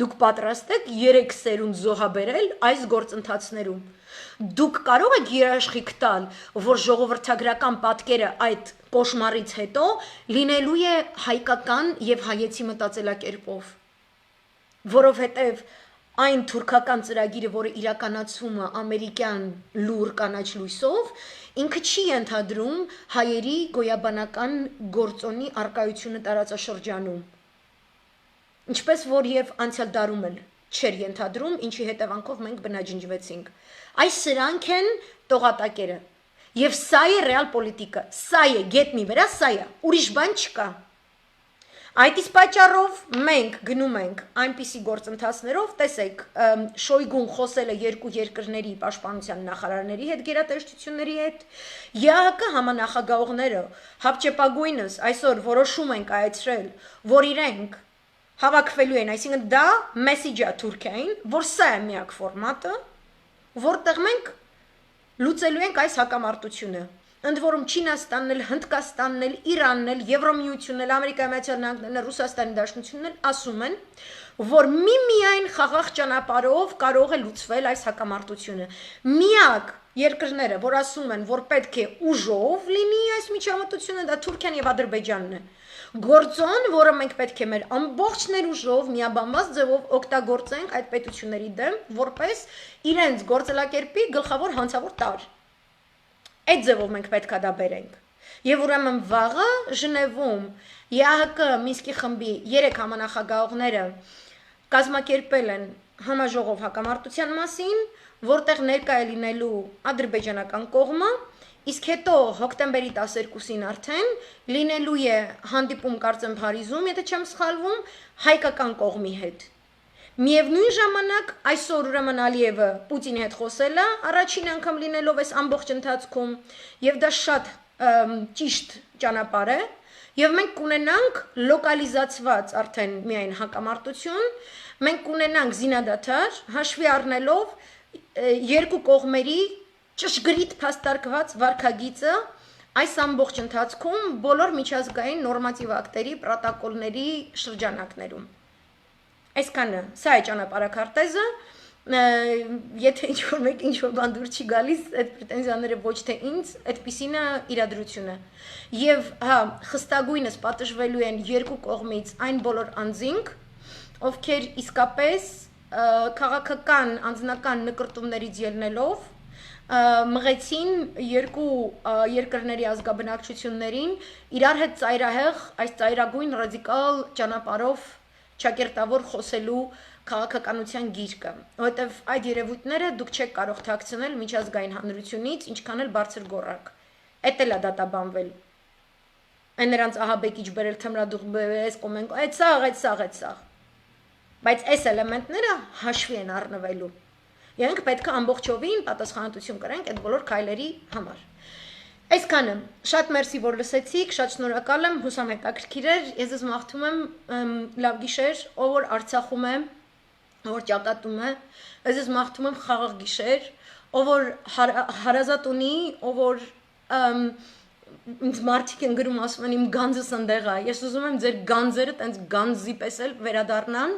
[SPEAKER 1] Դուք պատրաստ եք 3 սերունդ զոհաբերել այս գործընթացներում։ Դուք կարող եք երաշխիք տալ, որ ժողովրդագրական պատկերը այդ կոշմարից հետո լինելու է հայկական եւ հայեցի մտածելակերպով, որովհետեւ այն թուրքական ծրագիրը, որը իրականացվում է ամերիկյան լուր կանաչ լույսով, ինքը չի ենթադրում հայերի գոյաբանական գործոնի արկայությունը տարածաշրջանում։ Ինչպես որ եւ անցյալ դարում էլ չէր ենթադրում, ինչի հետևանքով մենք բնաջնջվեցինք։ Այս սրանք են տողատակերը։ Եվ սա է ռեալ պոլիտիկա, սա է, get me վրա սա է, ուրիշ բան չկա։ Այդ իսկ պատճառով մենք գնում ենք այնպիսի գործընթացներով, տեսեք, Շոյգուն խոսել է երկու երկրների պաշտպանության նախարարների հետ, գերատեսչությունների հետ, ԵԱՀԿ համանախագահողները հապճեպագույնս այսօր որոշում են կայացրել, որ իրենք հավաքվելու են, այսինքն դա մեսիջը Թուրքիային, որ սա է միակ ֆորմատը, որտեղ մենք լուծելու ենք այս հակամարտությունը։ Ընդ որում Չինաստանն էլ, Հնդկաստանն էլ, Իրանն էլ, Եվրոմիությունն էլ, Ամերիկայի Միացյալ Նահանգներն էլ, Ռուսաստանի Դաշնությունն էլ ասում են, որ միմիայն խաղաղ ճանապարհով կարող է լուծվել այս հակամարտությունը։ Միակ երկրները, որ ասում են, որ պետք է ուժով լինի այս միջամտությունը, դա Թուրքիան եւ Ադրբեջանն է։ Գործոն, որը մենք պետք է մեր ամբողջ ներուժով միաբանված ձևով օգտագործենք այդ պետությունների դեմ, որպես իրենց գործելակերպի գլխավոր հանցավոր տարր։ Այդ ձևով մենք պետք է դա բերենք։ Եվ ուրեմն վաղը Ժնևում ԵԱՀԿ Մինսկի խմբի 3 համանախագահողները կազմակերպել են համաժողով հակամարտության մասին, որտեղ ներկա է լինելու ադրբեջանական կողմը, իսկ հետո հոկտեմբերի 12-ին արդեն լինելու է հանդիպում կարծեմ Փարիզում, եթե չեմ սխալվում, հայկական կողմի հետ։ Միևնույն ժամանակ այսօր ուրեմն Ալիևը Պուտինի հետ խոսել է, առաջին անգամ լինելով այս ամբողջ ընթացքում, եւ դա շատ ճիշտ ճանապարհ է, եւ մենք կունենանք լոկալիզացված արդեն միայն հակամարտություն, մենք կունենանք զինադադար, հաշվի առնելով երկու կողմերի ճշգրիտ փաստարկված վարքագիծը այս ամբողջ ընթացքում բոլոր միջազգային նորմատիվ ակտերի, պրոտոկոլների շրջանակներում։ Այսքանը, սա է ճանապարհաքարտեզը, եթե ինչ-որ մեկ ինչ-որ բան դուր չի գալիս, այդ պրետենզիաները ոչ թե ինձ, այդպիսին է իրադրությունը։ Եվ հա, խստագույնս պատժվելու են երկու կողմից այն բոլոր անձինք, ովքեր իսկապես քաղաքական անձնական նկրտումներից ելնելով մղեցին երկու երկրների ազգաբնակչություններին իրար հետ ծայրահեղ այս ծայրագույն ռադիկալ ճանապարհով ճակերտավոր խոսելու քաղաքականության գիրկը, որովհետև այդ երևույթները դուք չեք կարող թաքցնել միջազգային հանրությունից, ինչքան էլ բարձր գոռակ։ Էդ էլ է դատաբանվել։ Այն նրանց ահաբեկիչ բերել թմրադուղ բերես կոմենտ, այդ սաղ։ Բայց այս էլեմենտները հաշվի են առնվելու։ Մենք պետք է ամբողջովին պատասխանատվություն կրենք այդ բոլոր քայլերի համար։ Այսքանը, շատ մերսի, որ լսեցիք, շատ շնորհակալ եմ, հուսամ հետաքրքիր էր, ես ձեզ մաղթում եմ լավ գիշեր, ով որ Արցախում է, ով որ ճակատում է, ես ձեզ մաղթում եմ խաղաղ գիշեր, ով որ հարազատ ունի, ով որ ինձ մարդիկ են գրում, ասում են իմ գանձս ընդեղ է, ես ուզում եմ ձեր գանձերը տենց գանձի պես էլ վերադառնան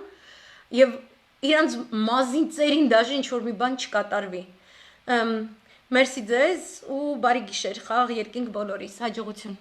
[SPEAKER 1] եւ իրանց մազին ծերին դաժե ինչ որ մի բան չկատարվի։ Մերսի ձեզ ու բարի գիշեր, խաղաղ երկինք բոլորիս, հաջողություն։